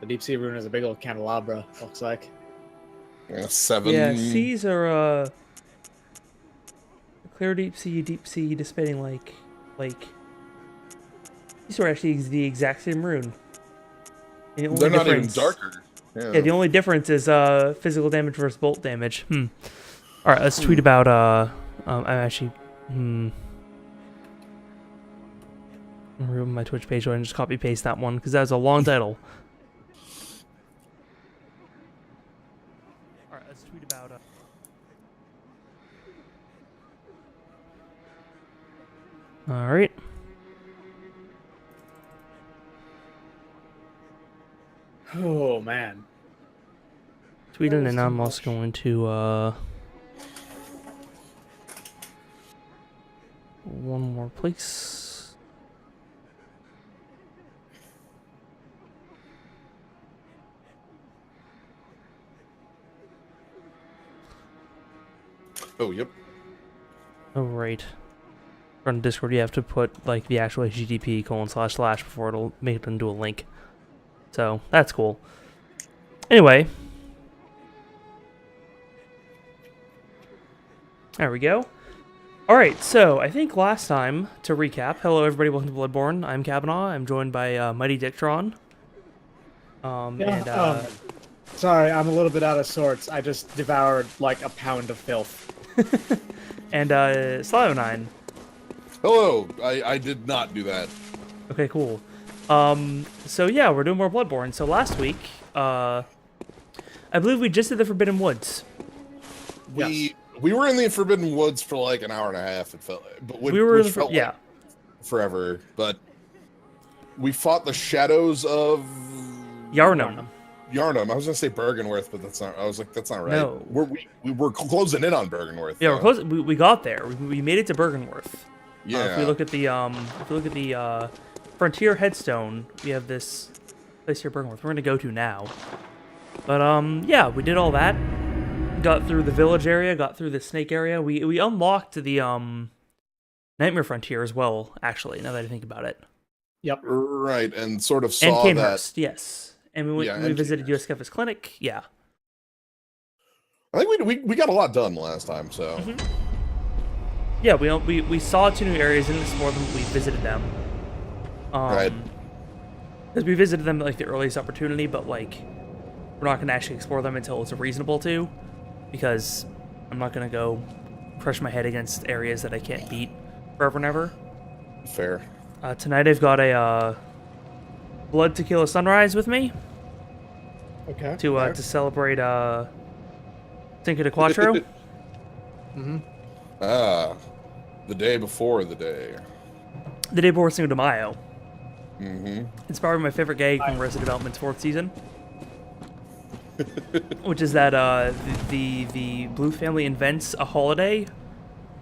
The deep sea rune is a big old candelabra, looks like. 7. Yeah, seas are clear deep sea, dissipating lake. These are actually the exact same rune. The only They're not even difference- darker. Yeah, the only difference is physical damage versus bolt damage. All right, let's tweet about I'm actually I'm ruining my Twitch page, so I can just copy paste that one because that was a long title. All right, let's tweet about All right. Oh, man. Tweeting, and I'm also going to one more place. Oh, yep. Oh, right. On Discord, you have to put like the actual HTTP:// before it'll make it into a link. So that's cool. Anyway, there we go. All right, so I think last time, to recap, hello everybody, welcome to Bloodborne. I'm Kavanaugh. I'm joined by Mighty Dicktron. Sorry, I'm a little bit out of sorts. I just devoured like a pound of filth. and Slavonine. Hello. I did not do that. Okay, cool. So yeah, we're doing more Bloodborne. So last week, I believe we just did the Forbidden Woods. We were in the Forbidden Woods for like an hour and a half. It felt, but We were which felt like forever. But we fought the shadows of Yarnum. Yarnum. I was gonna say Bergenworth, but that's not. I was like, that's not right. No. We were closing in on Bergenworth. Yeah, we're close. We got there. We made it to Bergenworth. Yeah. If we look at the Frontier headstone, we have this place here, Bergenworth. We're gonna go to now. But yeah, we did all that. Got through the village area. Got through the snake area. We unlocked the Nightmare Frontier as well. Actually, now that I think about it. Yep. Right, and sort of And saw Canehurst, that. yes. And we went. Yeah, we and visited US Skephis Clinic. Yeah. I think we got a lot done last time. So. Yeah, we saw 2 new areas and explored them. We visited them. Right. Because we visited them at like the earliest opportunity, but like we're not gonna actually explore them until it's reasonable to, because I'm not gonna go crush my head against areas that I can't beat forever and ever. Fair. Tonight I've got a Blood Tequila Sunrise with me Okay. to celebrate Cinco de Quattro. The day before the day. The day before Cinco de Mayo. Mm-hmm. It's probably my favorite gag from Arrested Development's 4th season. Which is that the Blue family invents a holiday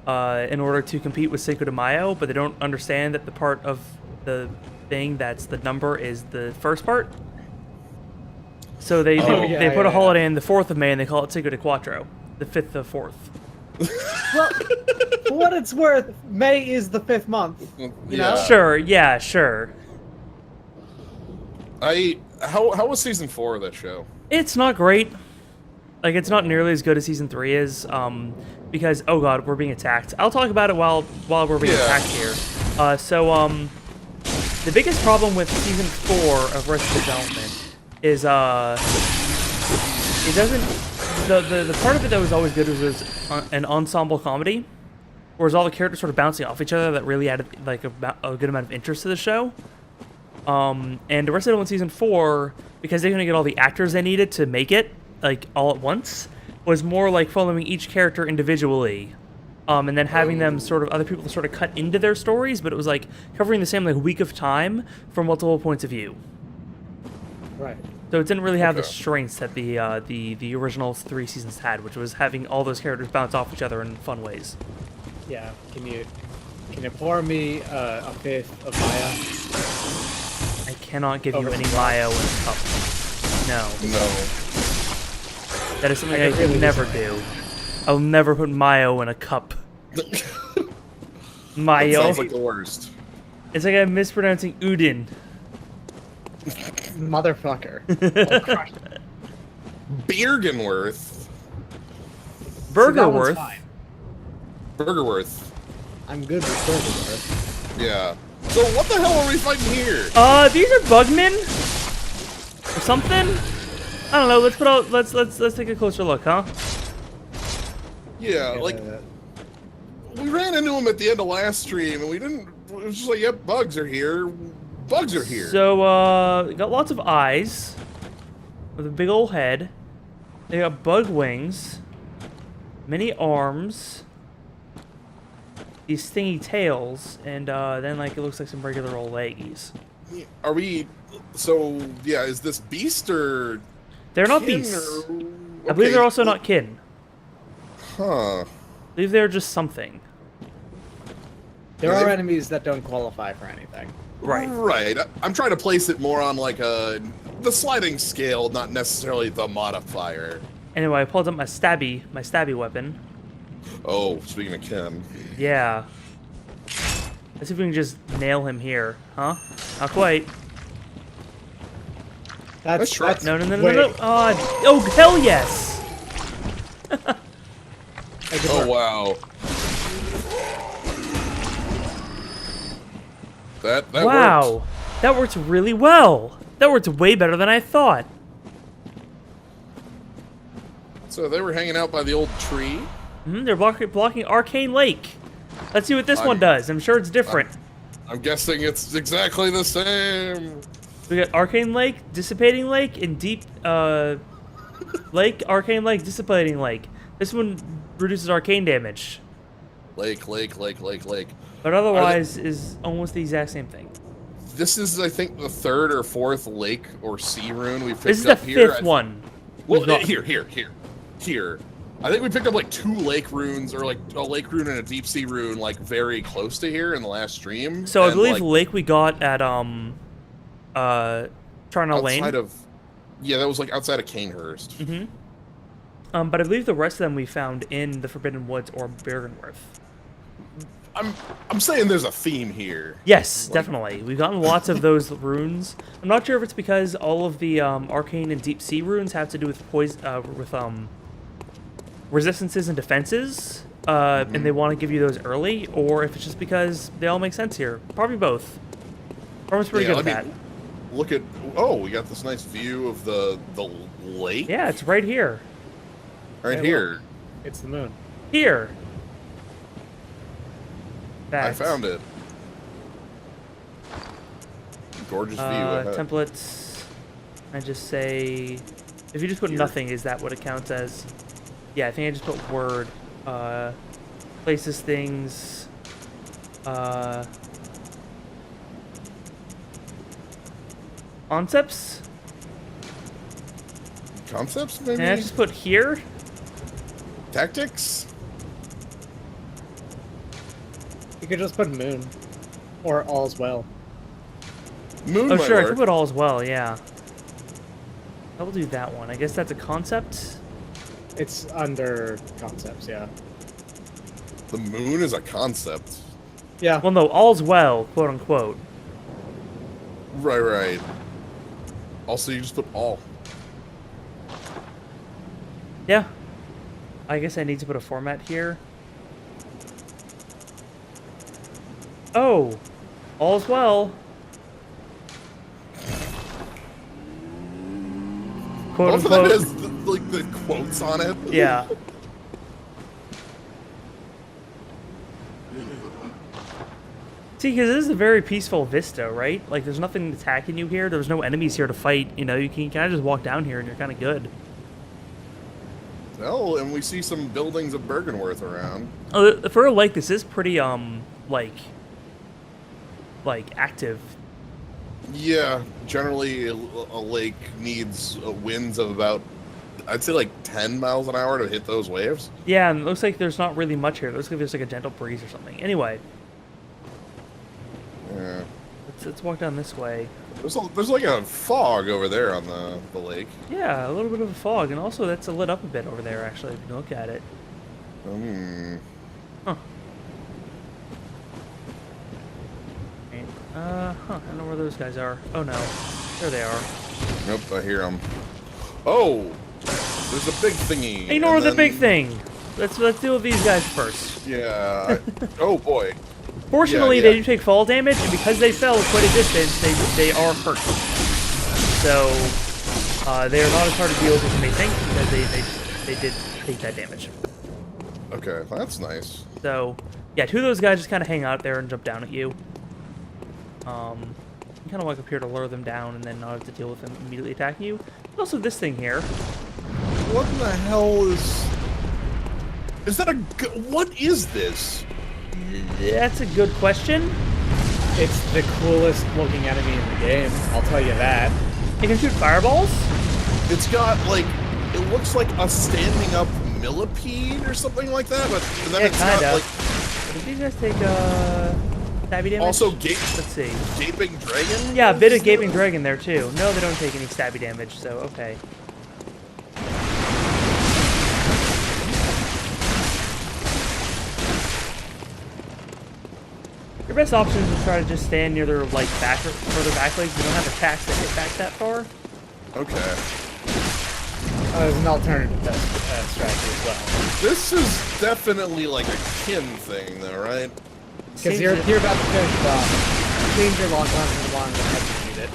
in order to compete with Cinco de Mayo, but they don't understand that the part of the thing that's the number is the first part. So they put a holiday in the 4th of May and they call it Cinco de Quattro, the 5th of 4th. Well, for what it's worth, May is the 5th month. You know? Sure, yeah, sure. How was season 4 of that show? It's not great. Like, it's not nearly as good as season 3 is, because, oh god, we're being attacked. I'll talk about it while we're being attacked here. The biggest problem with season 4 of Arrested Development is, it doesn't... The part of it that was always good was an ensemble comedy, whereas all the characters sort of bouncing off each other that really added, like, a good amount of interest to the show. And Arrested Development season 4, because they couldn't get all the actors they needed to make it, like, all at once, was more like following each character individually, and then having them sort of, other people sort of cut into their stories, but it was like covering the same, like, week of time from multiple points of view. Right. So it didn't really have the strengths that the original 3 seasons had, which was having all those characters bounce off each other in fun ways. Yeah. Can you pour me a 5th of Maya? I cannot give you any Mayo in a cup. No. No. That is something I could never do. I'll never put Mayo in a cup. Mayo. That sounds like the worst. It's like I'm mispronouncing Udin. Motherfucker. I'll crush it. Bergenworth. So that one's Burgerworth. fine. Burgerworth. I'm good with Burgerworth. Yeah. So what the hell are we fighting here? These are bugmen or something. I don't know. Let's take a closer look, huh? Yeah, like we ran into them at the end of last stream, and we didn't. It was just like, yep, bugs are here. Bugs are here. So got lots of eyes with a big old head. They got bug wings, many arms, these stingy tails, and then like it looks like some regular old leggies. Are we? So yeah, is this beast or? They're not kin beasts. or- I believe okay, they're also not kin. Huh. I believe they're just something. There Yeah, are they- enemies that don't qualify for anything. Right. Right. I'm trying to place it more on like the sliding scale, not necessarily the modifier. Anyway, I pulled up my stabby weapon. Oh, speaking of Ken. Yeah. Let's see if we can just nail him here, huh? Not quite. That's right. No. wait. Oh, hell yes! Oh wow. That Wow, worked. that worked really well. That worked way better than I thought. So they were hanging out by the old tree. They're blocking Arcane Lake. Let's see what this one does. I'm sure it's different. I'm guessing it's exactly the same. We got Arcane Lake, Dissipating Lake, and Deep Lake, Arcane Lake, Dissipating Lake. This one reduces arcane damage, Lake. but otherwise is almost the exact same thing. This is, I think, the third or fourth lake or sea rune we've picked This is the up here. fifth one. Well, we've got. here. I think we picked up like 2 lake runes, or like a lake rune and a deep sea rune, like very close to here in the last stream. So I And, believe like, Lake we got at Charnel Lane. outside of, yeah, that was like outside of Canehurst. But I believe the rest of them we found in the Forbidden Woods or Bergenworth. I'm saying there's a theme here. Yes, Like- definitely. We've gotten lots of those runes. I'm not sure if it's because all of the arcane and deep sea runes have to do with resistances and defenses, and they want to give you those early, or if it's just because they all make sense here. Probably both. Farm's pretty good at that. Look at, oh, we got this nice view of the lake. Yeah, it's right here. Right Hey, here. It's the moon. Here. I found it. Gorgeous view. ahead. Templates. I just say, if you just put Here. nothing, is that what it counts as? Yeah, I think I just put word. Places things. Concepts? Concepts, maybe? And I just put here. Tactics? You could just put moon. Or all's well. Moon Oh, might sure, I work. could put all as well, yeah. I will do that one. I guess that's a concept. It's under concepts, yeah. The moon is a concept. Yeah. Well, no, all's well, quote unquote. Right. Also, you just put all. Yeah. I guess I need to put a format here. Oh, all's well. Quote Both of them unquote. has like the quotes on it. Yeah. See, because this is a very peaceful vista, right? Like, there's nothing attacking you here. There's no enemies here to fight. You know, you can kind of just walk down here and you're kind of good. Oh, and we see some buildings of Bergenworth around. For a lake, this is pretty, like active. Yeah, generally a lake needs winds of about, I'd say like 10 miles an hour to hit those waves. Yeah, and it looks like there's not really much here. It looks like there's like a gentle breeze or something. Anyway, Yeah. let's walk down this way. There's like a fog over there on the lake. Yeah, a little bit of a fog, and also that's lit up a bit over there, actually, if you look at it. Huh. Right. I don't know where those guys are. Oh, no. There they are. Nope, I hear them. Oh, there's a big thingy. Ignore and the then- big thing. Let's deal with these guys first. Yeah. Oh boy. Fortunately, Yeah. they do take fall damage, and because they fell quite a distance, they are hurt. So they are not as hard to deal with as you may think, because they did take that damage. Okay, that's nice. So yeah, two of those guys just kind of hang out there and jump down at you. You kind of walk up here to lure them down, and then not have to deal with them immediately attacking you. There's also this thing here. What in the hell is? Is that a? What is this? That's a good question. It's the coolest looking enemy in the game. I'll tell you that. It can shoot fireballs. It's got like, it looks like a standing up millipede or something like that, but then Yeah, it's kinda. not like. Did these guys take stabby damage? Also, Let's see. gaping dragon. Yeah, a bit of gaping dragon there too. No, they don't take any stabby damage, so okay. Your best option is to try to just stand near their like further back legs. You don't have attacks that hit back that far. Okay. There's an alternative strategy as well. This is definitely like a kin thing, though, right? Because Seems you're it. about to finish it off. Change your long time to the long and execute it.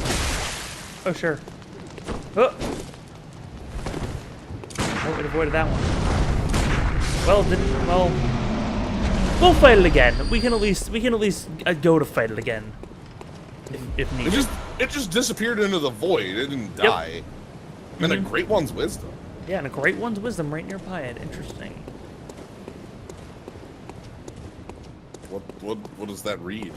Oh sure. Oh. Oh, it avoided that one. Well, we'll fight it again. We can at least go to fight it again, if needed. It just disappeared into the void. It didn't Yep. die. And a Mhm. great one's wisdom. Yeah, and a great one's wisdom right nearby it. Interesting. What does that read?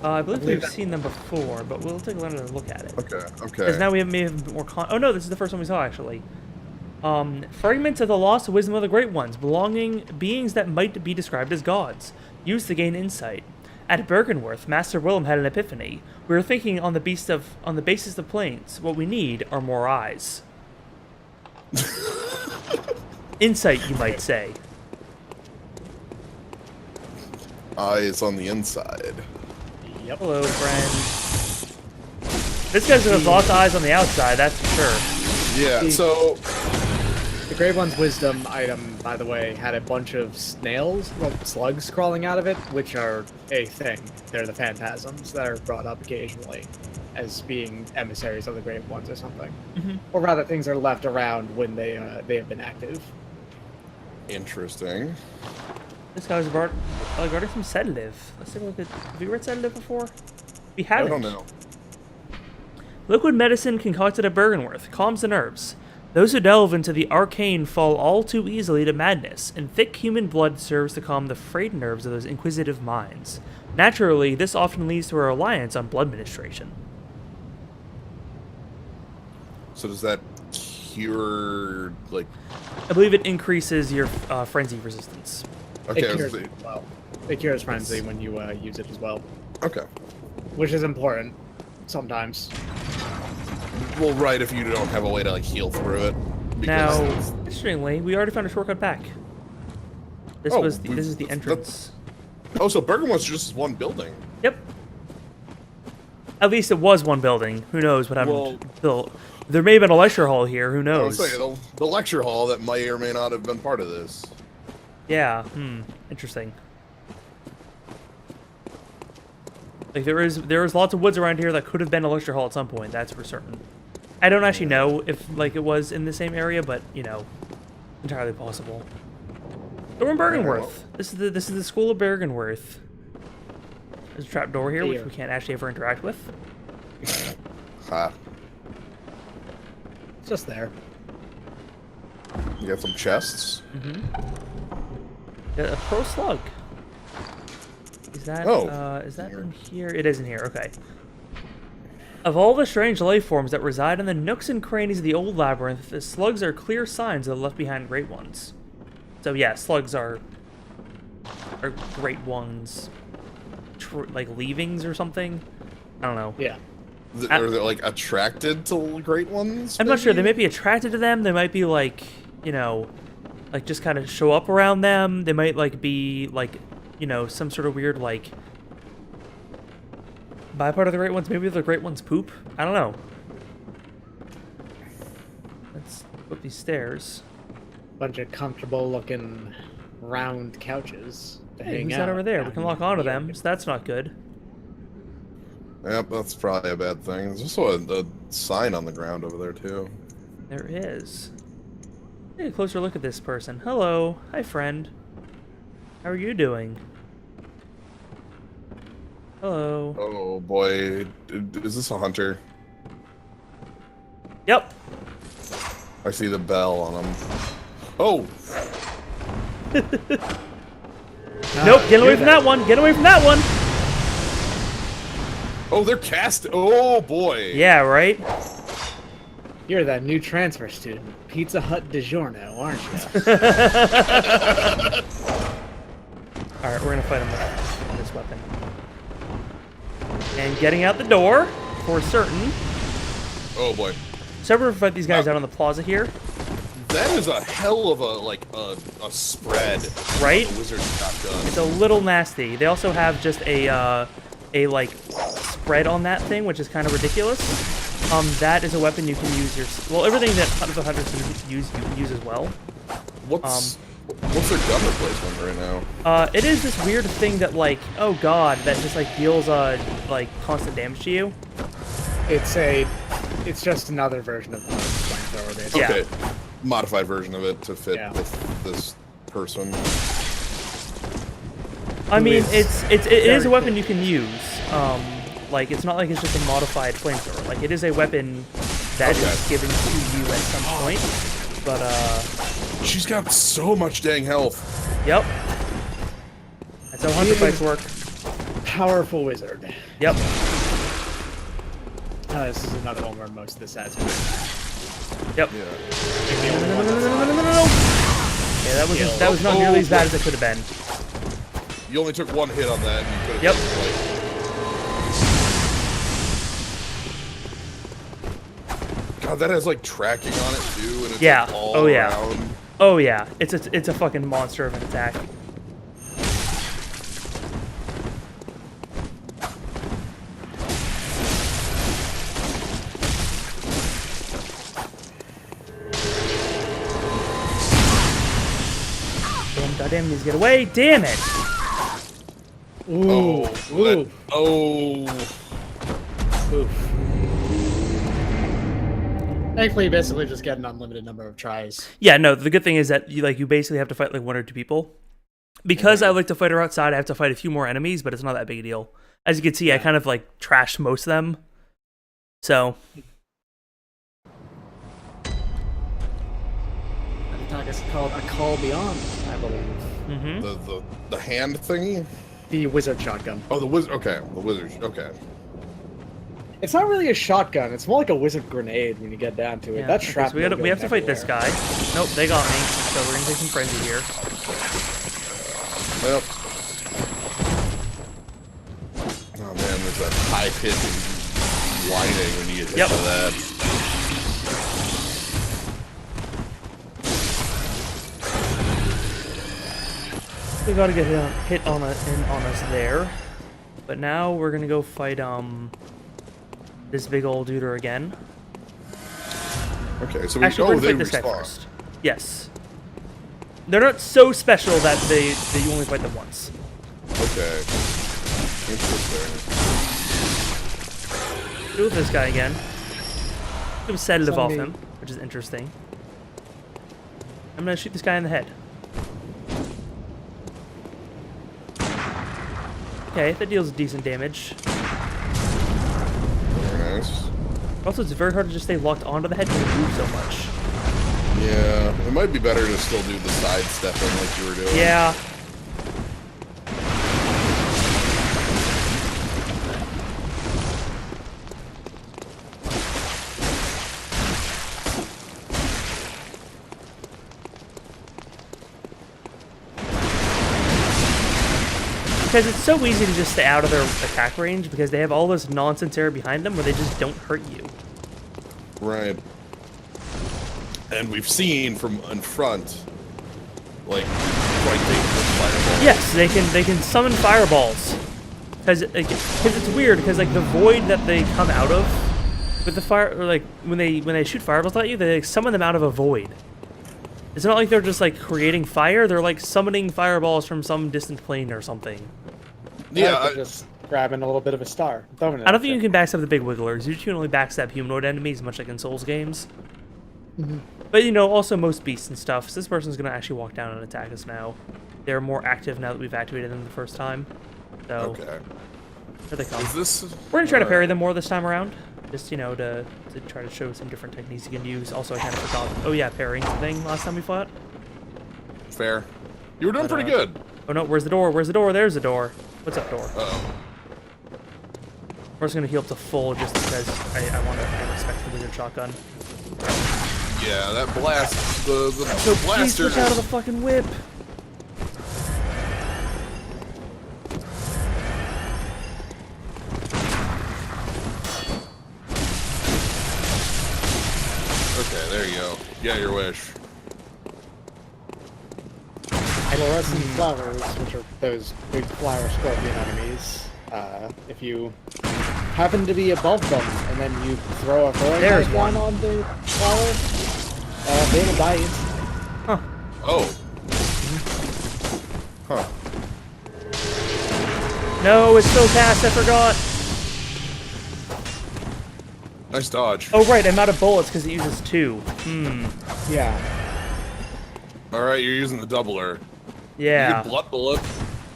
I believe believe we've that- seen them before, but we'll take another look at it. Okay. Because now we may have a bit more oh no, this is the first one we saw actually. Fragments of the lost wisdom of the great ones, belonging beings that might be described as gods, used to gain insight. At Bergenworth, Master Willem had an epiphany. We were thinking on the basis of planes. What we need are more eyes. Insight, you might say. Eyes on the inside. Yep. Hello, friend. This guy's got lots of eyes on the outside, that's for sure. Yeah. So The Grave One's wisdom item, by the way, had a bunch of slugs crawling out of it, which are a thing. They're the phantasms that are brought up occasionally as being emissaries of the Grave Ones or something. Or rather, things are left around when they have been active. interesting. This guy was guarding some sedative. Let's take a look at. Have you read sedative before? We I haven't. don't know. Liquid medicine concocted at Bergenworth calms the nerves. Those who delve into the arcane fall all too easily to madness, and thick human blood serves to calm the frayed nerves of those inquisitive minds. Naturally, this often leads to a reliance on blood ministration. So does that cure like? I believe it increases your frenzy resistance. Okay. It cures it as well. It cures frenzy when you use it as well, Okay. which is important sometimes. Well, right. If you don't have a way to like heal through it. Now, Because interestingly, we already found a shortcut back. This Oh, this is the entrance. so Bergen was just one building. Yep. At least it was one building. Who knows what happened? There may have been a lecture hall here. Who I was knows? saying the lecture hall that may or may not have been part of this. Yeah. Interesting. Like there is lots of woods around here that could have been a lecture hall at some point. That's for certain. I don't actually know if like it was in the same area, but you know, entirely possible. So we're in Bergenworth. This is the school of Bergenworth. There's a trap door here, which we can't actually ever interact with. Ha. It's just there. You got some chests. A pro slug. Is that is that in here? It is in here. Okay. Of all the strange life forms that reside in the nooks and crannies of the old labyrinth, the slugs are clear signs of the left behind great ones. So yeah, slugs are great ones, like leavings or something. I don't know. Yeah. Are they like attracted to great ones? I'm not sure. They maybe? might be attracted to them. They might be like, you know, like just kind of show up around them. They might like be like, you know, some sort of weird like Bypart of the Great Ones. Maybe the Great Ones poop. I don't know. Let's go up these stairs. Bunch of comfortable-looking round couches to Hey, hang who's out. that over there? We down can lock in onto the them, open. so that's not good. Yep, that's probably a bad thing. There's also a sign on the ground over there, too. There is. Take a closer look at this person. Hello. Hi, friend. How are you doing? Hello. Oh, boy. Is this a hunter? Yep. I see the bell on him. Oh! Nope, get away from that one. Get away from that one. Oh, they're cast. Oh, boy. Yeah, right? You're that new transfer student, Pizza Hut DiGiorno, aren't you? Alright, we're gonna fight him with this weapon. And getting out the door, for certain. Oh, boy. So we're gonna fight these guys out on the plaza here. That is a hell of a spread. Right? The wizard shotgun. It's a little nasty. They also have just a like spread on that thing, which is kind of ridiculous. That is a weapon you can use well, everything that the hunters can use, you can use as well. What's their gun replacement right now? It is this weird thing that like, oh god, that just like deals like constant damage to you. It's just another version of the flamethrower, basically. Yeah. Okay. Modified version of it to fit Yeah. with this person. I mean, is it is a very weapon you can use. Like it's not like it's just a modified flamethrower. Like it is a weapon that is Okay. given to you at some point. But She's got so much dang health. yep. That's how hunter Even- fights work. Powerful wizard. Yep. This is another one where most of the stats are Yep. Yeah. the only one that's No. Yeah, that was not nearly as bad as it could have been. You only took one hit on that, and you could have Yep. taken, like... God, that has like tracking on it too, and it's Yeah. like, all Oh, yeah. around. Oh yeah, it's a fucking monster of an attack. Damn, goddamn, he needs to get away. Damn it! Ooh, Oh, ooh, oof. Thankfully, you basically just get an unlimited number of tries. Yeah, no, the good thing is that you basically have to fight like one or two people. Because I like to fight her outside, I have to fight a few more enemies, but it's not that big a deal. As you can see, I kind of like trashed most of them. So, That attack is called a Call Beyond, I believe. mhm. the hand thingy. The wizard shotgun. Oh, the wizard. Okay, the wizard. Okay. It's not really a shotgun. It's more like a wizard grenade when you get down to it. Yeah, That's okay, shrapnel. so we have to fight this everywhere. guy. Nope, they got me. So we're gonna take some frenzy here. Yep. Oh man, there's that high pitch and whining when you get hit Yep. by that. We gotta get hit on us there. But now we're gonna go fight this big old duder again. Okay, so we Actually, we're they gonna fight this guy respawn. first. Yes. They're not so special that you only fight them once. Okay. Interesting. Do with this guy again. Do a sedative off Somebody- him, which is interesting. I'm gonna shoot this guy in the head. Okay, that deals decent damage. Very nice. Also, it's very hard to just stay locked onto the head because it moves so much. Yeah, it might be better to still do the side stepping like you were doing. Yeah. Because it's so easy to just stay out of their attack range because they have all this nonsense area behind them where they just don't hurt you. Right. And we've seen from in front, like, quite dangerous fireballs. Yes, they can summon fireballs. Because it's weird, because like the void that they come out of with the fire, or like when they shoot fireballs at you, they like, summon them out of a void. It's not like they're just like creating fire; they're like summoning fireballs from some distant plane or something. Yeah, just grabbing a little bit of a star. I don't think you can backstab the big wigglers. You can only backstab humanoid enemies, much like in Souls games. But you know, also most beasts and stuff. So this person's gonna actually walk down and attack us now. They're more active now that we've activated them the first time. So okay. here they come. Is this? We're gonna try to parry them more this time around. Just, you know, to try to show some different techniques you can use. Also, I kind of forgot. Oh yeah, parrying thing last time we fought. Fair. You were doing pretty good. Oh no, where's the door? Where's the door? There's the door. What's up, door? Uh-oh. We're just gonna heal up to full just because I respect the wizard shotgun. Yeah, that blast, the So please blaster. switch out of the fucking whip. Okay, there you go. Yeah, your wish. Fluorescent flowers, which are those big flower scorpion enemies. If you happen to be above them and then you throw a There's thorn one. on the flower, they will die instantly. Huh. Oh. Huh. No, it's so fast, I forgot. Nice dodge. Oh right, I'm out of bullets because it uses 2. Yeah. All right, you're using the doubler. You Yeah. could blood bullet.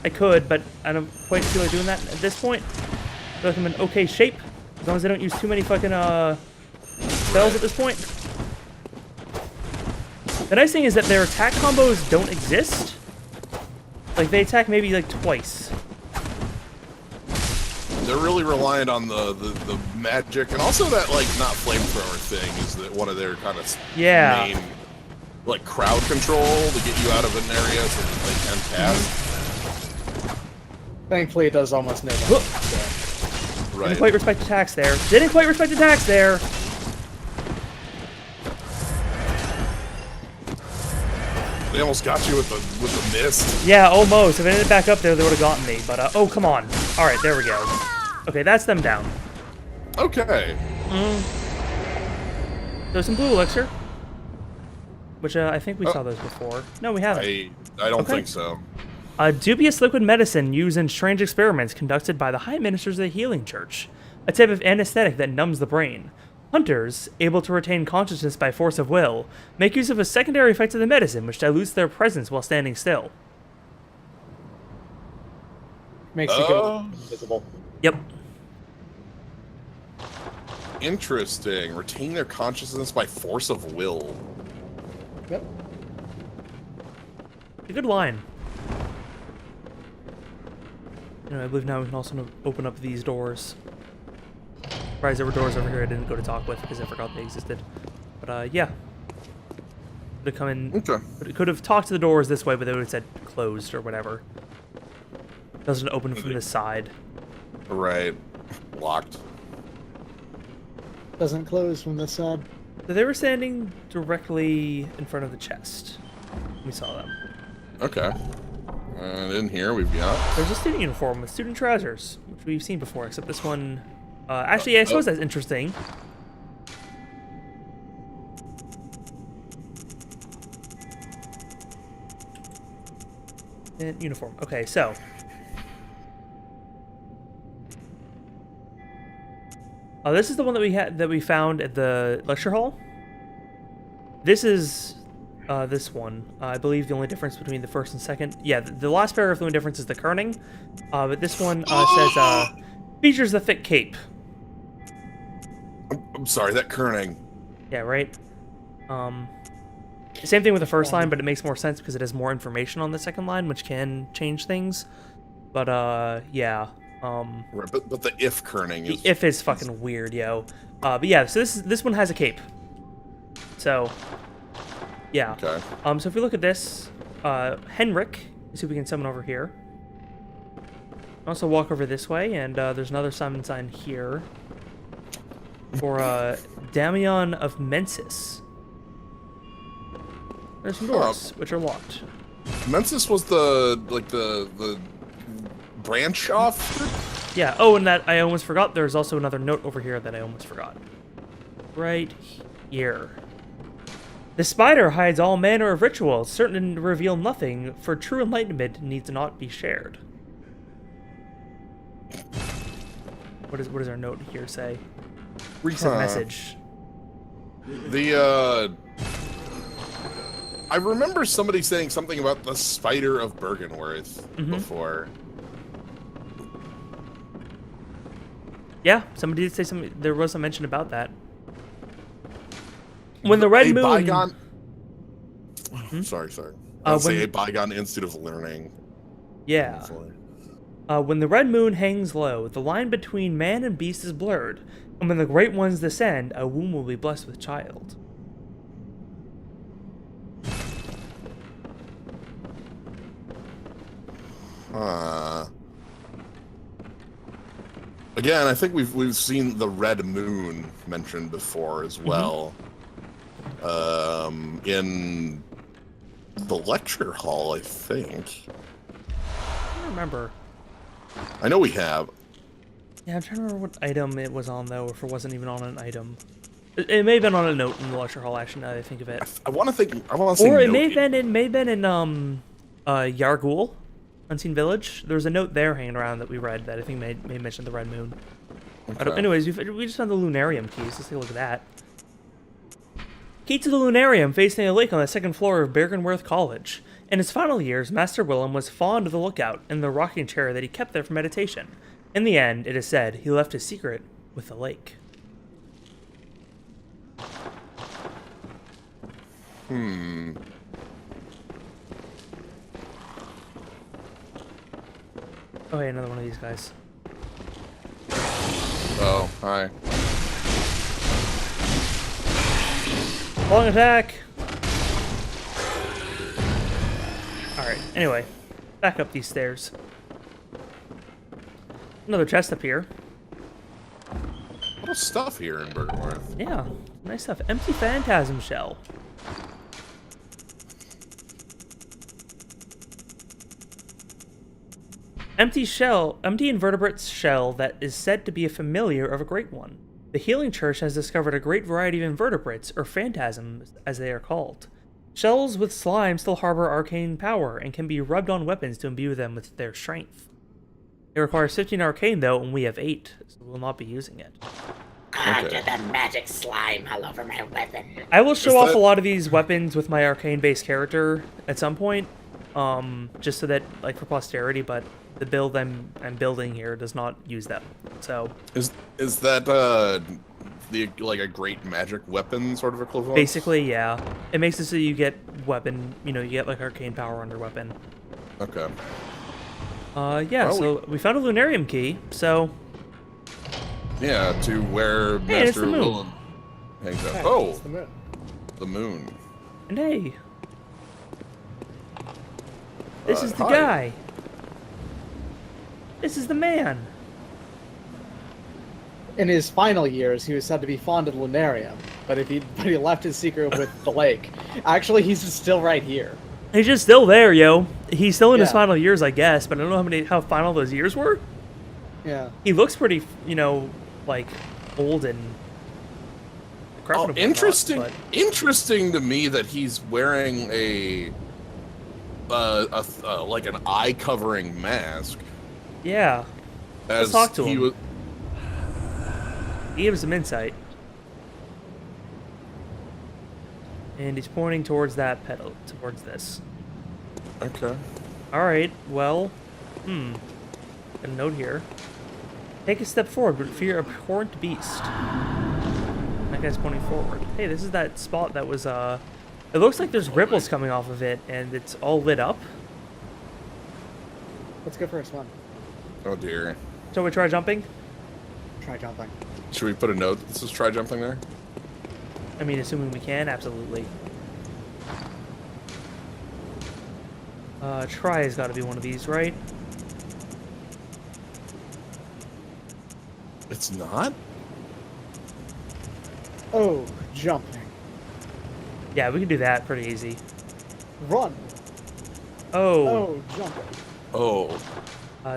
I could, but I don't quite feel like doing that at this point. I feel like I'm in okay shape, as long as I don't use too many fucking spells at this point. The nice thing is that their attack combos don't exist. Like, they attack maybe like twice. They're really reliant on the magic, and also that like not flamethrower thing is that one of their kind of Yeah. main like crowd control to get you out of an area so that they can cast. Thankfully, it does almost no damage. So. Right. Didn't quite respect attacks there. Didn't quite respect attacks there. They almost got you with the mist. Yeah, almost. If I ended back up there, they would have gotten me. But, oh, come on. All right, there we go. Okay, that's them down. Okay. There's some blue elixir. Which, I think we saw those before. No, we haven't. I don't Okay. think so. A dubious liquid medicine used in strange experiments conducted by the high ministers of the healing church. A type of anesthetic that numbs the brain. Hunters, able to retain consciousness by force of will, make use of a secondary effect of the medicine, which dilutes their presence while standing still. Makes you go invisible. Yep. Interesting. Retain their consciousness by force of will. Yep. A good line. You know, I believe now we can also open up these doors. Surprised there were doors over here I didn't go to talk with because I forgot they existed. But, yeah. Could have come in... Okay. Could have talked to the doors this way, but they would have said closed or whatever. Doesn't open from this side. Right. Locked. Doesn't close from this side. So they were standing directly in front of the chest. We saw them. Okay. And in here we've got... There's a student uniform with student trousers, which we've seen before, except this one... actually, I suppose that's interesting. And uniform. Okay, so... this is the one that we found at the lecture hall. This is this one. I believe the only difference between the first and second. Yeah, the last paragraph, the only difference is the kerning. But this one says features the thick cape. I'm sorry, that kerning. Yeah, right. Same thing with the first line, but it makes more sense because it has more information on the second line, which can change things. But yeah. Right, but the if kerning is... The if is fucking weird, yo. But yeah, so this one has a cape. So, yeah. Okay. So if we look at this, Henrik, see if we can summon over here. Also walk over this way, and there's another summon sign here for Damian of Mensis. There's some doors which are locked. Mensis was the branch off Yeah. Oh, and that I almost forgot. There's also another note over here that I almost forgot. Right here. The spider hides all manner of rituals, certain to reveal nothing, for true enlightenment needs not be shared. What does our note here say? Recent message. I remember somebody saying something about the spider of Bergenworth before. Yeah, somebody did say something. There was a mention about that. When the Red Moon... Bygone... Sorry. I would say a bygone instant of learning. Yeah. When the Red Moon hangs low, the line between man and beast is blurred, and when the Great Ones descend, a womb will be blessed with child. Again, I think we've seen the Red Moon mentioned before as well. In the lecture hall, I think. I don't remember. I know we have. Yeah, I'm trying to remember what item it was on, though, if it wasn't even on an item. It may have been on a note in the lecture hall, actually, now that I think of it. I want to say Or it may have been in Yargul, Unseen Village. There was a note there hanging around that we read that I think may mention the Red Moon. Okay. Anyways, we just found the Lunarium keys. Let's take a look at that. Key to the Lunarium, facing a lake on the second floor of Bergenworth College. In his final years, Master Willem was fond of the lookout and the rocking chair that he kept there for meditation. In the end, it is said, he left his secret with the lake. Oh, hey, another one of these guys. Oh, hi. Long attack! Alright, anyway. Back up these stairs. Another chest up here. A lot of stuff here in Bergenworth. Yeah, nice stuff. Empty phantasm shell. Empty invertebrate shell that is said to be a familiar of a great one. The Healing Church has discovered a great variety of invertebrates, or phantasms as they are called. Shells with slime still harbor arcane power and can be rubbed on weapons to imbue them with their strength. It requires 15 arcane though, and we have 8, so we'll not be using it. Conjure the magic slime all over my weapon. I will show off a lot of these weapons with my arcane-based character at some point, just so that, like, for posterity, but the build I'm building here does not use them. So is that like a great magic weapon sort of equivalent? basically, yeah, it makes it so you get weapon, you get like arcane power on your weapon. Okay. Yeah. Well, so we found a Lunarium key. So yeah, to where hey, it's Master the moon. Willem hangs out. Yeah, Oh, it's the moon. the moon. And hey, this is the hi. guy. This is the man. In his final years, he was said to be fond of the Lunarium, but he left his secret with the lake. Actually, he's still right here. He's just still there, yo. He's still in his Yeah. final years, I guess, but I don't know how final those years were. Yeah. He looks pretty, like old and Oh, decrepit. interesting. But Interesting to me that he's wearing like an eye covering mask. yeah, As talk to he him. was. he gives some insight. And he's pointing towards that pedal, towards this. Okay. Alright, well, got a note here. Take a step forward, but fear a abhorrent beast. That guy's pointing forward. Hey, this is that spot that was, it looks like there's ripples coming off of it, and it's all lit up. Let's go for a swim. Oh dear. So we try jumping? Try jumping. Should we put a note? Let's just try jumping there. I mean, assuming we can, absolutely. Try has got to be one of these, right? It's not. Oh, jumping. Yeah, we can do that pretty easy. Run. Oh, Oh, jumping. Oh.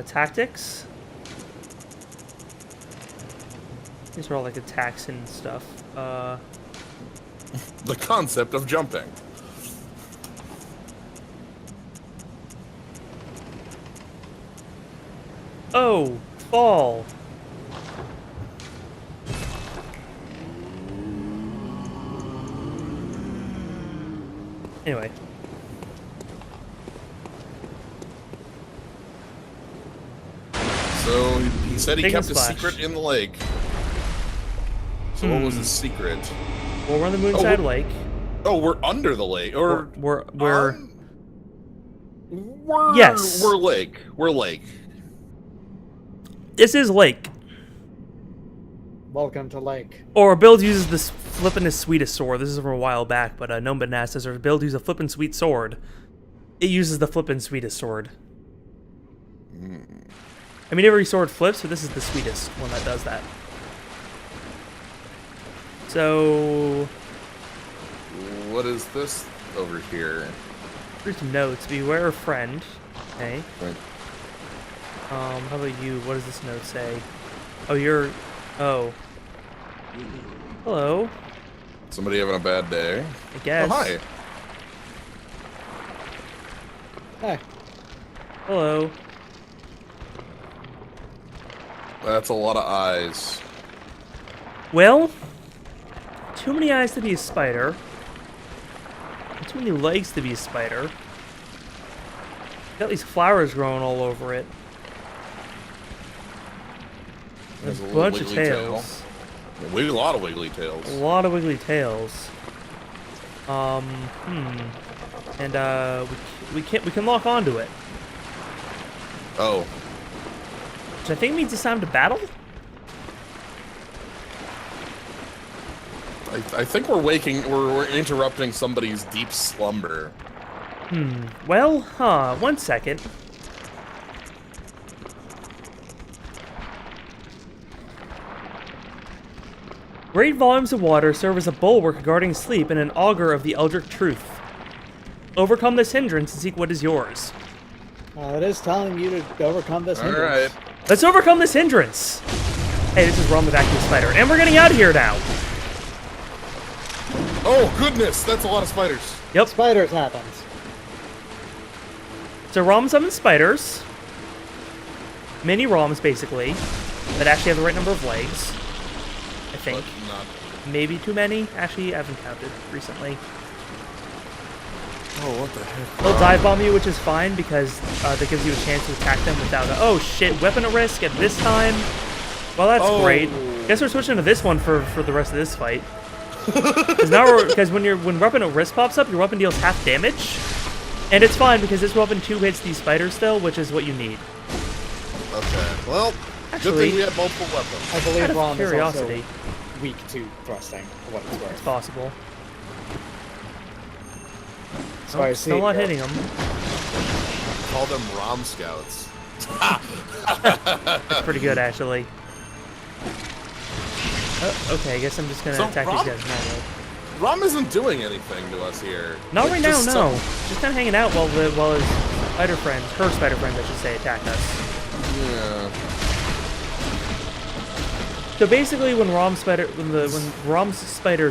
tactics? These are all like attacks and stuff. The concept of jumping. Oh, fall. Anyway. So he said he Big kept a splash. secret in the lake. So what was his secret? Well, we're on the Moonside Lake. Oh, we're under the lake, or We're yes, we're lake. We're lake. This is Lake. Welcome to Lake. Or build uses this flippin' sweetest sword. This is from a while back, but no one asked us. Or build uses a flippin' sweet sword. It uses the flippin' sweetest sword. I mean, every sword flips, but this is the sweetest one that does that. So, What is this over here? here's some notes. Beware of friend. Okay. Right. How about you? What does this note say? Oh, you're... Oh. Hello. Somebody having a bad day? I guess. Oh, hi. Hey. Hello. That's a lot of eyes. Well, too many eyes to be a spider. And too many legs to be a spider. Got these flowers growing all over it. There's a There's a little bunch of wiggly tails. A lot of wiggly tails. A lot of wiggly tails. And we can lock onto it, Oh, which I think means it's time to battle. I think we're interrupting somebody's deep slumber. Well, one second. Great volumes of water serve as a bulwark guarding sleep and an augur of the eldritch truth. Overcome this hindrance and seek what is yours. It is telling you to overcome this All hindrance. right. Let's overcome this hindrance! Hey, this is Ron the Vacuum Spider, and we're getting out of here now! Oh goodness, that's a lot of spiders. Yep. Spiders happens. So Rom summons spiders. Mini Roms, basically. That actually have the right number of legs. I think. But not. Maybe too many. Actually, I haven't counted recently. Oh, what the heck? They'll dive bomb you, which is fine because that gives you a chance to attack them without a, oh shit, weapon at risk at this time. Well, that's Oh. great. Guess we're switching to this one for the rest of this fight. Because when weapon at risk pops up, your weapon deals half damage, and it's fine because this weapon 2 hits these spiders still, which is what you need. Okay. Well, Actually, good thing we had multiple weapons. I Out believe of Rom is curiosity, also weak to thrusting, for what it's it's worth. possible. So I see. Still not hitting them. Call them ROM scouts. That's pretty good, actually. Oh, okay, I guess I'm just gonna So attack Rom- these guys normally. ROM isn't doing anything to us here. Not Like, right now, just no. Just kind of hanging out while his spider friends, her spider friends, I should say, attack us. Yeah. So basically, when Rom's spiders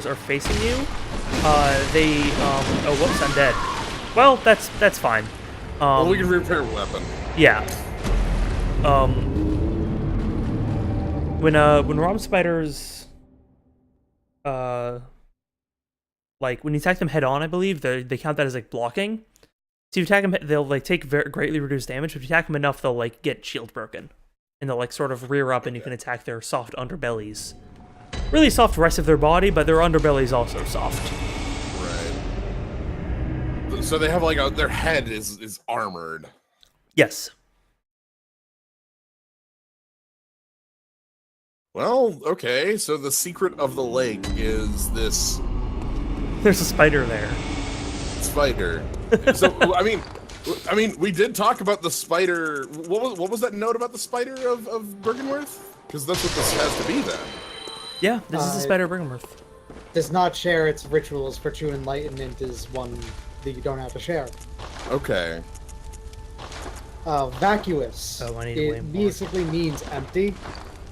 are facing you, they oh whoops, I'm dead. Well, that's fine. Well, we can repair weapon. Yeah. When Rom spiders, like when you attack them head on, I believe they count that as like blocking. So if you attack them, they'll like take greatly reduced damage. If you attack them enough, they'll like get shield broken, and they'll like sort of rear up, and you can attack their soft underbellies. Really soft rest of their body, but their underbelly is also soft. Right. So they have like their head is armored. Yes. Well, okay. So the secret of the lake is this There's a spider there. spider. So I mean, we did talk about the spider. What was that note about the spider of Bergenworth? Because that's what this has to be then. Yeah, this is the spider Bergenworth. Does not share its rituals for true enlightenment is one that you don't have to share. Okay. Vacuous. Oh, I need to It wait more. basically means empty.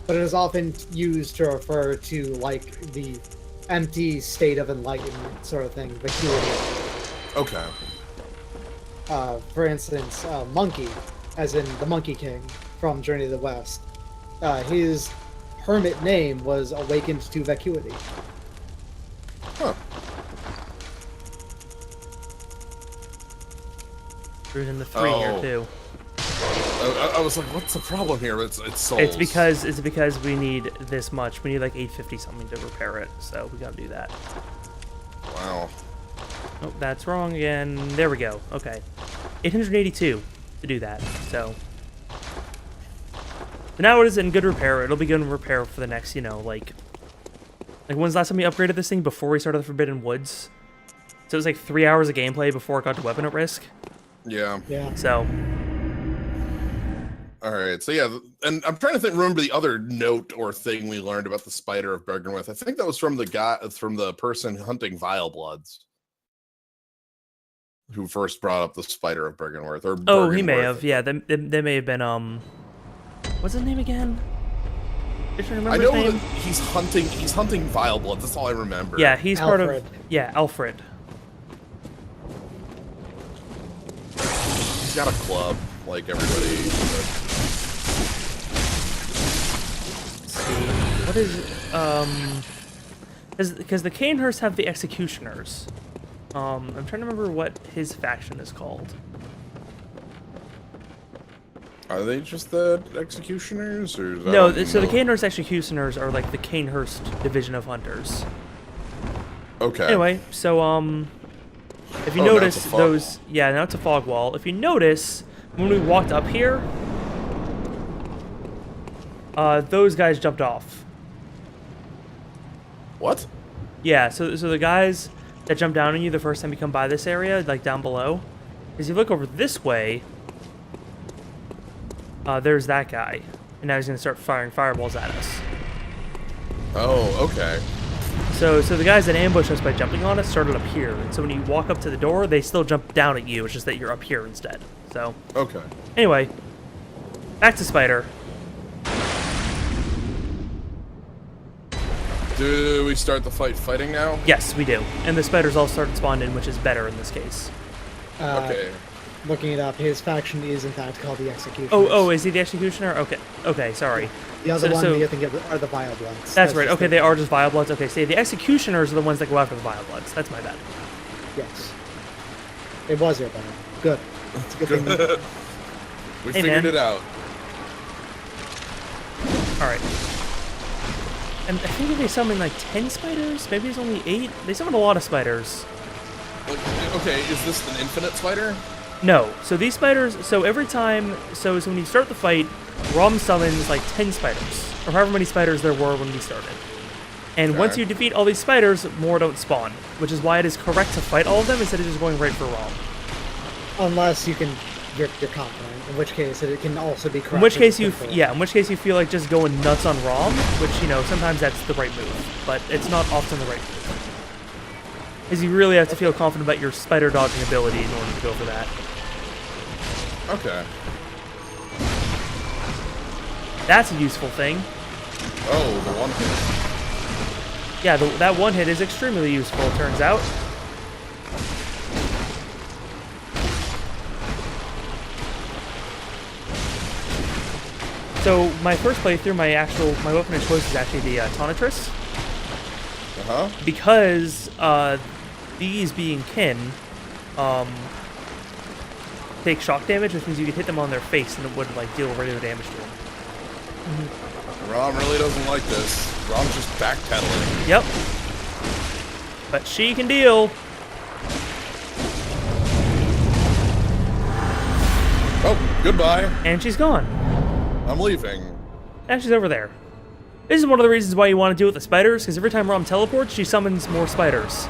but it is often used to refer to like the empty state of enlightenment sort of thing, vacuity. Okay. For instance, Monkey, as in the Monkey King from Journey to the West, his hermit name was Awakened to Vacuity. Huh. There's in the 3 here too. I was like, what's the problem here? It's souls. It's because we need this much. We need like 850 something to repair it, so we gotta do that. Wow. Oh, that's wrong again. There we go. Okay. 882 to do that, so. But now it is in good repair. It'll be good in repair for the next, you know, like when's the last time we upgraded this thing? Before we started the Forbidden Woods? So it was like 3 hours of gameplay before it got to weapon at risk. Yeah. Yeah. So. All right. So yeah, and I'm trying to remember the other note or thing we learned about the Spider of Bergenworth. I think that was from the person hunting Vile Bloods, who first brought up the Spider of Bergenworth. Or Oh, he may Bergenworth. have. Yeah, they may have been. What's his name again? Did you remember I know his name? that he's hunting Vile Bloods. That's all I remember. Yeah, he's Alfred. part of. Yeah, Alfred. He's got a club like everybody. What is because the Canehurst have the Executioners. I'm trying to remember what his faction is called. Are they just the Executioners, or is that No, so the Canehurst Executioners are like the Canehurst division of hunters. Okay. Anyway, so if you Oh, now notice it's a fog those, yeah, now it's a fog wall. If you notice when we walked up here, those guys jumped off. What? Yeah, so the guys that jump down on you the first time you come by this area, like down below, is you look over this way, there's that guy, and now he's gonna start firing fireballs at us. Oh, okay. So the guys that ambush us by jumping on us started up here, and so when you walk up to the door, they still jump down at you. It's just that you're up here instead. So Okay. anyway, back to Spider. Do we start the fighting now? Yes, we do, and the spiders all started spawning, which is better in this case. Okay. Looking it up, his faction is in fact called the Executioners. Oh, is he the Executioner? Okay, sorry. The other so- one so- we think are the Vile Bloods. That's right. just Okay, the- they are just Vile Bloods. Okay, so the Executioners are the ones that go after the Vile Bloods. That's my bad. Yes. It was your bad. Good. It's a good thing. We Hey, figured man. it out. All right. And I think they summoned like 10 spiders. Maybe it's only 8. They summoned a lot of spiders. Okay, is this an infinite spider? No. So these spiders. So every time. So when you start the fight, Rom summons like 10 spiders, or however many spiders there were when we started. And Okay. once you defeat all these spiders, more don't spawn, which is why it is correct to fight all of them instead of just going right for Rom. Unless you're confident, in which case it can also be correct. In which case you feel like just going nuts on Rom, which, you know, sometimes that's the right move, but it's not often the right move. Because you really have to feel confident about your spider dodging ability in order to go for that. Okay. That's a useful thing. Oh, the one hit. Yeah, that one hit is extremely useful, it turns out. So my first playthrough, my weapon of choice is actually the Tonitrus. Uh-huh. Because these being kin take shock damage, which means you could hit them on their face and it would like deal regular damage to them. Rom really doesn't like this. Rom's just backpedaling. Yep. But she can deal. Oh, goodbye. And she's gone. I'm leaving. And she's over there. This is one of the reasons why you want to deal with the spiders, because every time Rom teleports, she summons more spiders.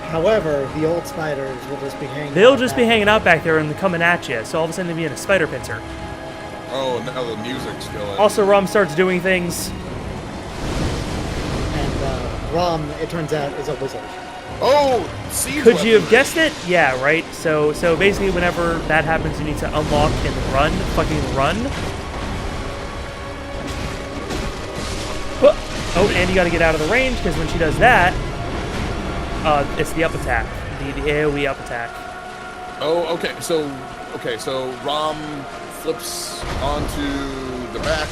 However, the old spiders will just be hanging. They'll out just be back. hanging out back there and coming at you, so all of a sudden they'll be in a spider pincer. Oh, and now the music's going. Also, Rom starts doing things. And Rom, it turns out, is a wizard. Oh, siege Could you have weaponry. guessed it? Yeah, right? So basically whenever that happens, you need to unlock and run. Fucking run. Oh, and you got to get out of the range because when she does that, it's the up attack, the AOE up attack. Oh, okay. So Rom flips onto the back.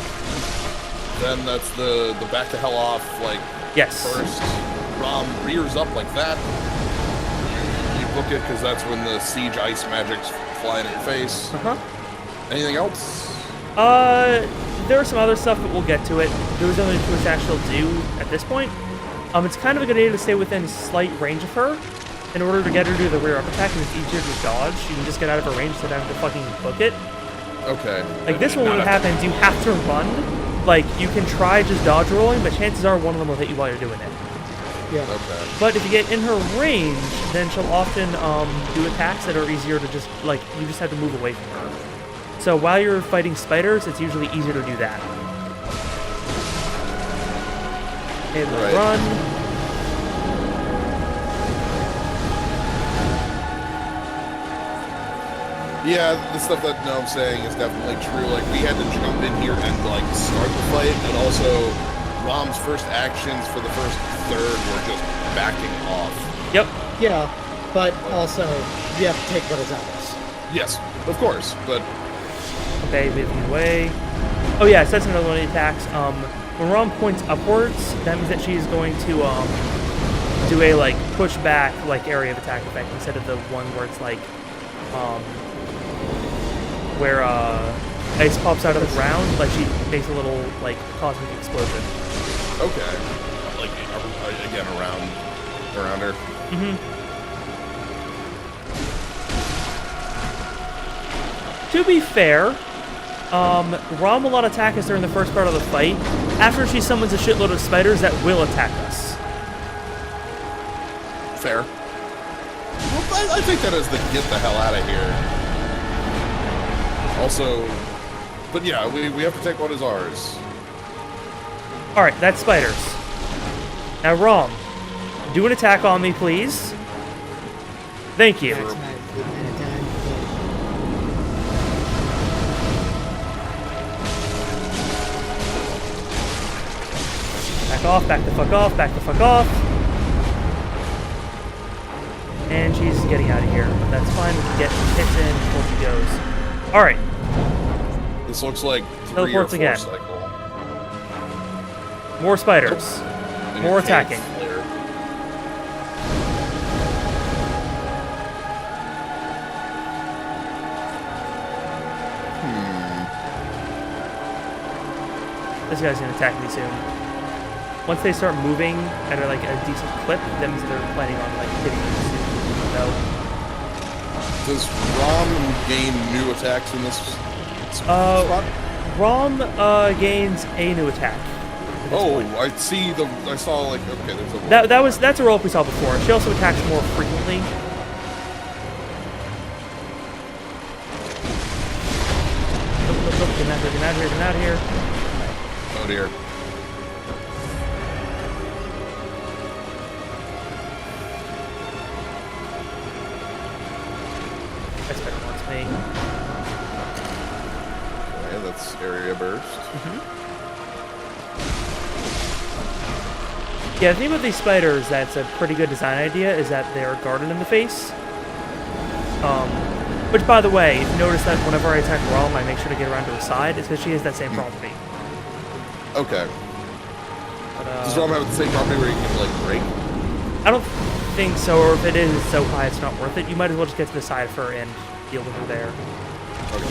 Then that's the back to hell off, like, Yes. first. Rom rears up like that. You book it because that's when the siege ice magic's flying in your face. Uh-huh. Anything else? There's some other stuff, but we'll get to it. There's only 2 attacks she'll do at this point. It's kind of a good idea to stay within slight range of her. In order to get her to do the rear up attack, and it's easier to dodge. You can just get out of her range instead of having to fucking book it. Okay. Like this one, what happens, you have to run. Like, you can try just dodge rolling, but chances are one of them will hit you while you're doing it. Yeah. Okay. But if you get in her range, then she'll often do attacks that are easier to just, like, you just have to move away from her. So while you're fighting spiders, it's usually easier to do that. Okay, let's run. Yeah, the stuff that I'm saying is definitely true. Like, we had to jump in here and, like, start the fight, and also Rom's first actions for the first third were just backing off. Yep. Yeah, but also you have to take what is ours. Yes, of course, but Okay, moving away. Oh yeah, so that's another one of the attacks. When Rom points upwards, that means that she's going to do a like push back like area of attack effect instead of the one where it's like where ice pops out of the ground, like she makes a little like cosmic explosion. okay. Like, again, around her. Mm-hmm. To be fair, Rom will not attack us during the first part of the fight. After she summons a shitload of spiders that will attack us. Fair. Well, I think that is the get the hell out of here. Also, but yeah, we have to take what is ours. Alright, that's spiders. Now, Rom, do an attack on me, please. Thank you. That's my attack. Back off, back the fuck off, back the fuck off. And she's getting out of here. That's fine, we can get hits in before she goes. Alright, This looks like 3 or Teleports 4 again. cycle. more spiders. And More it can't attacking. flare. This guy's gonna attack me soon. Once they start moving at like a decent clip, that means they're planning on like hitting me soon. So, Does Rom gain new attacks in this spot? Rom gains a new attack. at this Oh, point. I saw like, okay, there's a That's a roll we saw before. She also attacks more frequently. Nope, get out here, get out here, get out here. Oh dear. That's better wants me. Okay, that's area burst. Yeah, the thing about these spiders that's a pretty good design idea is that they're guarded in the face. Which, by the way, if you notice that whenever I attack Rom, I make sure to get around to her side, it's because she has that same property. Okay. But, Does Rom have the same property where you can like break? I don't think so, or if it is so high it's not worth it. You might as well just get to the side of her and deal with her there. Okay.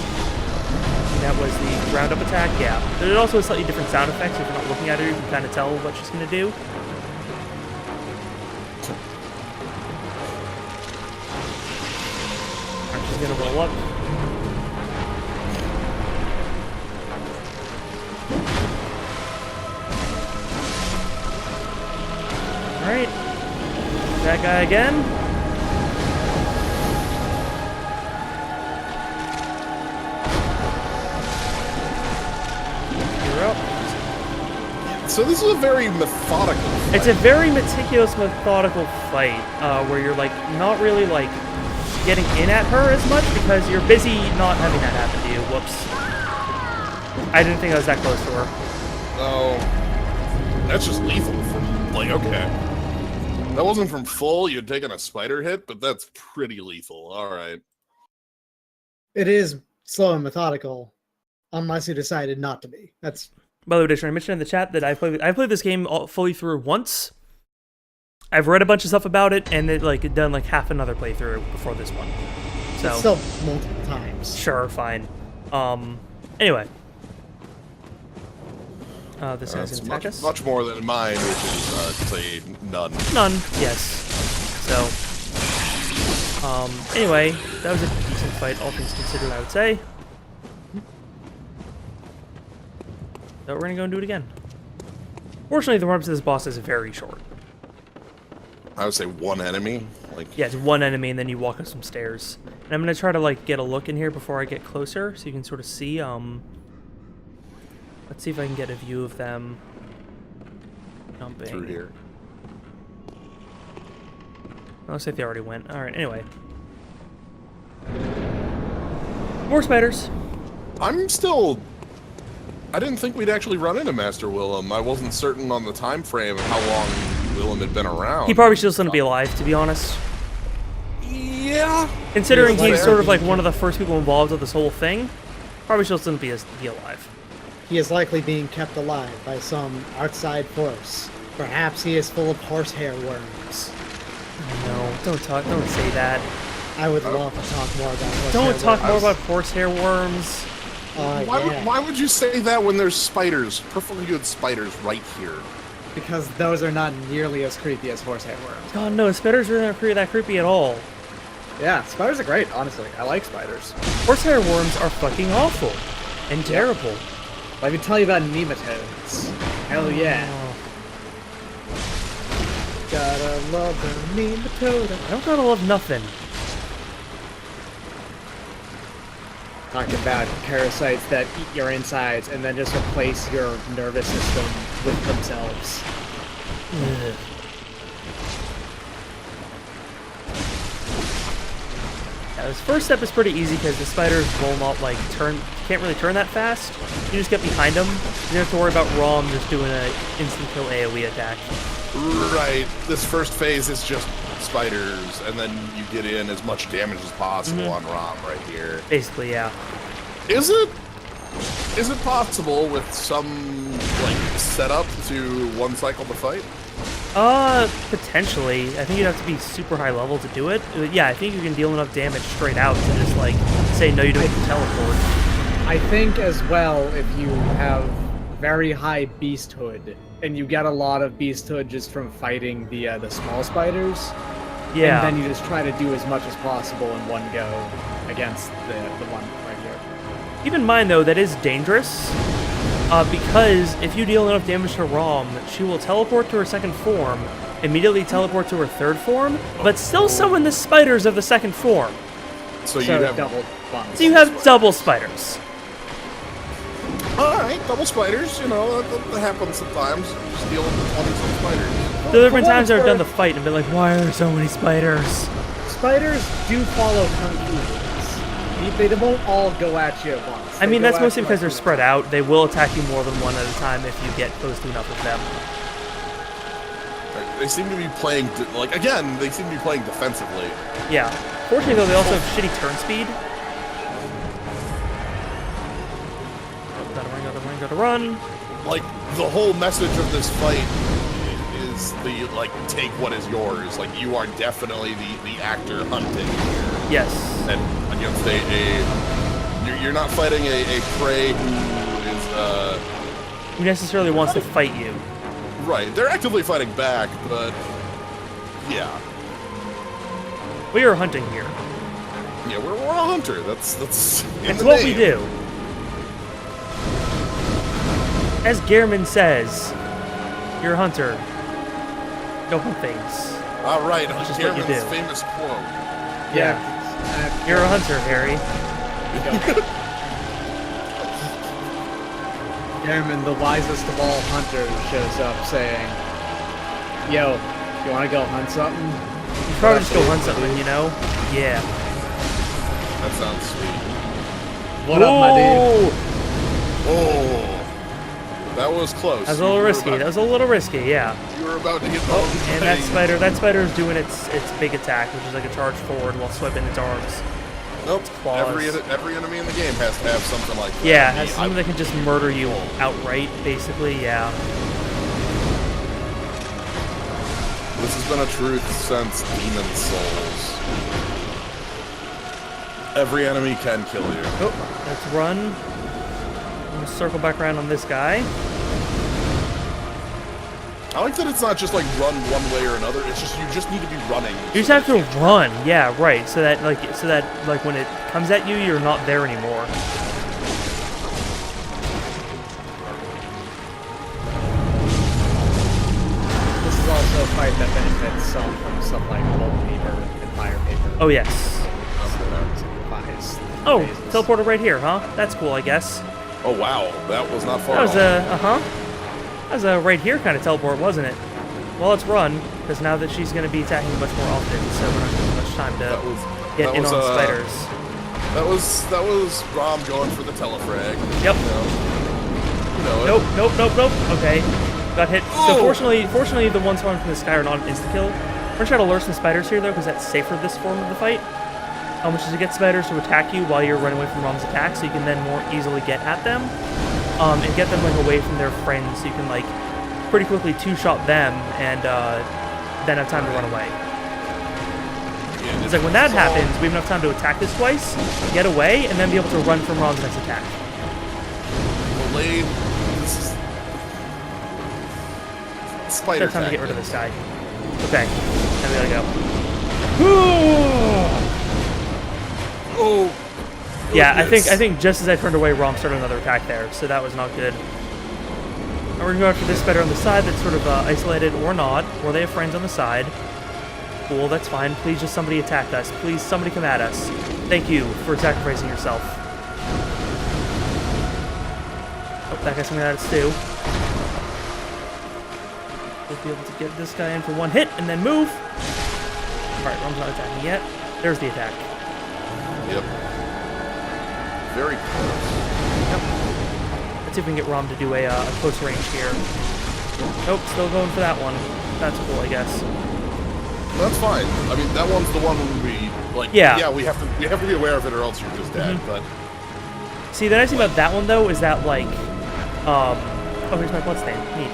That was the ground up attack, yeah. There's also a slightly different sound effect, so if you're not looking at her, you can kind of tell what she's going to do. Alright, she's going to roll up. Alright. That guy again. You're up. So this is a very methodical fight. It's a very meticulous, methodical fight, where you're like not really like getting in at her as much because you're busy not having that happen to you. Whoops. I didn't think I was that close to her. Oh. That's just lethal from, like, okay. That wasn't from full, you'd taken a spider hit, but that's pretty lethal. Alright. It is slow and methodical, unless you decided not to be. That's By the way, Dishon, I mentioned in the chat that I played this game fully through once. I've read a bunch of stuff about it, and it done like half another playthrough before this one. So it's still multiple times. sure, fine. Anyway. This guy's It's gonna attack us. much more than mine, which is, say, none. None, yes. So, anyway, that was a decent fight, all things considered, I would say. So we're gonna go and do it again. Fortunately, the run-up to this boss is very short. I would say one enemy. Like, Yeah, it's one enemy, and then you walk up some stairs. And I'm gonna try to, like, get a look in here before I get closer, so you can sort of see, let's see if I can get a view of them jumping. through here. Looks like they already went. Alright, anyway. More spiders. I'm still... I didn't think we'd actually run into Master Willem. I wasn't certain on the time frame of how long Willem had been around. He probably still shouldn't be alive, to be honest. Yeah. Considering Yeah, he's fair. sort of like one of the first people involved with this whole thing, probably still shouldn't be alive. He is likely being kept alive by some outside force. Perhaps he is full of horsehair worms. No, don't say that. I would love to talk more about horsehair Don't talk more worms. about horsehair worms. Why would you say that when there's spiders, perfectly good spiders right here? Because those are not nearly as creepy as horsehair worms. God, no, spiders really aren't that creepy at all. Yeah, spiders are great, honestly. I like spiders. Horsehair worms are fucking awful and terrible. Let me tell you about nematodes. Hell yeah. Oh, Gotta love the nematode. I don't gotta love nothing. Talking about parasites that eat your insides and then just replace your nervous system with themselves. Ugh. Yeah, this first step is pretty easy because the spiders will not can't really turn that fast. You just get behind them. You don't have to worry about Rom just doing an instant kill AoE attack. Right. This first phase is just spiders, and then you get in as much damage as possible on Rom right here. Basically, yeah. Is it possible with some like setup to one cycle the fight? Potentially. I think you'd have to be super high level to do it. Yeah, I think you can deal enough damage straight out to just like say no, you don't have to teleport. I think as well, if you have very high beasthood, and you get a lot of beasthood just from fighting the small spiders, Yeah. and then you just try to do as much as possible in one go against the one right here. Keep in mind, though, that is dangerous, because if you deal enough damage to Rom, she will teleport to her second form, immediately teleport to her third form, but still summon the spiders of the second form. So you So have double bombs. So you have double spiders. Alright, double spiders, you know, that happens sometimes. Just deal with 20-some spiders. So there have been times I've done the fight and been like, why are there so many spiders? Spiders do follow kung fu rules. They won't all go at you at once. I mean, They go that's at mostly you because like they're spread out. They will attack you more than one at a time if you get close to enough of them. They seem to be playing, they seem to be playing defensively. Yeah. Fortunately, though, they also have shitty turn speed. Gotta run. Like, the whole message of this fight is take what is yours. Like, you are definitely the actor hunting here. Yes. And against you're not fighting a prey who is, Who necessarily wants to fight you. right, they're actively fighting back, but, yeah. We are hunting here. Yeah, we're a hunter, that's in That's the what we name. do. As Gehrman says, you're a hunter. Go hunt things. Alright, Which is what you Cameron's do. famous quote. Yeah. You're a hunter, Harry. Airman, the wisest of all hunters, shows up saying, "Yo, you want to go hunt something?" You probably just go hunt something, you know? Yeah. That sounds sweet. What up, my dude? Oh, That was close. That was a little risky. That was a little risky, yeah. You were about to get the And that spider is doing its big attack, which is like a charge forward while swiping its arms. Nope. claws. Every enemy in the game has to have something like that. Yeah, it has something that can just murder you outright, basically, yeah. This has been a truth since Demon Souls. Every enemy can kill you. Oh, let's run. I'm gonna circle back around on this guy. I like that it's not just like run one way or another. It's just you just need to be running. You just have to run, yeah, right. So that like when it comes at you, you're not there anymore. This is also a fight that benefits some from some like wallpaper and fire paper. Oh yes. Simplifies Oh, phases. teleporter right here, huh? That's cool, I guess. Oh wow, that was not far. That was off. that was a right here kind of teleport, wasn't it? Well, let's run, because now that she's going to be attacking much more often, so we're not going to have much time to get in on spiders. That was Rom going for the telefrag. Yep. You know it. Nope. Okay. Got hit. So fortunately, the ones falling from the sky are not an insta-kill. We're going to try to lure some spiders here, though, because that's safer this form of the fight. Which is to get spiders to attack you while you're running away from Rom's attack, so you can then more easily get at them. And get them like away from their friends, so you can like pretty quickly two-shot them and then have time to run away. Yeah, It's like when that happens, we have enough time to attack this twice, get away, and then be able to run from Rom's next attack. Delayed. This is spider. Time to get rid of this guy. Okay, now we gotta go. Oh. Yeah, I goodness. think just as I turned away, Rom started another attack there, so that was not good. Now we're gonna go after this spider on the side that's sort of isolated or not, or they have friends on the side. Cool, that's fine. Please just somebody attack us. Please somebody come at us. Thank you for sacrificing yourself. Oh, that guy's coming at us too. We'll be able to get this guy in for one hit and then move. Alright, Rom's not attacking yet. There's the attack. Yep. Very close. Yep. Let's see if we can get Rom to do a close range here. Nope, still going for that one. That's cool, I guess. That's fine. I mean, that one's the one we like. Yeah. We have to be aware of it, or else you're just dead. But See, the nice thing about that one though is that like, oh, here's my bloodstain. Neat.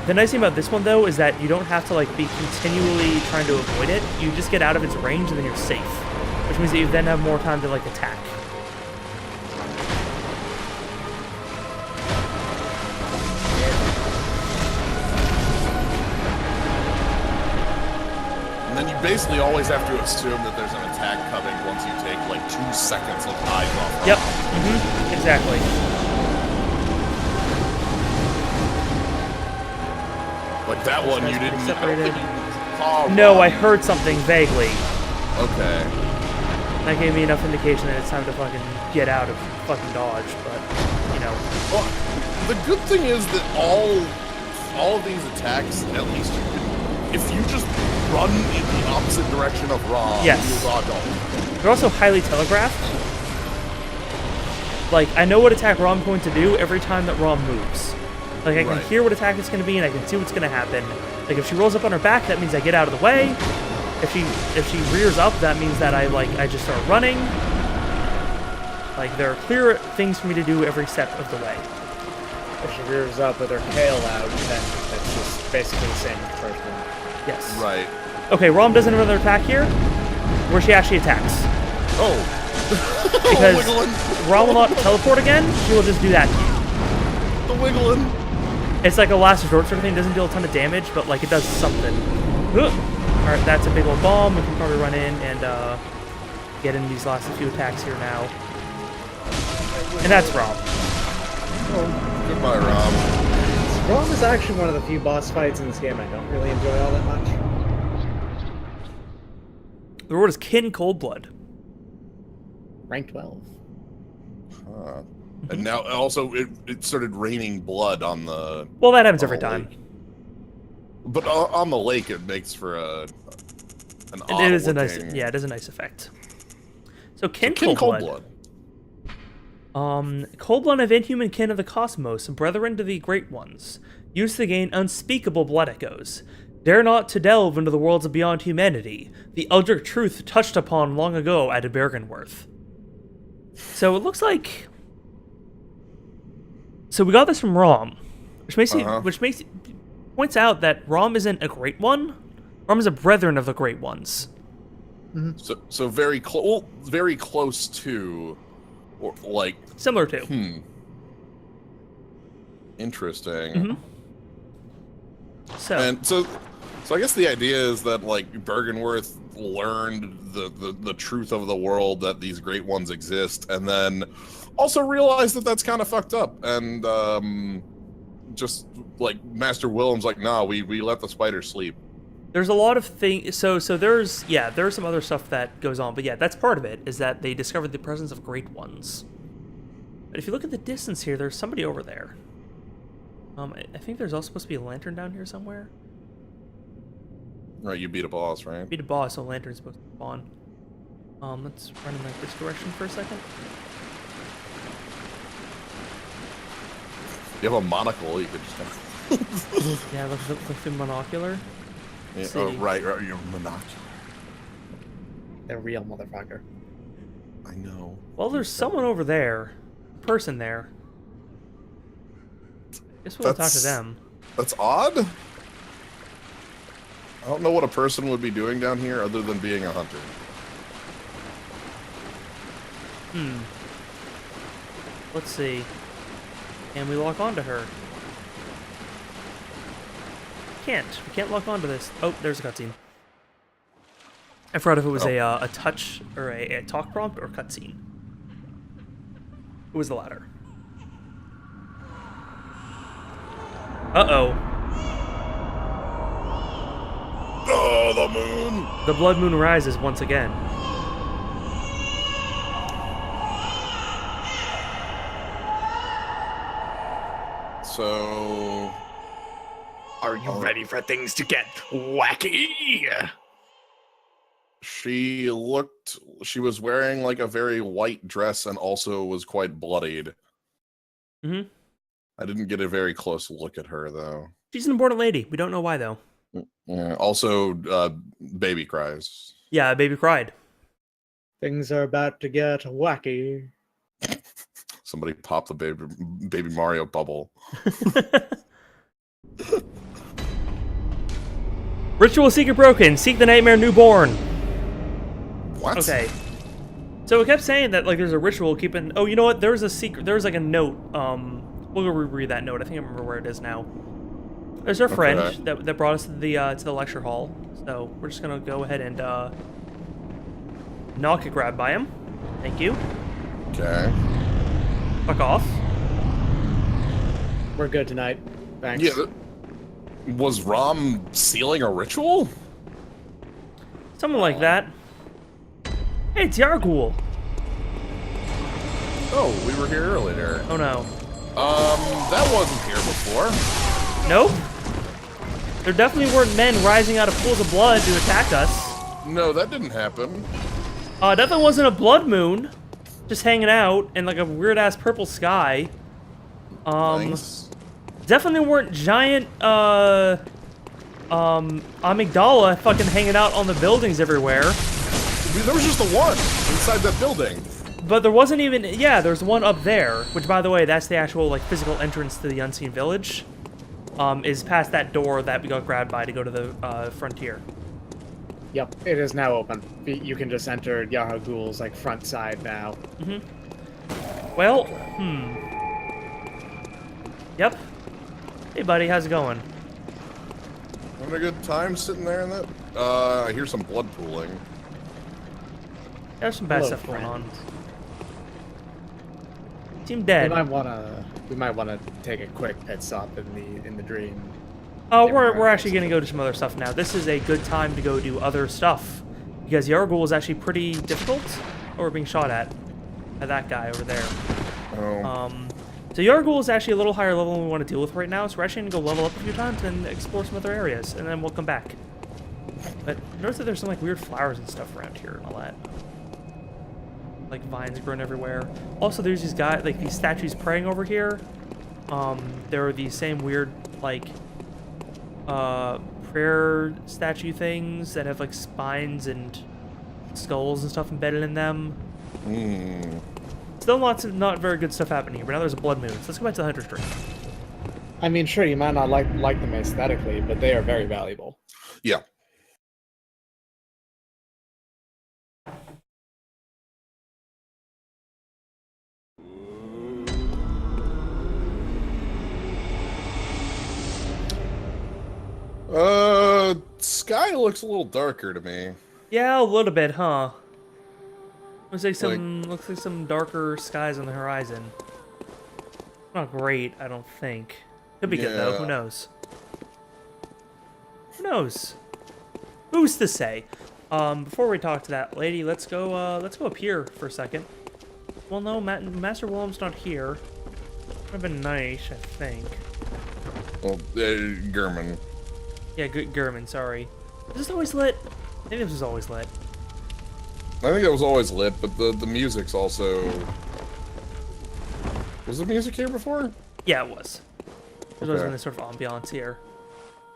The nice thing about this one though is that you don't have to like be continually trying to avoid it. You just get out of its range and then you're safe, which means that you then have more time to like attack. and then you basically always have to assume that there's an attack coming once you take like 2 seconds of eyes off. Yep. Exactly. Like that one, you didn't. Separated. Oh, No, I heard something vaguely. Okay. That gave me enough indication that it's time to fucking get out of fucking dodge, but, you know. Well, the good thing is that all of these attacks, at least you can, if you just run in the opposite direction of Rom, Yes. you'll dodge all of them. They're also highly telegraphed. Like, I know what attack Rom's going to do every time that Rom moves. Like, I can Right. hear what attack it's going to be, and I can see what's going to happen. Like, if she rolls up on her back, that means I get out of the way. If she rears up, that means that I just start running. Like, there are clear things for me to do every step of the way. If she rears up with her tail out, then that's just basically the same as the first one. Yes. Right. Okay, Rom does another attack here, where she actually attacks. Oh. Because wiggling. Rom will not teleport again, she will just do that to you. The wiggling. It's like a last resort sort of thing. It doesn't deal a ton of damage, but like it does something. Alright, that's a big old bomb. We can probably run in and get in these last few attacks here now. And that's Rom. Oh, goodbye, Rom. Rom is actually one of the few boss fights in this game I don't really enjoy all that much. The reward is Kin Coldblood. Rank 12. And now also it started raining blood on the. Well, that happens every time. Lake. But on the lake, it makes for an odd It is a looking... nice, yeah, it is a nice effect. So Kin Kin Coldblood. Cold blood of inhuman kin of the cosmos, brethren to the great ones, used to gain unspeakable blood echoes. Dare not to delve into the worlds beyond humanity, the eldritch truth touched upon long ago at Bergenworth. So it looks like... So we got this from Rom, which points out that Rom isn't a great one. Rom is a brethren of the great ones. Mm-hmm. So very close to, or like similar to. Interesting. Mm-hmm. So I guess the idea is that like Bergenworth learned the truth of the world, that these great ones exist, and then also realized that that's kind of fucked up, and just like Master Willem's like, nah, we let the spider sleep. There's a lot of things. So there's some other stuff that goes on, but yeah, that's part of it. Is that they discovered the presence of great ones. But if you look at the distance here, there's somebody over there. I think there's also supposed to be a lantern down here somewhere. Right, you beat a boss, right? Beat a boss, so a lantern's supposed to spawn. Let's run in like this direction for a second. You have a monocle, you could just Yeah, look through monocular. Yeah, oh, right, you're monocular. The real motherfucker. I know. Well, there's someone over there. A person there. Guess we'll talk to them. That's odd. I don't know what a person would be doing down here other than being a hunter. Let's see. Can we lock onto her? We can't lock onto this. Oh, there's a cutscene. I forgot if it was a touch or a talk prompt or cutscene. It was the latter. Uh-oh. Oh, the moon! The blood moon rises once again. So... Are you ready for things to get wacky? She was wearing like a very white dress and also was quite bloodied. Mm-hmm. I didn't get a very close look at her, though. She's an important lady. We don't know why, though. Yeah, also, baby cries. Yeah, baby cried. Things are about to get wacky. Somebody popped the baby Mario bubble. Ritual Seeker broken. Seek the nightmare newborn. What? Okay. So it kept saying that like there's a ritual keeping. Oh, you know what? There's a secret. There's like a note. We'll go reread that note. I think I remember where it is now. There's our friend that brought us to the lecture hall. So we're just gonna go ahead and not get grabbed by him. Thank you. Okay. Fuck off. We're good tonight. Thanks. Yeah. Was Rom sealing a ritual? Something like that. Hey, it's Yarghoul. Oh, we were here earlier. Oh no. That wasn't here before. Nope. There definitely weren't men rising out of pools of blood to attack us. No, that didn't happen. Definitely wasn't a blood moon. Just hanging out in like a weird ass purple sky. Nice. Definitely weren't giant amygdala fucking hanging out on the buildings everywhere. There was just the one inside that building. But there wasn't even, yeah, there's one up there, which by the way, that's the actual like physical entrance to the Unseen Village. Is past that door that we got grabbed by to go to the frontier. Yep, it is now open. You can just enter Yarghoul's like front side now. Mm-hmm. Well, Yep. Hey buddy, how's it going? Having a good time sitting there in that? I hear some blood pooling. There's some bad stuff going on. Seem dead. We might wanna take a quick pit stop in the dream. Oh, we're actually gonna go do some other stuff now. This is a good time to go do other stuff because Yarghoul is actually pretty difficult. Oh, we're being shot at by that guy over there. Oh. So Yarghoul is actually a little higher level than we want to deal with right now, so we're actually gonna go level up a few times and explore some other areas, and then we'll come back. But notice that there's some like weird flowers and stuff around here and all that. like vines growing everywhere. Also, there's these guys, like these statues praying over here. There are these same weird like prayer statue things that have like spines and skulls and stuff embedded in them. Still lots of not very good stuff happening here, but now there's a blood moon. So let's go back to the hunter's tree. I mean, sure, you might not like them aesthetically, but they are very valuable. Yeah. Sky looks a little darker to me. Yeah, a little bit, huh? Looks like some darker skies on the horizon. Not great, I don't think. Could be good though. Who knows? Who knows? Who's to say? Before we talk to that lady, let's go up here for a second. Well, no, Master Willem's not here. Would have been nice, I think. Well, German. Yeah, Gurman, sorry. Is this always lit? Maybe this was always lit. I think that was always lit, but the music's also... Was the music here before? Yeah, it was. There's always Okay. been this sort of ambiance here.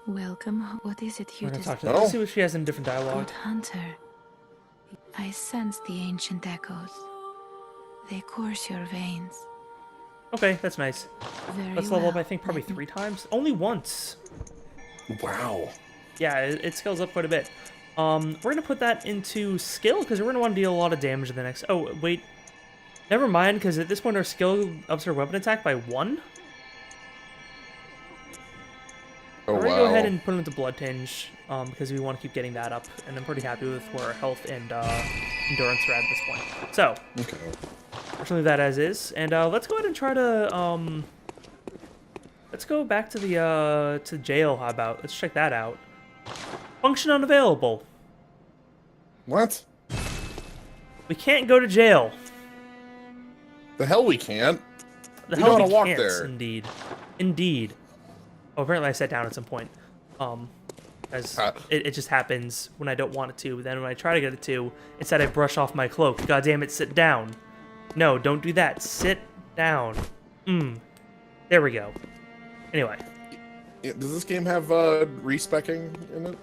Welcome. What is it you We're gonna talk to desire? her. Let's see what she has in different dialogue. Good hunter. I sense the ancient echoes. They course your veins. Okay, that's nice. Very Let's level up, well. I think, probably Let me- 3 times. Only once. Wow. Yeah, it scales up quite a bit. We're gonna put that into skill because we're gonna want to deal a lot of damage in the next. Oh wait, never mind. Because at this point our skill ups our weapon attack by 1. Oh, We're gonna wow. go ahead and put him into blood tinge because we want to keep getting that up, and I'm pretty happy with where our health and endurance are at this point. So Okay. let's leave that as is, and let's go ahead and try to let's go back to the to jail. How about let's check that out. Function unavailable. What? We can't go to jail. The hell we can't. The We hell know how we to walk can't, there. Indeed. Indeed. Oh, apparently I sat down at some point. As it just happens when I don't want it to. But then when I try to get it to, instead I brush off my cloak. God damn it, sit down. No, don't do that. Sit down. There we go. Anyway. Yeah, does this game have respecking in it?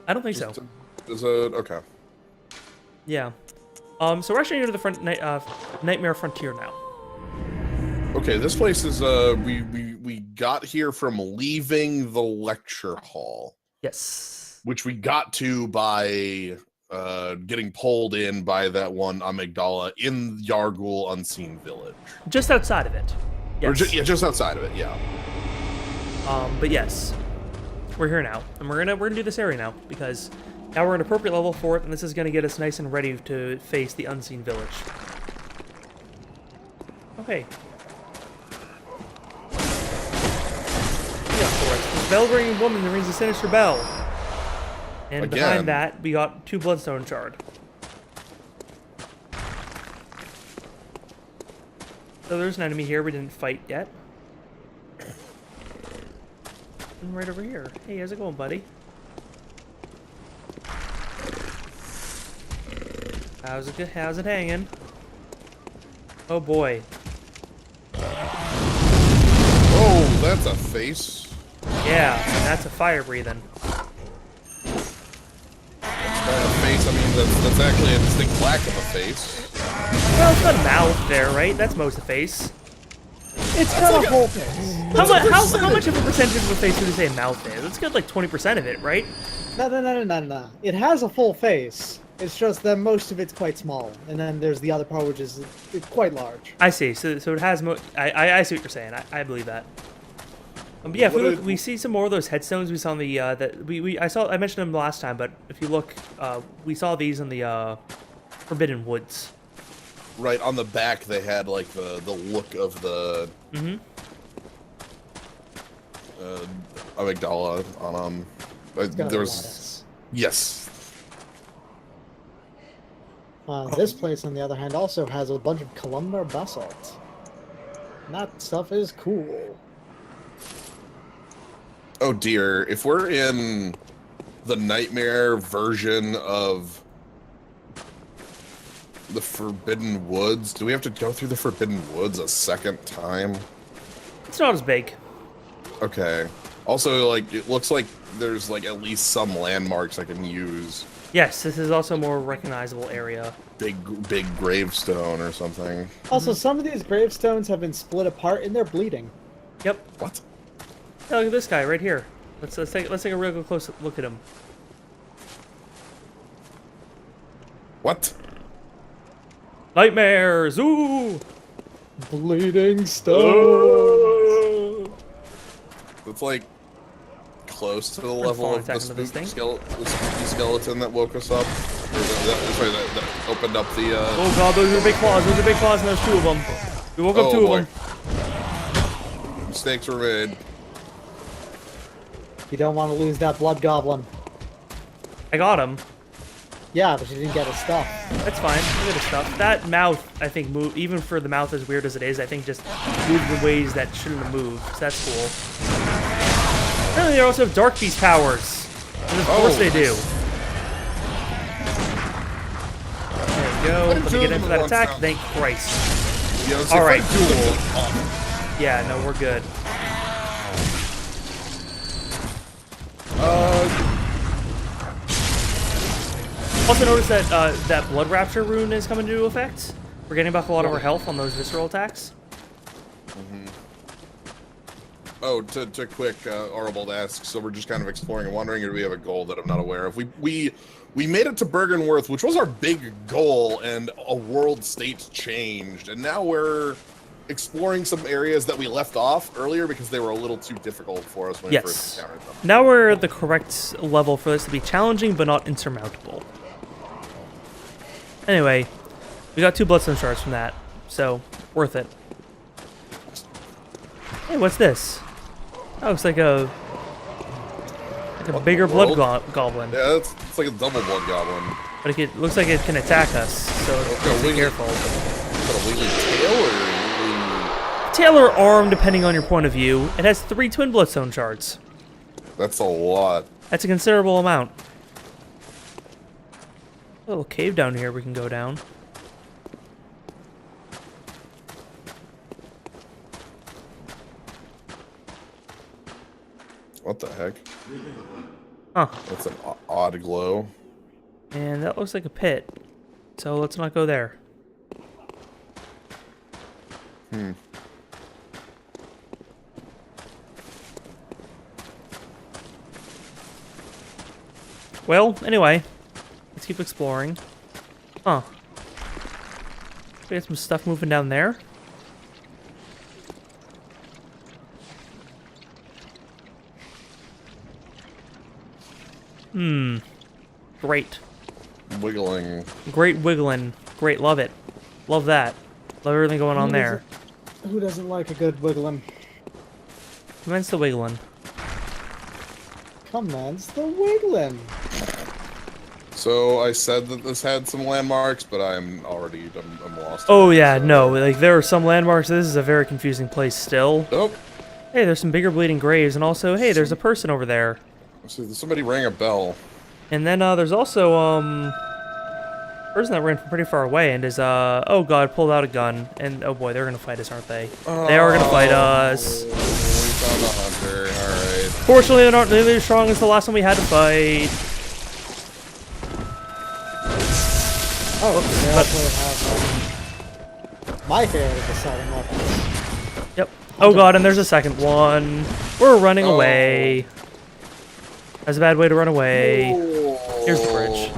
I don't think so. Is it okay? Yeah. So we're actually near to the Nightmare Frontier now. Okay, this place is we got here from leaving the lecture hall, Yes. which we got to by getting pulled in by that one amygdala in Yargul Unseen Village. Just outside of it. Or Yes. yeah, just outside of it, yeah. But yes, we're here now, and we're gonna do this area now because now we're at an appropriate level for it, and this is gonna get us nice and ready to face the unseen village. Okay. Yeah, for us. This bell-ringing woman that rings a sinister bell, and Again. behind that we got 2 bloodstone shard. So there's an enemy here we didn't fight yet. And right over here. Hey, how's it going, buddy? How's it hanging? Oh boy. Oh, that's a face. Yeah, and that's a fire breathing. Face. I mean, that's actually a distinct lack of a face. Well, it's got a mouth there, right? That's most of the face. It's got a whole face. How much of a percentage of a face would you say a mouth is? Let's get like 20% of it, right? No. It has a full face. It's just that most of it's quite small, and then there's the other part which is it's quite large. I see. So it has. I see what you're saying. I believe that. But yeah, if we look, we see some more of those headstones we saw in the I mentioned them last time, but if you look, we saw these in the Forbidden Woods. Right on the back, they had like the look of the amygdala on It's got a there was lattice. yes. This place, on the other hand, also has a bunch of columnar basalt. And that stuff is cool. Oh dear, if we're in the nightmare version of the Forbidden Woods. Do we have to go through the Forbidden Woods a second time? It's not as big. Okay. Also, like, it looks like there's, like, at least some landmarks I can use. Yes, this is also a more recognizable area. Big gravestone or something. Also, some of these gravestones have been split apart and they're bleeding. Yep. What? Oh, look at this guy right here. Let's take a real close look at him. What? Nightmares! Ooh! Bleeding stones. It's like close to the level of the spooky skeleton that woke us up. Or that opened up the. Oh god, those are big claws. Those are big claws, and there's two of them. We woke up two of them. Mistakes were made. You don't want to lose that blood goblin. I got him. Yeah, but you didn't get his stuff. That's fine. Look at his stuff. That mouth, I think, moved. Even for the mouth as weird as it is, I think just moved in ways that shouldn't have moved. So that's cool. Apparently, they also have Dark Beast powers. And of course they do. There we go. Let me get in for that attack. Thank Christ. Yeah, all right, cool. Yeah, no, we're good. Also notice that that Blood Rapture rune is coming into effect. We're getting back a lot of our health on those visceral attacks. Mm-hmm. Oh, to quick, Arbold asks, so we're just kind of exploring and wondering, or do we have a goal that I'm not aware of? We made it to Bergenworth, which was our big goal, and a world state changed, and now we're exploring some areas that we left off earlier because they were a little too difficult for us when we first encountered them. Now we're at the correct level for this to be challenging, but not insurmountable. Anyway, we got 2 bloodstone shards from that, so worth it. Hey, what's this? Oh, it's like a bigger blood goblin. Yeah, it's like a double blood goblin. But it looks like it can attack us, so be careful. Is that a wheelie tail or? Tail or arm, depending on your point of view. It has 3 twin bloodstone shards. That's a lot. That's a considerable amount. A little cave down here we can go down. What the heck? Huh. That's an odd glow. And that looks like a pit. So let's not go there. Well, anyway, let's keep exploring. Huh. We got some stuff moving down there. Great. Wiggling. Great wiggling. Great, love it. Love that. Love everything going on there. Who doesn't like a good wiggling? Commence the wiggling. Commence the wiggling. So I said that this had some landmarks, but I'm lost. Oh yeah, no, like there are some landmarks. This is a very confusing place still. Nope. Hey, there's some bigger bleeding graves, and also, hey, there's a person over there. So somebody rang a bell. And then there's also a person that ran from pretty far away and is oh god, pulled out a gun, and oh boy, they're gonna fight us, aren't they? They are gonna fight us. We found a hunter. All right. Fortunately, they're not nearly as strong as the last one we had to fight. Oh, they also have my favorite of the selling weapons. Yep. Oh god, and there's a second one. We're running away. That's a bad way to run away. Here's the bridge.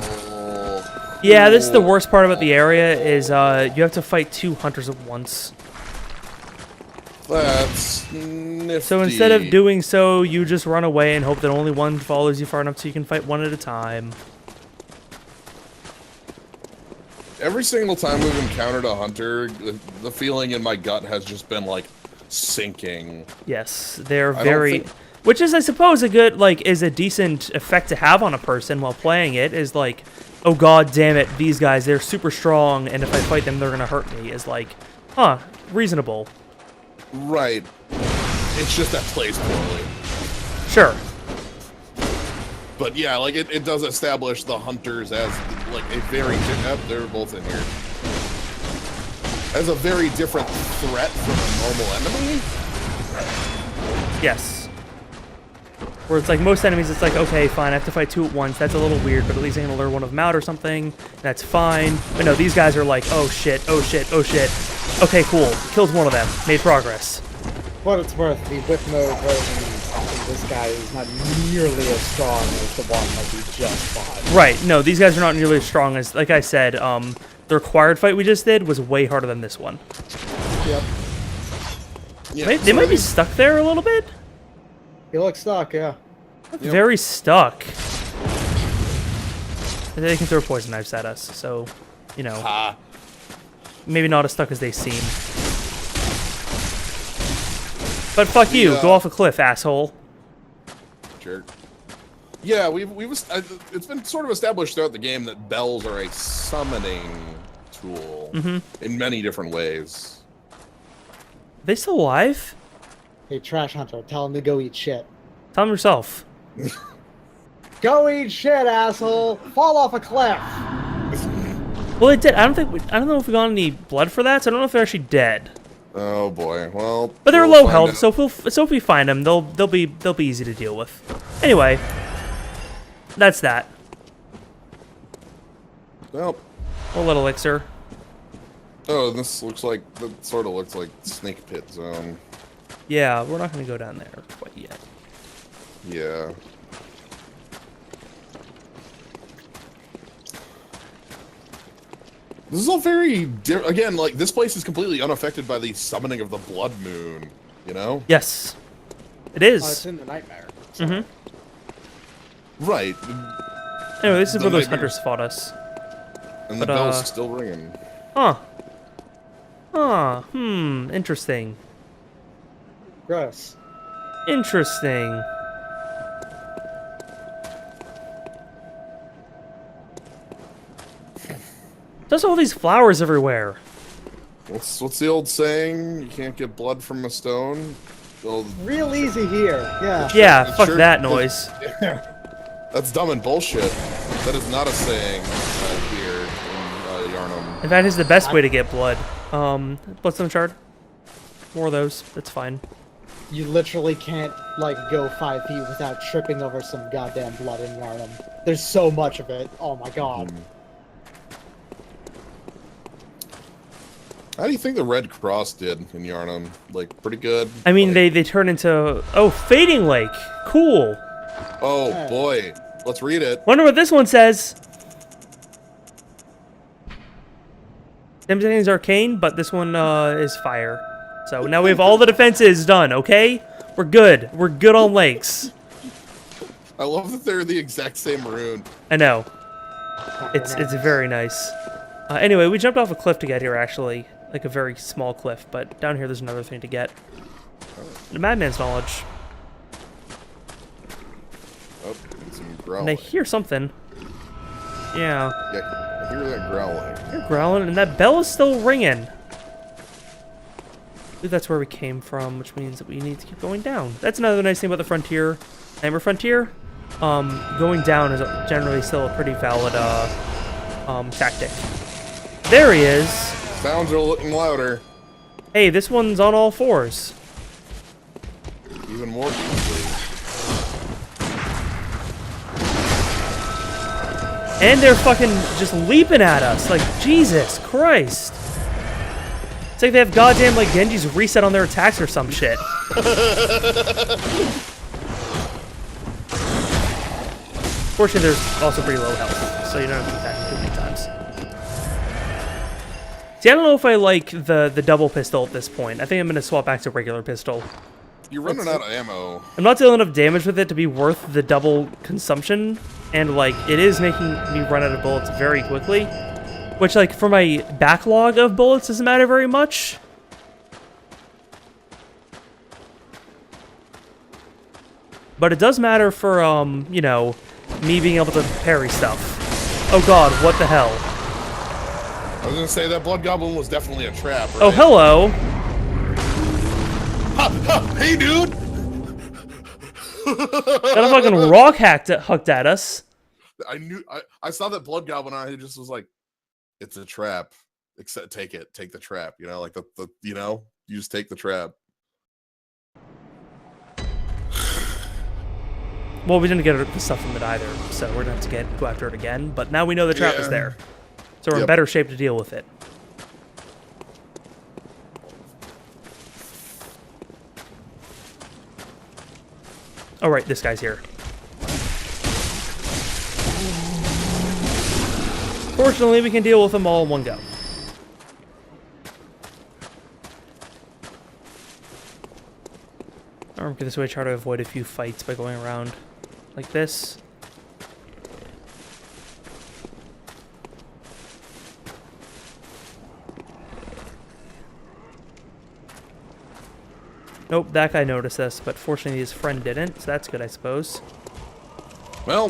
Yeah, this is the worst part about the area is you have to fight 2 hunters at once. That's nifty. So instead of doing so, you just run away and hope that only one follows you far enough so you can fight one at a time. Every single time we've encountered a hunter, the feeling in my gut has just been like sinking. Yes, they're very... Which is, I suppose, a good, like, is a decent effect to have on a person while playing it, is like, oh god damn it, these guys, they're super strong, and if I fight them, they're gonna hurt me, is like, huh, reasonable. Right. It's just that plays poorly. Sure. But yeah, like, it does establish the hunters as, like, a very... they're both in here. as a very different threat from a normal enemy. Yes. Where it's like most enemies, it's like, okay, fine, I have to fight 2 at once. That's a little weird, but at least I'm gonna lure one of them out or something. That's fine. But no, these guys are like, oh shit, oh shit, oh shit. Okay, cool. Killed one of them. Made progress. What it's worth, the whip mode version of this guy is not nearly as strong as the one that we just fought. Right. No, these guys are not nearly as strong as, like I said, the required fight we just did was way harder than this one. Yep. Yeah, They might be stuck there a little bit. He looks stuck, yeah. Very stuck. They can throw poison knives at us, so, you know, maybe not as stuck as they seem. But fuck you, go off a cliff, asshole. Jerk. Yeah, it's been sort of established throughout the game that bells are a summoning tool in many different ways. Are they still alive? Hey, Trash Hunter, tell him to go eat shit. Tell them yourself. Go eat shit, asshole! Fall off a cliff! Well, they did. I don't know if we got any blood for that, so I don't know if they're actually dead. Oh boy, well. But they're we'll low find health, out. so if we find them, they'll be easy to deal with. Anyway, that's that. Well. A little elixir. Oh, this sort of looks like Snake Pit Zone. Yeah, we're not gonna go down there quite yet. Yeah. This is all very again, like, this place is completely unaffected by the summoning of the Blood Moon, you know? Yes, it Oh, is. it's in the nightmare. So. Right. Anyway, this is The where those nightmare. hunters fought us. And the But, bell's still ringing. Huh. Huh. Interesting. Gross. Interesting. There's all these flowers everywhere. What's the old saying? You can't get blood from a stone? Well, Real easy here, yeah. Yeah, It fuck sure that does. noise. That's dumb and bullshit. That is not a saying here in Yarnum. In fact, it's the best way to get blood. Bloodstone shard. More of those. That's fine. You literally can't, like, go 5 feet without tripping over some goddamn blood in Yarnum. There's so much of it. Oh my god. How do you think the Red Cross did in Yarnum? Like, pretty good? I mean, Like- they turn into... Oh, Fading Lake. Cool. Oh, boy. Let's read it. Wonder what this one says. Same thing's arcane, but this one is fire. So now we have all the defenses done, okay? We're good. We're good on lakes. I love that they're the exact same rune. I know. It's very nice. Anyway, we jumped off a cliff to get here, actually. Like a very small cliff, but down here there's another thing to get. The Madman's Knowledge. Oh, and some And I growling. hear something. Yeah. Yeah, I hear that growling. You're growling, and that bell is still ringing. I believe that's where we came from, which means that we need to keep going down. That's another nice thing about the Frontier. Nightmare Frontier. Going down is generally still a pretty valid tactic. There he is. Sounds are looking louder. Hey, this one's on all fours. Even more easily. And they're fucking just leaping at us. Like, Jesus Christ. It's like they have goddamn, like, Genji's reset on their attacks or some shit. Fortunately, there's also pretty low health, so you don't have to attack too many times. See, I don't know if I like the double pistol at this point. I think I'm going to swap back to regular pistol. You're running out of ammo. I'm not dealing enough damage with it to be worth the double consumption, and, like, it is making me run out of bullets very quickly, which, like, for my backlog of bullets doesn't matter very much. But it does matter for, you know, me being able to parry stuff. Oh god, what the hell? I was gonna say that Blood Goblin was definitely a trap, right? Oh, hello! Ha, ha, hey, dude! Got a fucking rock hooked at us. I saw that Blood Goblin and I just was like, it's a trap. Except take the trap, you know, like the you know, you just take the trap. Well, we didn't get the stuff from it either, so we're going to have to go after it again. But now we know the trap is there. So we're in better shape to deal with it. Oh, right, this guy's here. Fortunately, we can deal with them all in one go. Or we can this way try to avoid a few fights by going around like this. Nope, that guy noticed us, but fortunately his friend didn't, so that's good, I suppose. Well,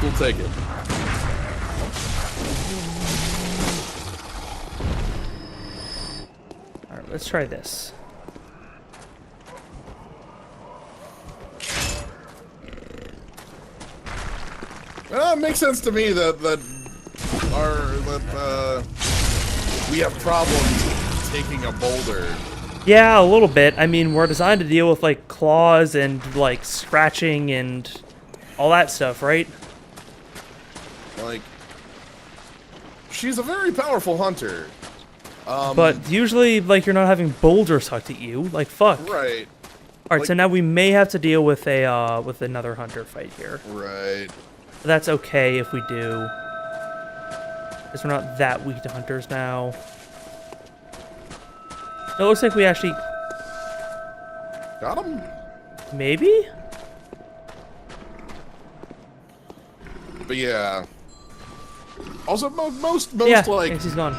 we'll take it. Alright, let's try this. It makes sense to me that we have problems taking a boulder. Yeah, a little bit. I mean, we're designed to deal with, like, claws and, like, scratching and all that stuff, right? Like, she's a very powerful hunter. But usually, like, you're not having boulders hucked at you. Like, fuck. Right. Alright, Like, so now we may have to deal with a with another hunter fight here. Right. That's okay if we do. Because we're not that weak to hunters now. It looks like we actually... Got him? Maybe? But yeah. Also, most Yeah, like yes, he's gone.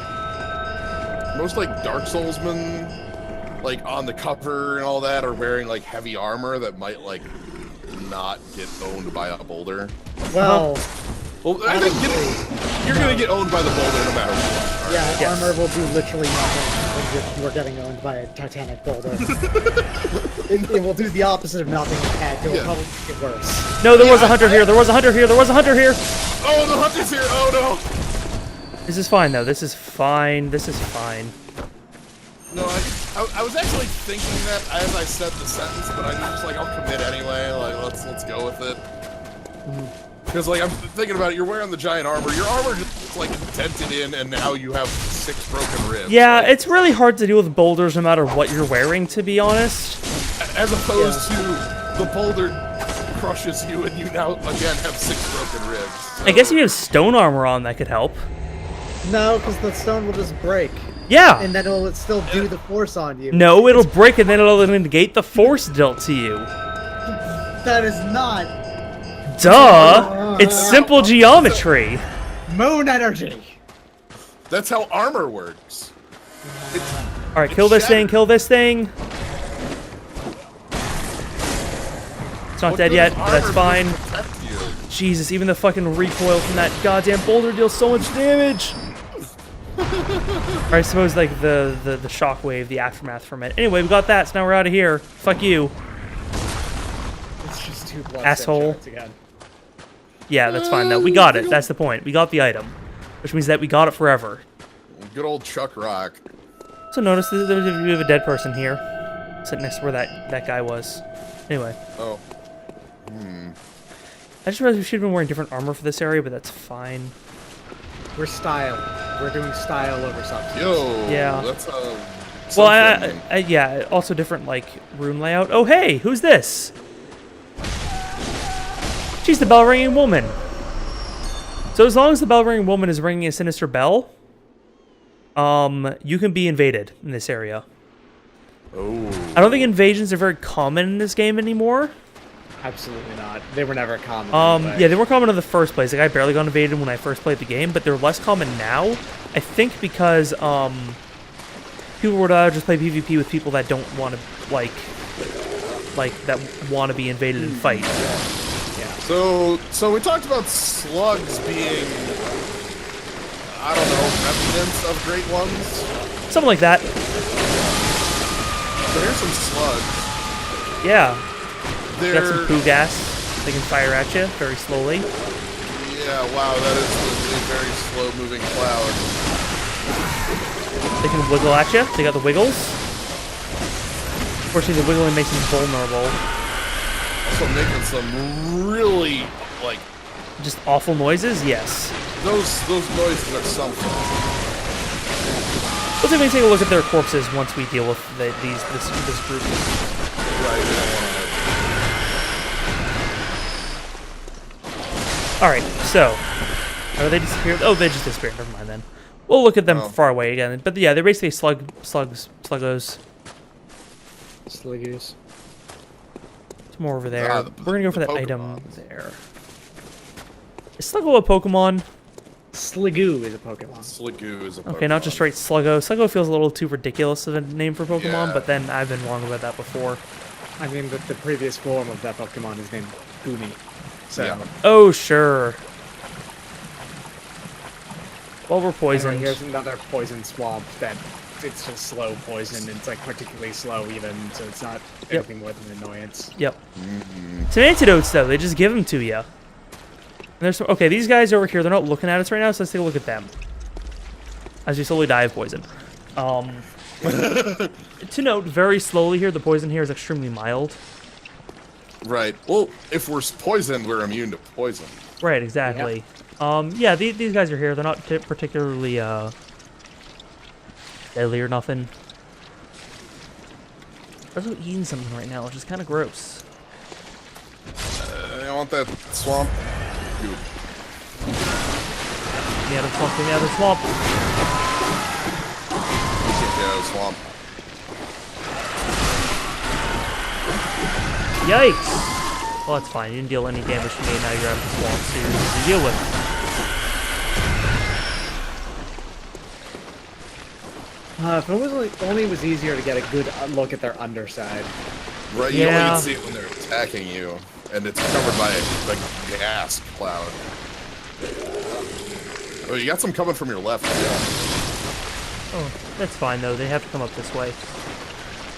most like Dark Soulsmen, like on the cover and all that, are wearing like heavy armor that might like not get owned by a boulder. Well, Well, I think you're gonna get owned by the boulder no matter what. yeah, Yes. armor will do literally nothing when you're getting owned by a Titanic boulder. it will do the opposite of nothing it had. It will probably make it worse. No, there was a hunter here. There was a hunter here. There was a hunter here. Oh, the hunter's here! Oh no! This is fine, though. This is fine. This is fine. No, I was actually thinking that as I said the sentence, but I'm just like, I'll commit anyway. Like, let's go with it. Because like I'm thinking about it, you're wearing the giant armor. Your armor just like dented in, and now you have 6 broken ribs. Yeah, like, it's really hard to deal with boulders no matter what you're wearing, to be honest. as opposed to the boulder crushes you, and you now again have 6 broken ribs. So, I guess if you have stone armor on, that could help. No, because the stone will just break, Yeah. and then it'll still do the force on you. No, it'll break and then it'll negate the force dealt to you. That is not Duh! It's simple geometry. moon energy. that's how armor works. Alright, kill this thing, kill this thing. It's not What dead good yet, is but that's armor fine. to protect you? Jesus, even the fucking recoil from that goddamn boulder deals so much damage. Or I suppose like the shockwave, the aftermath from it. Anyway, we got that, so now we're out of here. Fuck you. It's just 2 blood Asshole. shards again. Yeah, that's fine though. We got it. That's the point. We got the item. Which means that we got it forever. Good old Chuck Rock. So notice that we have a dead person here. Sitting next to where that guy was. Anyway. Oh. I just realized we should have been wearing different armor for this area, but that's fine. We're style. We're doing style over substance. Yo. Yeah. That's Well, yeah, also different, like, room layout. Oh, hey, who's this? She's the bell-ringing woman. So as long as the bell-ringing woman is ringing a sinister bell, you can be invaded in this area. Oh. I don't think invasions are very common in this game anymore. Absolutely not. They were never common. anyway. Yeah, they were common in the first place. Like, I barely got invaded when I first played the game, but they're less common now. I think because, people would just play PvP with people that don't want to, like, that want to be invaded and fight. So we talked about slugs being, I don't know, evidence of great ones. Something like that. So here's some slugs. Yeah. They're, Got some poo gas. They can fire at you very slowly. yeah, wow, that is a very slow-moving cloud. They can wiggle at you. They got the wiggles. Unfortunately, the wiggling makes them vulnerable. Also making some really, like... Just awful noises? Yes. Those noises are something. Let's take a look at their corpses once we deal with this group. Right. Alright, so... Are they disappeared? Oh, they just disappeared. Never mind then. We'll look at them far away again. But yeah, they're basically sluggos. Sliggoos. It's more over there. We're gonna go for that item there. Is Sluggo a Pokemon? Sliggoo is a Pokemon. Sliggoo is a Pokemon. Okay, not just straight Sluggo. Sluggo feels a little too ridiculous of a name for Pokemon, Yeah. but then I've been wrong about that before. I mean, the previous form of that Pokemon is named Goomy. So, Yeah. Oh, sure. Well, we're anyway, poisoned. here's another poison swamp that it's just slow poison. It's like particularly slow even, so it's not anything more than an annoyance. Yep. Some antidotes, though. They just give them to you. And there's some, okay, these guys over here, they're not looking at us right now, so let's take a look at them. As we slowly die of poison. To note, very slowly here, the poison here is extremely mild. Right. Well, if we're poisoned, we're immune to poison. Right, exactly. Yeah, these guys are here. They're not particularly deadly or nothing. They're also eating something right now, which is kind of gross. I want that swamp. Goop. Get me out of the swamp, get me out of the swamp. Get out of the swamp. Yikes! Well, that's fine. You didn't deal any damage to me, now you're out of the swamp, so you're easy to deal with. If it was only was easier to get a good look at their underside. Right, you Yeah. only can see it when they're attacking you, and it's covered by a gas cloud. Oh, you got some coming from your left. Oh, that's fine, though. They have to come up this way.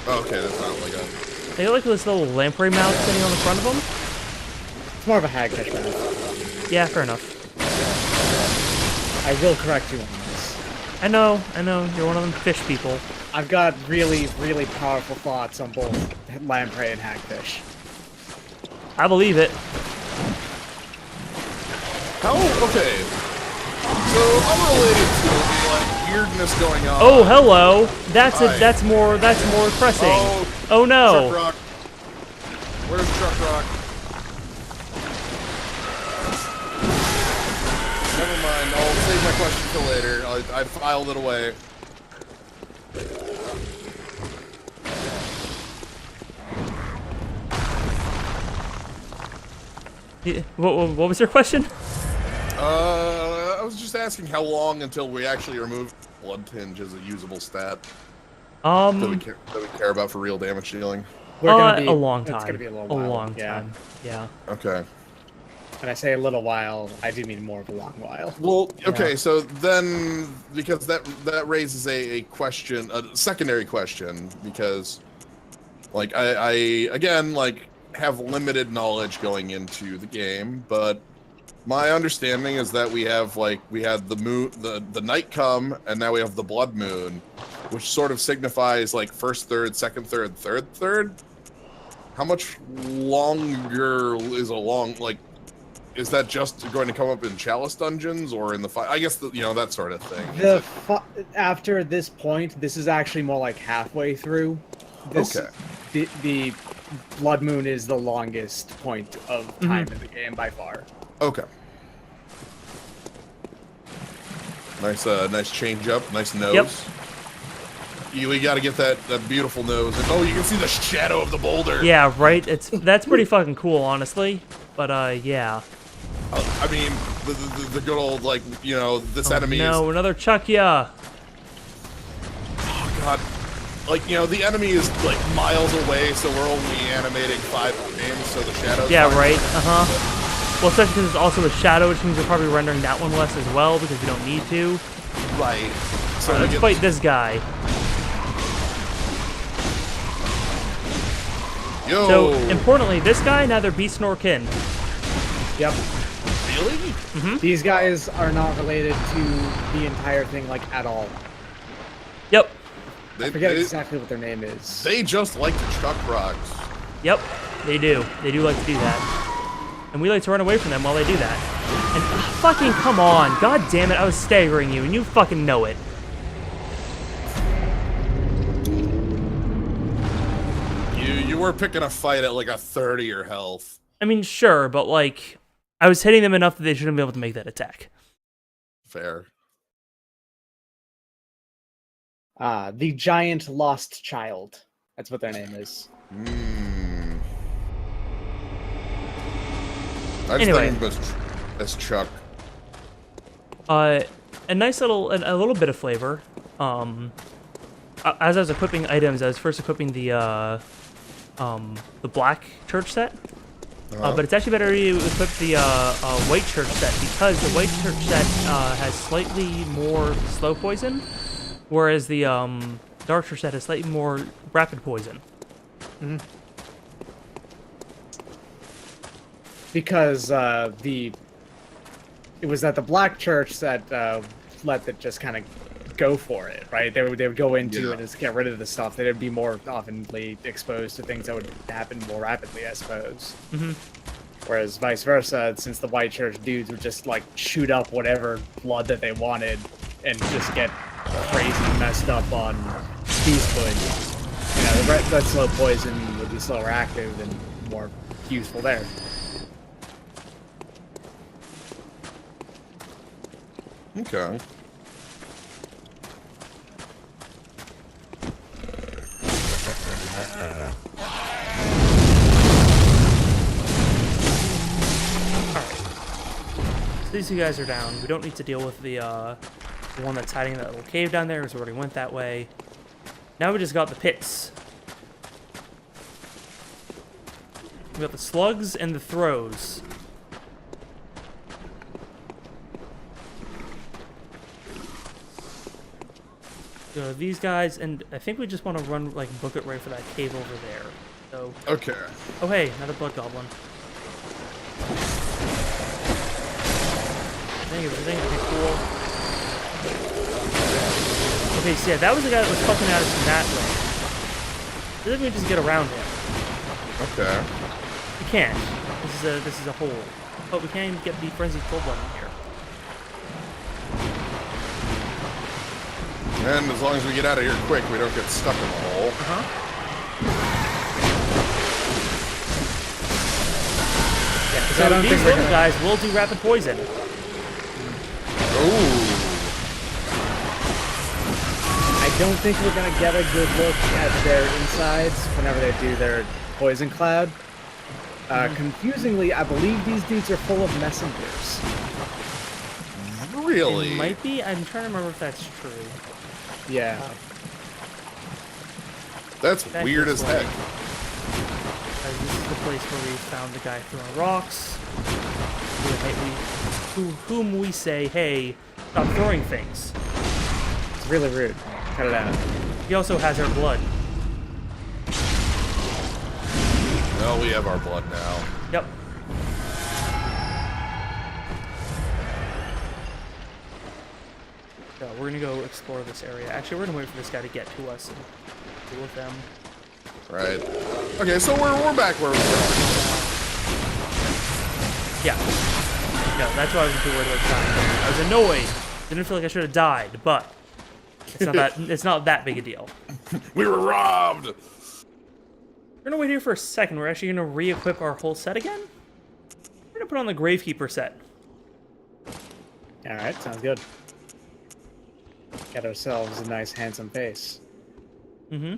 Oh, okay, that's not like a... They got like this little lamprey mouth sitting on the front of them. It's more of a hagfish mouth. Yeah, fair enough. I will correct you on this. I know. You're one of them fish people. I've got really, really powerful thoughts on both lamprey and hagfish. I believe it. How? Okay. So, unrelated to the, like, weirdness going on. Oh, hello. That's Hi. that's more pressing. Oh, Oh no. Truck Rock. Where's Truck Rock? Never mind. I'll save my question till later. I filed it away. What was your question? I was just asking how long until we actually remove Blood Tinge as a usable stat that we care about for real damage dealing. A long time. It's gonna be a little while. A long yeah. time. Yeah. Okay. When I say a little while, I do mean more of a long while. Well, okay, Yeah. so then, because that raises a question, a secondary question, because, like, I again, like, have limited knowledge going into the game, but my understanding is that we had the moon, the night come, and now we have the blood moon, which sort of signifies, like, first third, second third, third third. How much longer is a long, like, is that just going to come up in Chalice dungeons or in the I guess that sort of thing. After this point, this is actually more like halfway through. Okay. The Blood Moon is the longest point of time in the game by far. Okay. Nice change up, nice nose. Yep. We got to get that beautiful nose. And, oh, you can see the shadow of the boulder. Yeah, right. That's pretty fucking cool, honestly. But yeah. I mean, the good old, like, this enemy No, is... another Chuck ya. Oh, God. Like, the enemy is, like, miles away, so we're only animating 5 frames, so the shadows... Yeah, aren't- right. Well, especially because it's also a shadow, which means we're probably rendering that one less as well, because we don't need to. Right. So Let's fight this guy. Yo! So, importantly, this guy neither beast nor kin. Yep. Really? These guys are not related to the entire thing, like, at all. Yep. I forget exactly what their name is. They just like to chuck rocks. Yep. They do. They do like to do that. And we like to run away from them while they do that. And fucking come on. God damn it, I was staggering you, and you fucking know it. You were picking a fight at like a 30 your health. I mean, sure, but like, I was hitting them enough that they shouldn't be able to make that attack. Fair. The Giant Lost Child. That's what their name is. I just Anyway. think that's Chuck. A nice little, a little bit of flavor. As I was equipping items, I was first equipping the black church set. But it's actually better to equip the white church set, because the white church set has slightly more slow poison, whereas the dark church set has slightly more rapid poison. Because it was at the Black Church that let it just kind of go for it, right? They would go into and just get rid of the stuff. They'd be more oftenly exposed to things that would happen more rapidly, I suppose. Whereas vice versa, since the White Church dudes would just like shoot up whatever blood that they wanted and just get crazy messed up on beasthood. You know, that slow poison would be slower active and more useful there. Okay. So these two guys are down. We don't need to deal with the one that's hiding in that little cave down there, because we already went that way. Now we just got the pits. We got the slugs and the throws. So these guys, and I think we just want to run, like, book it right for that cave over there. So. Okay. Oh hey, another blood goblin. I think it's pretty cool. Okay, so yeah, that was the guy that was fucking at us from that way. I think we just get around him. Okay. We can't. This is a hole. But we can't even get the frenzied full blood in here. And as long as we get out of here quick, we don't get stuck in the hole. Yeah, I so don't these think we're little gonna- guys will do rapid poison. Ooh. I don't think we're gonna get a good look at their insides whenever they do their poison cloud. Confusingly, I believe these dudes are full of messengers. Really? It might be. I'm trying to remember if that's true. Yeah. That's Back weird this as way. heck. This is the place where we found the guy throwing rocks. Whom we say, hey, stop throwing things. It's really rude. Cut it out. He also has our blood. Well, we have our blood now. Yep. So we're gonna go explore this area. Actually, we're gonna wait for this guy to get to us and deal with them. Right. Okay, so we're back where we were. Yeah. No, that's why I was too worried about dying. I was annoyed. Didn't feel like I should have died, but it's not that big a deal. We were robbed! We're gonna wait here for a second. We're actually gonna re-equip our whole set again. We're gonna put on the Gravekeeper set. Alright, sounds good. Get ourselves a nice, handsome face. Mm-hmm.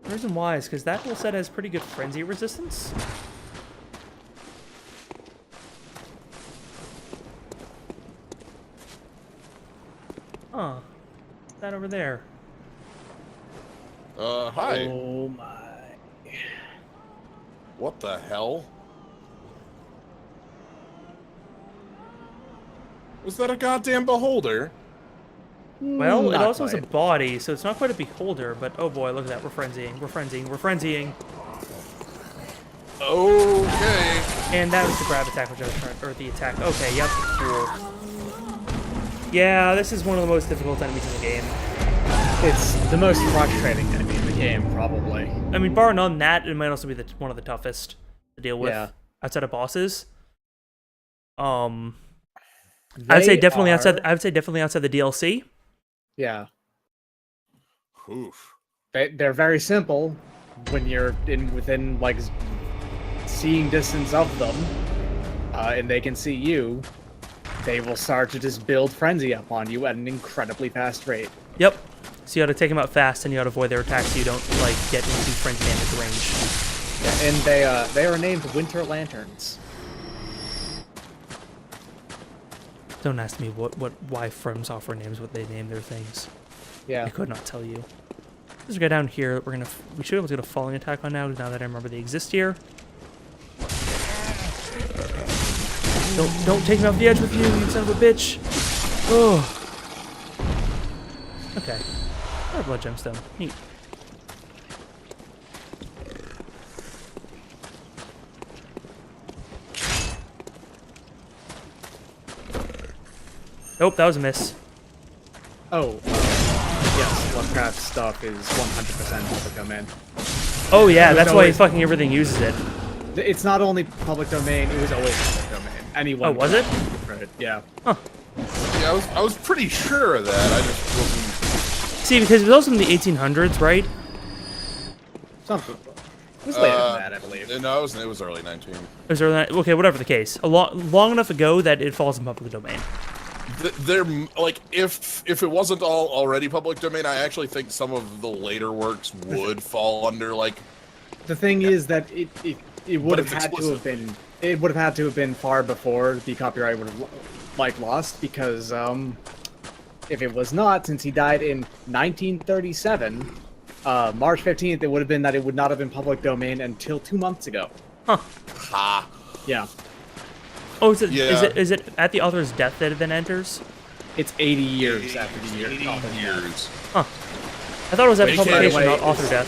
The reason why is because that whole set has pretty good frenzy resistance. Huh. What's that over there? Hi. Oh my. What the hell? Was that a goddamn beholder? Well, it Not also has a quite. body, so it's not quite a beholder, but oh boy, look at that. We're frenzying. We're frenzying. We're frenzying. Okay. And that was the grab attack, which I was trying, or the attack. Okay, yep, cool. Yeah, this is one of the most difficult enemies in the game. It's the most frustrating enemy in the game, probably. I mean, bar none, that it might also be one of the toughest to deal with Yeah. outside of bosses. I would say definitely outside. I would say definitely outside the DLC. Yeah. Oof. They're very simple when you're within like seeing distance of them, and they can see you. They will start to just build frenzy up on you at an incredibly fast rate. Yep. So you got to take them out fast, and you got to avoid their attacks so you don't like get into frenzy damage range. And they are named Winter Lanterns. Don't ask me why From Software names what they name their things. Yeah. I could not tell you. Let's go down here. We should be able to get a falling attack on now that I remember they exist here. Don't take me off the edge with you son of a bitch. Oh. Okay. Another blood gemstone. Neat. Nope, that was a miss. Oh, yes, Lovecraft stuff is 100% public domain. Oh yeah, was that's why always- fucking everything uses it. It's not only public domain; it was always public domain. Anyone. Oh, was it? Right. Yeah. Yeah, I was pretty sure of that. I just wasn't. See, because it was also in the 1800s, right? Something. It was later than that, I believe. No, it was early 19. Okay, whatever the case. Long enough ago that it falls in public domain. They're like, if it wasn't all already public domain, I actually think some of the later works would fall under like. The thing is that it would have it's had to explicit. have been. It would have had to have been far before the copyright would have like lost, because if it was not, since he died in 1937, March 15th, it would have been that it would not have been public domain until 2 months ago. Ha. Yeah. Oh, is it, Yeah. is it at the author's death that it then enters? It's 80 years after the year. 80 author's death. years. Huh. I thought it was at Wait, publication, by the way, not author death.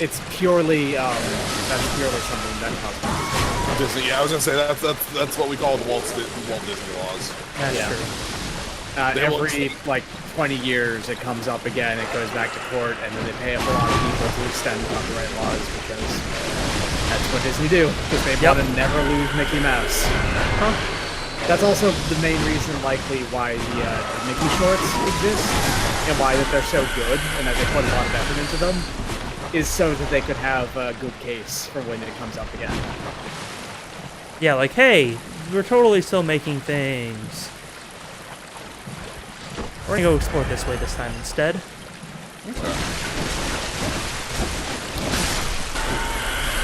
It's purely that's purely something that comes. Disney. Yeah, I was gonna say that's what we call the Walt Disney laws. That's Yeah. true. They will- Every like 20 years, it comes up again. It goes back to court, and then they pay up a lot of people to extend copyright laws because that's what Disney do. Because they Yep. want to never lose Mickey Mouse. Huh. That's also the main reason, likely, why the Mickey shorts exist and why that they're so good and that they put a lot of effort into them, is so that they could have a good case for when it comes up again. Yeah, like, hey, we're totally still making things. We're gonna go explore this way this time instead.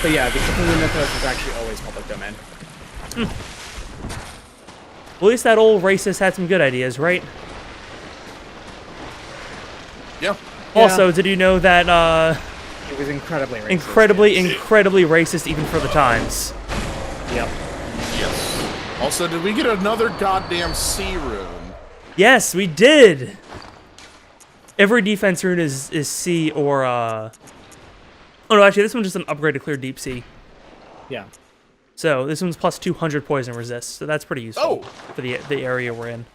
But yeah, the Cthulhu Mythos is actually always public domain. At least that old racist had some good ideas, right? Yeah. Also, did you know that It was incredibly racist. incredibly racist even for the times? Yep. Yes. Also, did we get another goddamn C rune? Yes, we did. Every defense rune is C or Oh no, actually this one's just an upgrade to clear deep sea. Yeah. So this one's plus 200 poison resist, so that's pretty useful for the area we're in.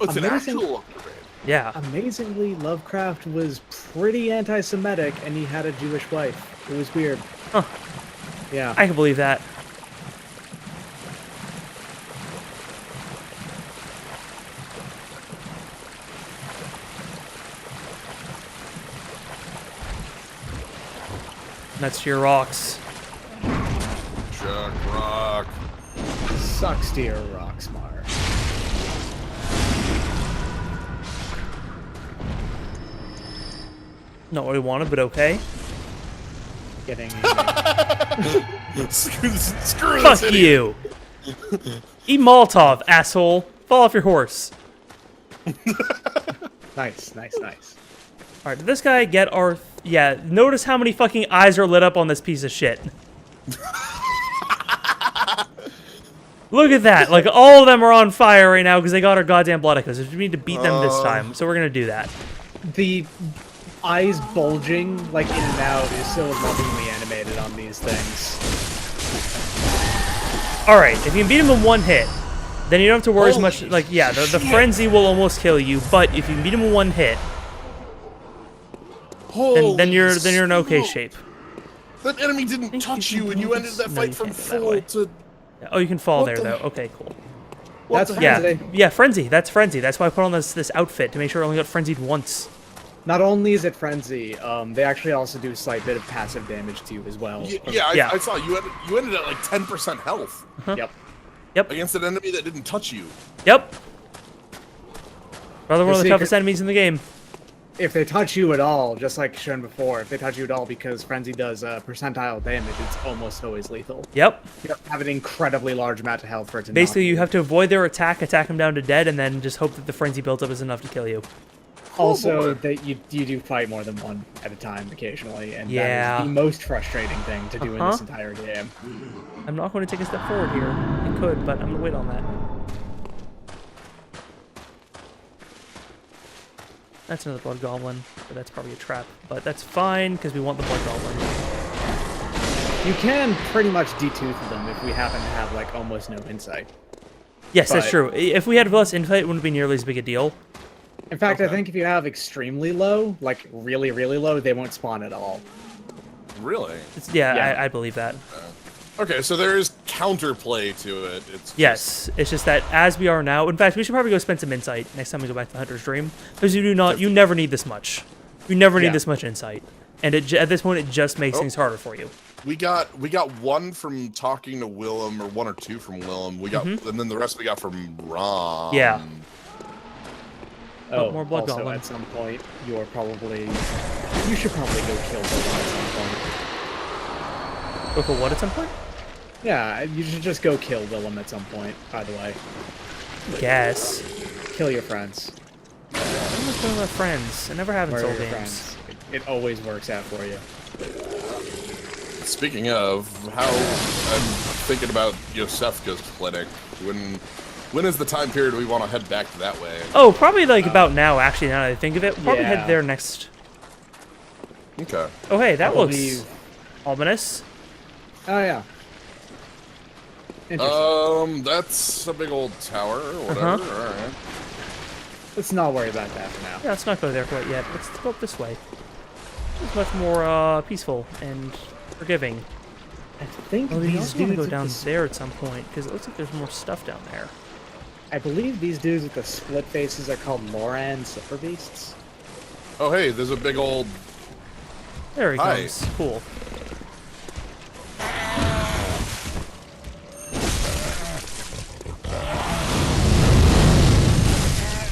It's an Amazing. actual upgrade. Yeah. Amazingly, Lovecraft was pretty anti-Semitic, and he had a Jewish wife. It was weird. Huh. Yeah. I can believe that. That's your rocks. Chuck Rock. Sucks to your Roxmar. Not what I wanted, but okay. Getting Screw this Fuck idiot. you! Eat Molotov, asshole! Fall off your horse. nice. Alright, did this guy get our... Yeah, notice how many fucking eyes are lit up on this piece of shit. Look at that. Like, all of them are on fire right now because they got our goddamn blood echoes. We need to beat them this time, so we're going to do that. The eyes bulging, like, in and out is so lovingly animated on these things. Alright, if you can beat him in one hit, then you don't have to worry as much. Like, yeah, the frenzy will almost kill you, but if you can beat him in one hit, then you're in okay shape. That enemy didn't touch you, and you ended that fight from full to... Oh, you can fall What there, the- though. Okay, cool. That's Yeah, frenzy. yeah, frenzy. That's frenzy. That's why I put on this outfit, to make sure I only got frenzied once. Not only is it frenzy, they actually also do a slight bit of passive damage to you as well. Yeah, I saw you ended at like 10% health Yep. Yep. against an enemy that didn't touch you. Yep. Probably one of the secret- toughest enemies in the game. If they touch you at all, just like shown before, if they touch you at all, because frenzy does percentile damage, it's almost always lethal. Yep. You have an incredibly large amount of health for it to Basically, knock you have to avoid their attack them down to dead, and then just hope that the frenzy built up is enough to kill you. Also, that you do fight more than one at a time occasionally, and Yeah. that is the most frustrating thing to do in this entire game. I'm not going to take a step forward here. I could, but I'm going to wait on that. That's another blood goblin, but that's probably a trap. But that's fine, because we want the blood goblin. You can pretty much detooth them if we happen to have like almost no insight. Yes, that's But- true. If we had less insight, it wouldn't be nearly as big a deal. In fact, I think if you have extremely low, like really, really low, they won't spawn at all. Really? Yeah, Yeah. I believe that. Okay, so there is counterplay to it. It's Yes, it's just that as we are now. In fact, we should probably go spend some insight next time we go back to Hunter's Dream, because you never need this much. You never need Yeah. this much insight, and at this point, it just makes things harder for you. We got one from talking to Willem, or one or two from Willem. We got, and then the rest we got from Ron. Yeah. Oh, more blood also goblin. at some point, you should probably go kill Willem at some point. Look at what at some point? Yeah, you should just go kill Willem at some point, by the way. Guess. Kill your friends. I'm not killing my friends. I never have in Murder Soul your games. friends. It always works out for you. Speaking of, how I'm thinking about Yosefka's clinic. When is the time period we want to head back to that way? Oh, probably like about now. Actually, now that I think of it, we'll probably Yeah. head there next. Okay. Oh, hey, that I looks believe- ominous. Oh yeah. Interesting. That's a big old tower or whatever. All right. Let's not worry about that for now. Yeah, let's not go there quite yet. Let's go up this way. It's much more peaceful and forgiving. I think Oh, these these do dudes go with down the there at some point, because it looks like there's more stuff down there. I believe these dudes with the split faces are called Loran Silver Beasts. Oh, hey, there's a big old... There he Hi. comes. Cool.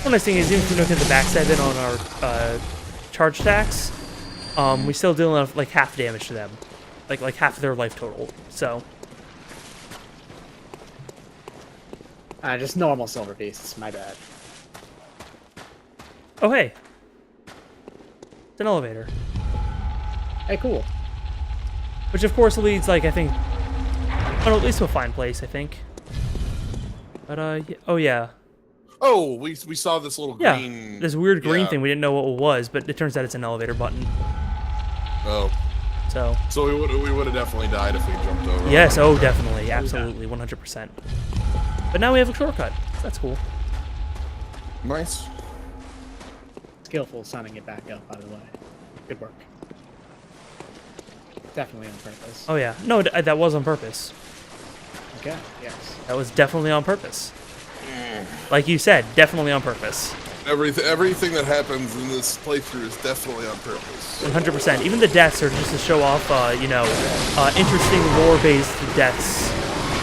One nice thing is, even if we don't get the backstab in on our charge attacks, we still deal enough, like half damage to them, like half of their life total. So Just normal Silver Beasts, my bad. oh hey, it's an elevator, Hey, cool. which of course leads, like I think, well, at least to a fine place, I think. But oh yeah. Oh, we saw this little Yeah, green... this weird green yeah. thing. We didn't know what it was, but it turns out it's an elevator button. Oh. So So we would have definitely died if we jumped over. yes, oh definitely, absolutely, 100%. But now we have a shortcut. So that's cool. Nice. Skillful sunning it back up, by the way. Good work. Definitely on purpose. Oh yeah, no, that was on purpose. Okay, yes. That was definitely on purpose. Like you said, definitely on purpose. Everything that happens in this playthrough is definitely on purpose. 100%. Even the deaths are just to show off, interesting lore-based deaths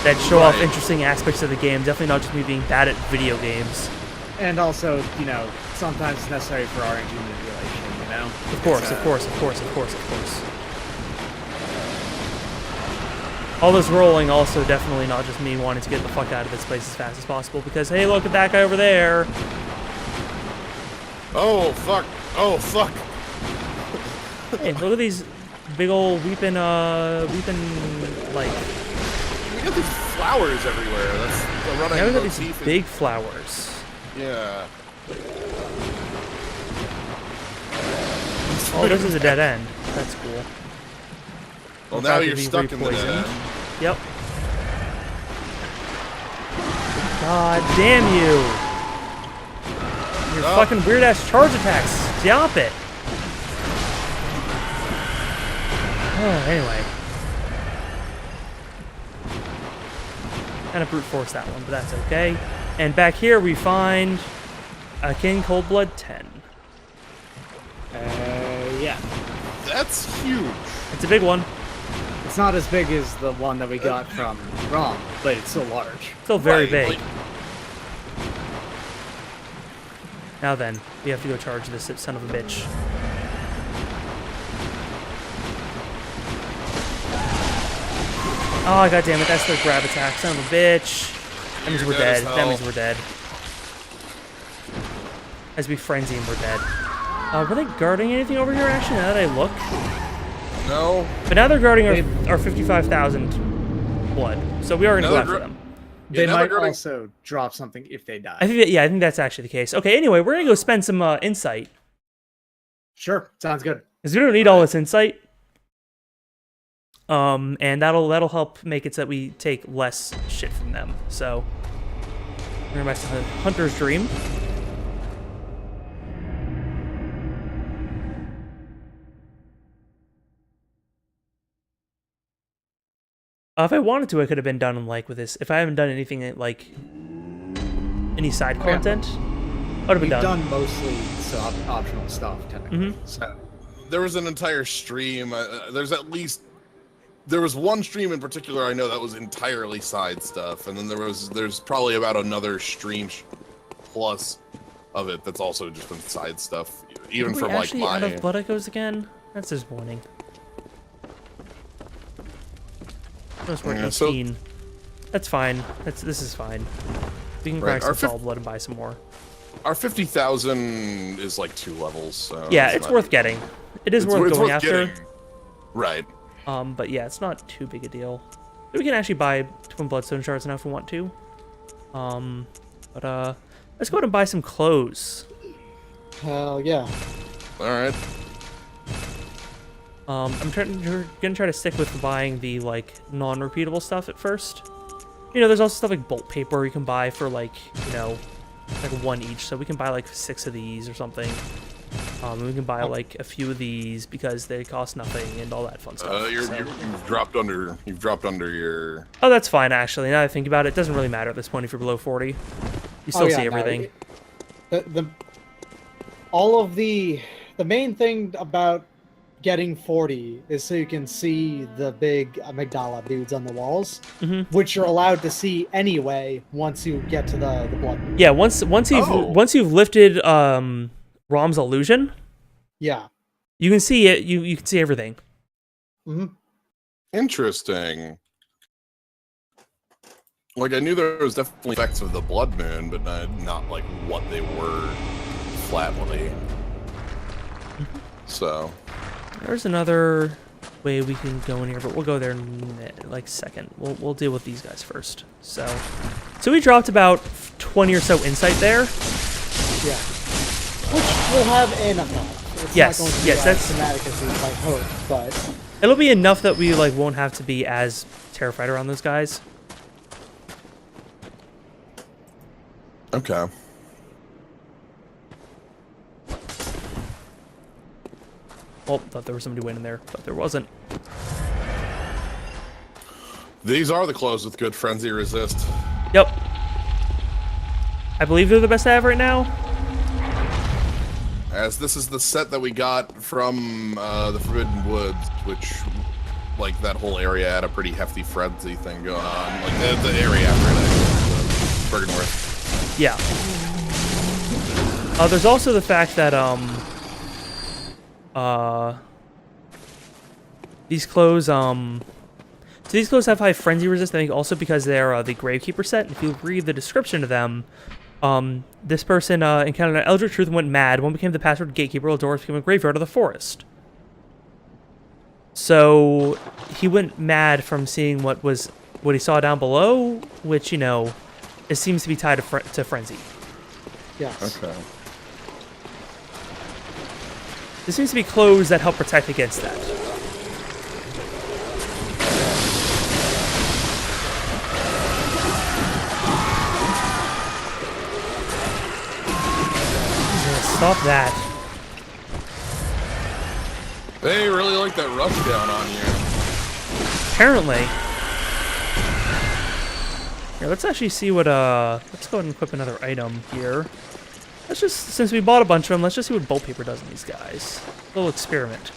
that show off Right. interesting aspects of the game. Definitely not just me being bad at video games. And also, sometimes it's necessary for RNG manipulation, Of course, of course, of course, of course, of course. All this rolling also definitely not just me wanting to get the fuck out of this place as fast as possible because, hey, look at that guy over there. Oh, fuck. Oh, fuck. Hey, look at these big old weeping, like, we got these flowers everywhere. That's the running Now we got motif. these big flowers. Yeah. Oh, this is a dead end. That's cool. Well, We're now about to you're be stuck in the dead repoisoned. end. Yep. God damn you! Your fucking weird ass charge attacks. Stop it. Oh, anyway. Kind of brute force that one, but that's okay. And back here we find a King Coldblood 10. Yeah. That's huge. It's a big one. It's not as big as the one that we got from Rom, but it's still large. Still very Right, big. like- Now then, we have to go charge this son of a bitch. Oh, god damn it, that's the grab attack, son of a bitch. That means we're You're dead as dead. That hell. means we're dead. As we frenzy and we're dead. Were they guarding anything over here, actually, now that I look? No. But now they're guarding our 55,000 blood, so we are going to No, go after they're them. They now might they're gonna- also drop something if they die. I think that's actually the case. Okay, anyway, we're going to go spend some insight. Sure, sounds good. Because we don't need all this insight. And that'll help make it so that we take less shit from them. So we're back to the Hunter's Dream. If I wanted to, I could have been done like with this. If I haven't done anything like any side yeah. content, I would have been We've done. done mostly optional stuff, technically. Mm-hmm. So There was an entire stream. There was one stream in particular I know that was entirely side stuff, and then there's probably about another stream plus of it that's also just been side stuff, even Are we from like actually out my. of blood echoes again? That's disappointing. Those were Yeah, 18. That's fine. This is fine. We can Right, grind our some solid blood and buy some more. Our 50,000 is like 2 levels. So Yeah, it's not- worth getting. It is worth it's going after. getting. Right. But yeah, it's not too big a deal. We can actually buy twin bloodstone shards now if we want to. But let's go ahead and buy some clothes. hell yeah. All right. I'm gonna try to stick with buying the like non-repeatable stuff at first. You know, there's also stuff like bolt paper you can buy for like, you know, like 1 each. So we can buy like 6 of these or something. And we can buy like a few of these because they cost nothing and all that fun stuff. So- You've dropped under. You've dropped under your. Oh, that's fine actually. Now that I think about it, it doesn't really matter at this point if you're below 40. You still see everything. The main thing about getting 40 is so you can see the big amygdala dudes on the walls, which you're allowed to see anyway once you get to the blood. Yeah, once you've lifted Rom's illusion, Yeah. you can see it. You can see everything. Interesting. Like, I knew there was definitely effects of the blood moon, but not like what they were flatly. So. There's another way we can go in here, but we'll go there in like second. We'll deal with these guys first. So we dropped about 20 or so insight there. Yeah. Which will have enough. It's Yes, not going to be yes, as that's- dramatic as we might hope, but It'll be enough that we like won't have to be as terrified around those guys. Okay. Oh, thought there was somebody waiting there, but there wasn't. These are the clothes with good frenzy resist. Yep. I believe they're the best I have right now. As this is the set that we got from the Forbidden Woods, which, like, that whole area had a pretty hefty frenzy thing going on. Like, the area after it, Bergenworth. Yeah. There's also the fact that these clothes so these clothes have high frenzy resist, I think also because they're the Gravekeeper set. If you read the description of them, this person encountered an Eldritch Truth and went mad. One became the password gatekeeper, while doors became a graveyard of the forest. So he went mad from seeing what was what he saw down below, which, you know, it seems to be tied to Frenzy. Yes. Okay. There seems to be clothes that help protect against that. Stop that. They really like that rush down on you. Apparently. Here, let's actually see what, let's go ahead and equip another item here. Let's just, since we bought a bunch of them, let's just see what bolt paper does in these guys. A little experiment.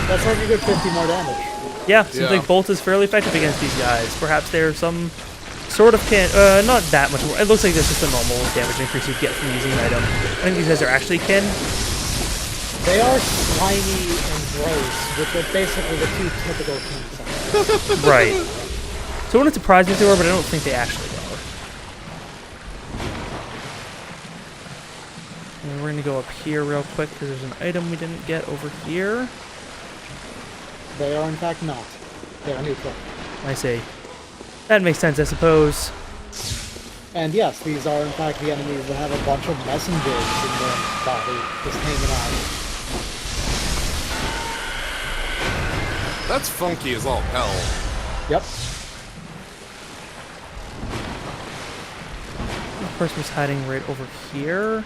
That's like a good 50 more damage. Yeah, seems Yeah. like bolt is fairly effective against these guys. Perhaps there's some sort of not that much more. It looks like there's just a normal damage increase you get from using an item. I think these guys are actually kin. They are slimy and gross, which are basically the two typical king signs. Right. So it wouldn't surprise me if they were, but I don't think they actually are. And we're gonna go up here real quick because there's an item we didn't get over here. They are in fact not. They are neutral. I see. That makes sense, I suppose. And yes, these are in fact the enemies that have a bunch of messengers in their body just hanging out. That's funky as all hell. Yep. The person was hiding right over here.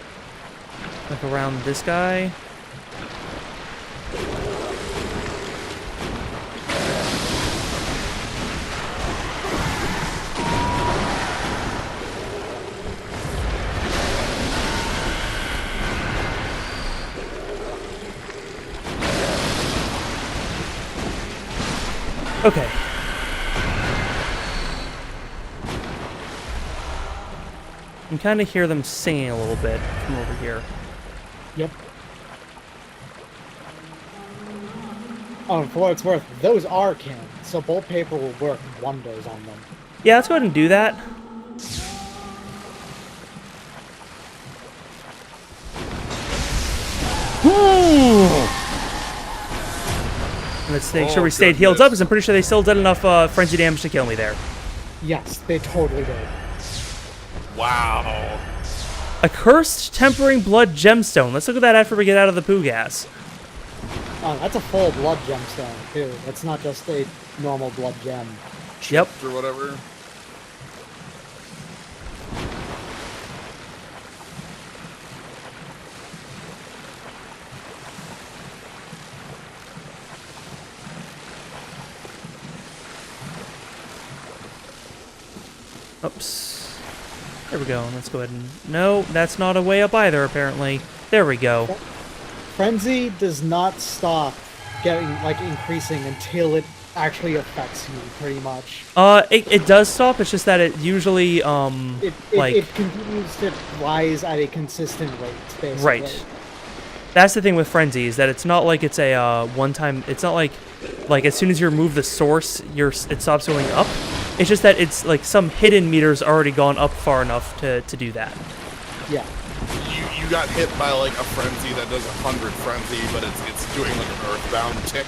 Like around this guy. Okay. I can kind of hear them singing a little bit from over here. Yep. Oh, and for what it's worth, those are kin, so bolt paper will work wonders on them. Yeah, let's go ahead and do that. Let's make sure we stayed healed up, because I'm pretty sure they still did enough frenzy damage to kill me there. Yes, they totally did. Wow. A cursed tempering blood gemstone. Let's look at that after we get out of the poo gas. Oh, that's a full blood gemstone, too. That's not just a normal blood gem. Yep. Or whatever. Oops. There we go. Let's go ahead and... No, that's not a way up either, apparently. There we go. Frenzy does not stop getting, like, increasing until it actually affects you, pretty much. It does stop. It's just that it usually, like... It continues to rise at a consistent rate, basically. Right. That's the thing with Frenzy, is that it's not like it's a, one-time... It's not like as soon as you remove the source, it stops going up. It's just that it's, like, some hidden meter's already gone up far enough to do that. Yeah. You got hit by, like, a frenzy that does 100 frenzy, but it's doing, like, an earthbound tick.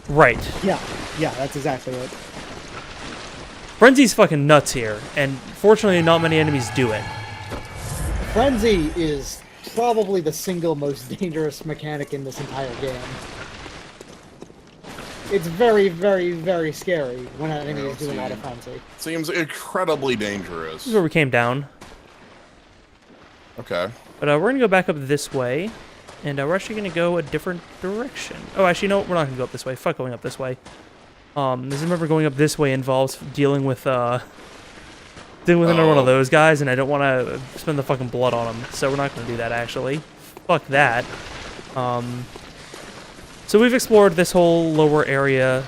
Right. Yeah, that's exactly it. Frenzy's fucking nuts here, and fortunately not many enemies do it. Frenzy is probably the single most dangerous mechanic in this entire game. It's very, very, very scary when an enemy is doing a lot of frenzy. Seems incredibly dangerous. This is where we came down. Okay. But we're going to go back up this way, and we're actually going to go a different direction. Oh, actually, no, we're not going to go up this way. Fuck going up this way. Just remember going up this way involves dealing with another one of those guys, and I don't want to spend the fucking blood on them, so we're not going to do that, actually. Fuck that. So we've explored this whole lower area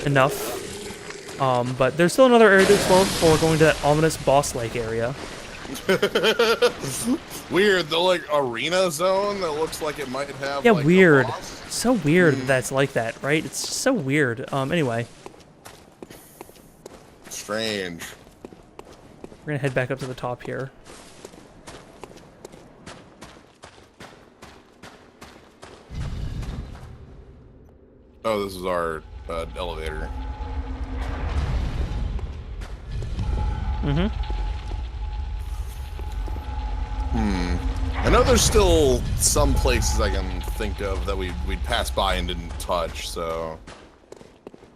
enough, but there's still another area to explore before going to that ominous boss lake area. Weird, the like arena zone that looks like it might have. Yeah, like, weird. a boss. So weird that that's like that, right? It's just so weird. Anyway, Strange. we're gonna head back up to the top here. Oh, this is our elevator. Mm-hmm. I know there's still some places I can think of that we'd pass by and didn't touch, so...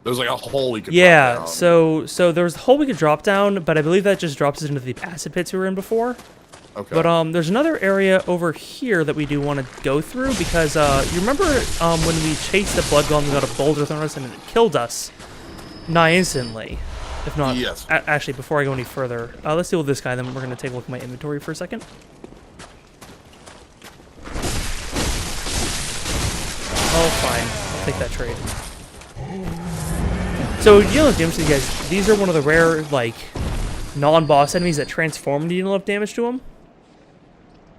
There's like a hole we could drop down. so there was the hole we could drop down, but I believe that just drops us into the acid pits we were in before. Okay. But there's another area over here that we do want to go through because you remember when we chased the blood golem, we got a boulder thrown at us and it killed us nigh instantly. If not, yes. Actually, before I go any further, let's deal with this guy. Then we're gonna take a look at my inventory for a second. Oh, fine. I'll take that trade. So, dealing with damage to these guys, these are one of the rare, like, non-boss enemies that transform to deal enough damage to them.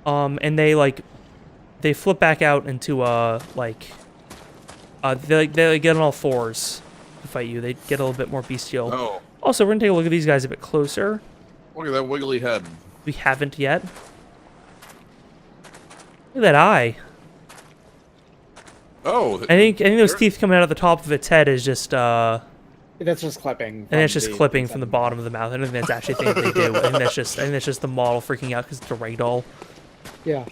And they, like, they flip back out into, they get on all fours to fight you. They get a little bit more bestial. Oh. Also, we're gonna take a look at these guys a bit closer. Look at that wiggly head. We haven't yet. Look at that eye. Oh. I think those teeth coming out of the top of its head is just, That's just clipping. and it's just clipping from the bottom of the mouth. I don't think that's actually a thing that they do. I think that's just the model freaking out because it's a ragdoll. Yeah.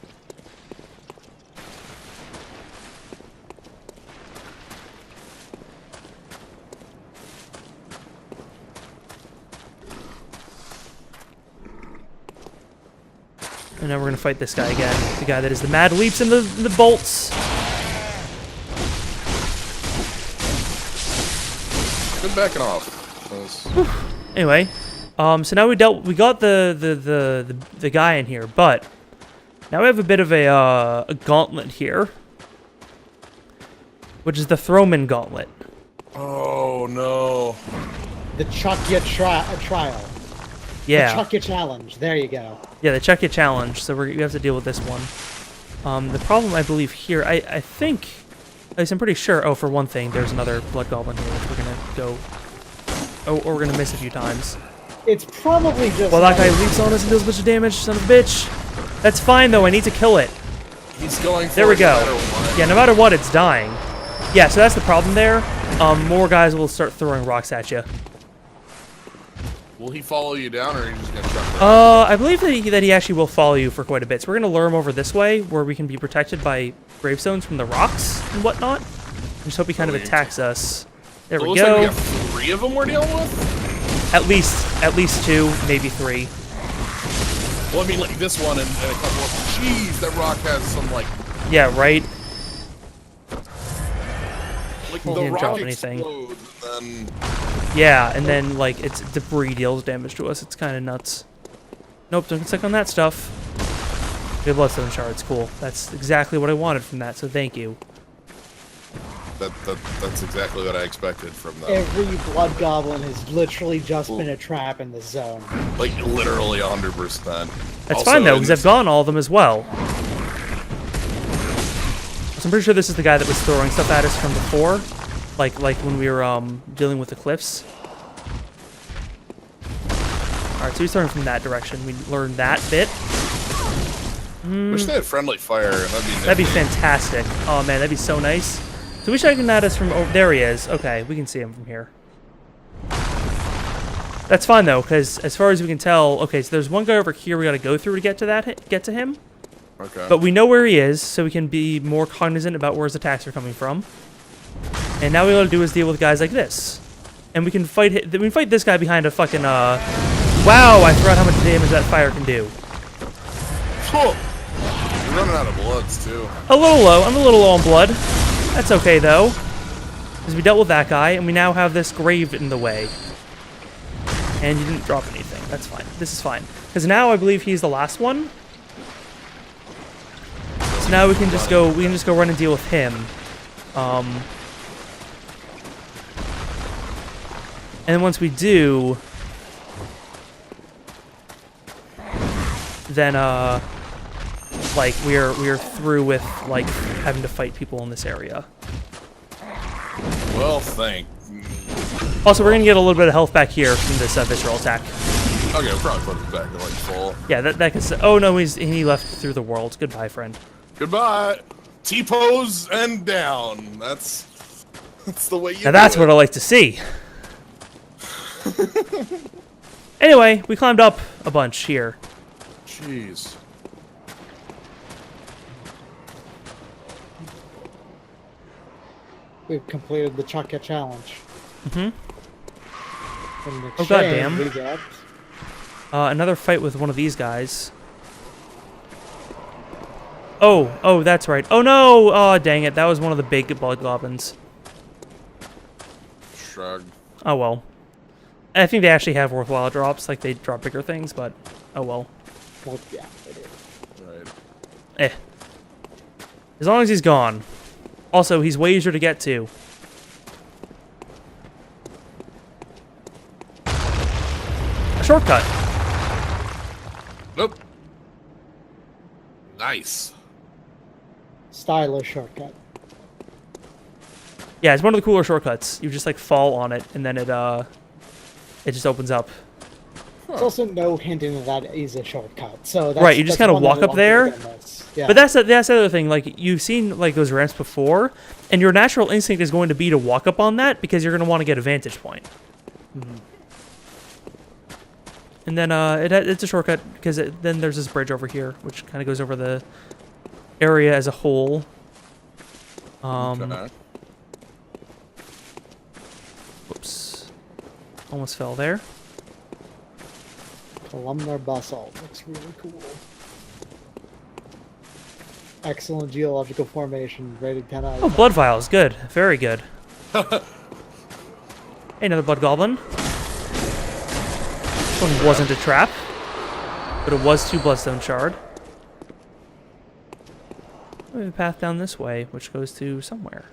And now we're gonna fight this guy again. The guy that is the mad leaps and the bolts. Good backing off. Anyway, so now we got the guy in here, but now we have a bit of a gauntlet here, which is the Throwman Gauntlet. Oh no. The Chuck Ya trial. Yeah. The Chuck Ya challenge. There you go. Yeah, the Check It Challenge, so we have to deal with this one. The problem, I believe, here, I think, at least I'm pretty sure, oh, for one thing, there's another Blood Goblin here, which we're gonna go, oh, or we're gonna miss a few times. It's probably just... Well, that guy leaps on us and deals a bunch of damage, son of a bitch. That's fine, though, I need to kill it. He's going for There we it go. no matter what. Yeah, no matter what, it's dying. Yeah, so that's the problem there. More guys will start throwing rocks at you. Will he follow you down, or are you just gonna chuck down? I believe that he actually will follow you for quite a bit. So we're going to lure him over this way, where we can be protected by gravestones from the rocks and whatnot. I just hope he kind of attacks us. There So it we looks like go. we got 3 of them we're dealing with? At least 2, maybe 3. Well, I mean, like this one and a couple of... Jeez, that rock has some, like... Yeah, right? Like, He the didn't rock drop anything. explodes, and then... Yeah, and then, like, it's debris deals damage to us. It's kind of nuts. Nope, don't click on that stuff. We have bloodstone shards. Cool. That's exactly what I wanted from that, so thank you. That's exactly what I expected from them. Every Blood Goblin has literally just been a trap in the zone. Like, literally 100%. That's Also, fine, though, in because this- I've gone all of them as well. So I'm pretty sure this is the guy that was throwing stuff at us from before. Like when we were dealing with the cliffs. Alright, so he's throwing from that direction. We learned that bit. Wish they had friendly fire. That'd be fantastic. Oh man, that'd be so nice. So we shot him at us from over there. He is. Okay, we can see him from here. That's fine though, because as far as we can tell, okay, so there's one guy over here we got to go through to get to him. Okay. But we know where he is, so we can be more cognizant about where his attacks are coming from. And now what we gotta do is deal with guys like this. And we can fight this guy behind a fucking, wow, I forgot how much damage that fire can do. Cool. You're running out of bloods, too. A little low. I'm a little low on blood. That's okay, though. Because we dealt with that guy, and we now have this grave in the way. And you didn't drop anything. That's fine. This is fine. Because now I believe he's the last one. So now we can just go run and deal with him. And once we do, then like we're through with like having to fight people in this area. Well, thank. Also, we're gonna get a little bit of health back here from this visceral attack. Okay, we'll probably put it back to like full. Yeah, that can. Oh no, he left through the world. Goodbye, friend. Goodbye. T-pose and down. That's That's the way you Now that's do what I like to see. Anyway, we climbed up a bunch here. Jeez. We've completed the Chuck It challenge. Mm-hmm. In Oh, goddamn. we get Another fight with one of these guys. Oh, that's right. Oh no! Oh, dang it. That was one of the big blood goblins. Shrug. Oh well. I think they actually have worthwhile drops, like they drop bigger things, but oh well. well, yeah, it is. Right. Eh. As long as he's gone. Also, he's way easier to get to. A shortcut. Nope. Nice. Stylish shortcut. Yeah, it's one of the cooler shortcuts. You just like fall on it, and then it just opens up. There's also no hinting that that is a shortcut. So that's, Right, you just that's kinda one walk that I up want there. people to miss. Yeah. But that's the other thing. Like you've seen like those ramps before, and your natural instinct is going to be to walk up on that because you're going to want to get a vantage point. And then it's a shortcut because then there's this bridge over here, which kind of goes over the area as a whole. Okay. Whoops, almost fell there. Columnar basalt looks really cool. Excellent geological formation, rated 10 out Oh, of 10. blood vials, good, very good. Hey, another blood goblin. This one wasn't a trap, but it was 2 bloodstone shard. We have a path down this way, which goes to somewhere.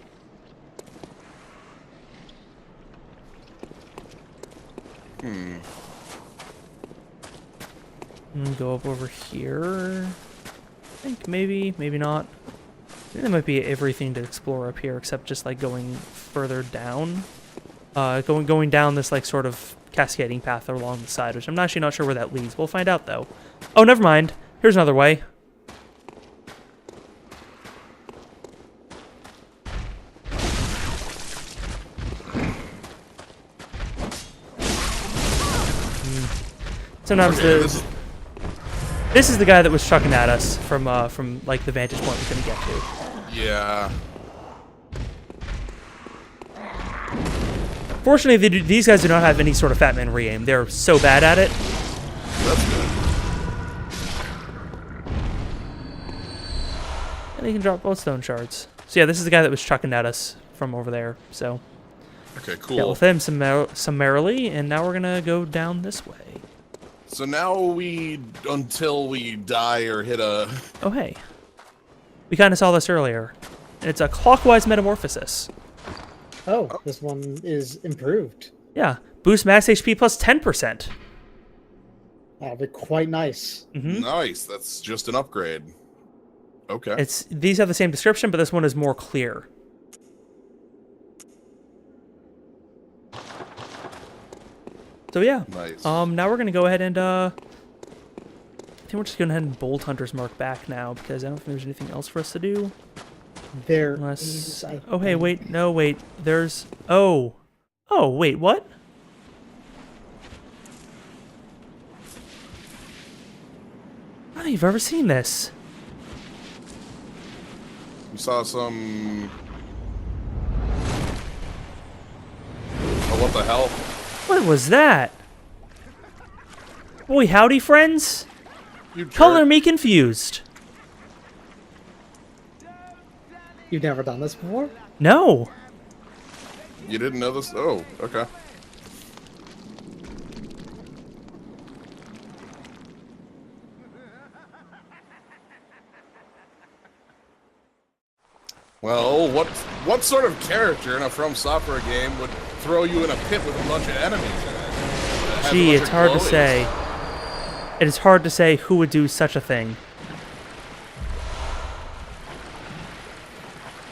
Go up over here. I think maybe, maybe not. I think there might be everything to explore up here, except just like going further down. Going down this like sort of cascading path along the side, which I'm actually not sure where that leads. We'll find out though. Oh, never mind. Here's another way. Sometimes Okay, this is the guy that was chucking at us from like the vantage point we couldn't get to. yeah. Fortunately, these guys do not have any sort of Fat Man re-aim. They're so bad at it. That's good. And they can drop both stone shards. So yeah, this is the guy that was chucking at us from over there. So Okay, cool. dealt with him summarily, and now we're gonna go down this way. So now until we die or hit a... Oh hey, we kind of saw this earlier. It's a clockwise metamorphosis. Oh, this one is improved. Yeah, boost max HP plus 10%. That'll be quite nice. Nice, that's just an upgrade. Okay. These have the same description, but this one is more clear. So yeah, Nice. now we're gonna go ahead and I think we're just going ahead and bolt Hunter's Mark back now because I don't think there's anything else for us to do. There Unless, is, I oh hey, think- wait, no, wait, there's, oh, wait, what? I don't think you've ever seen this. We saw some... Oh, what the hell? What was that? Boy, howdy, friends. You jerk. Color me confused. You've never done this before? No. You didn't know this? Oh, okay. Well, what sort of character in a From Software game would throw you in a pit with a bunch of enemies in it? that has a Gee, bunch it's of hard to glowies? say. It is hard to say who would do such a thing.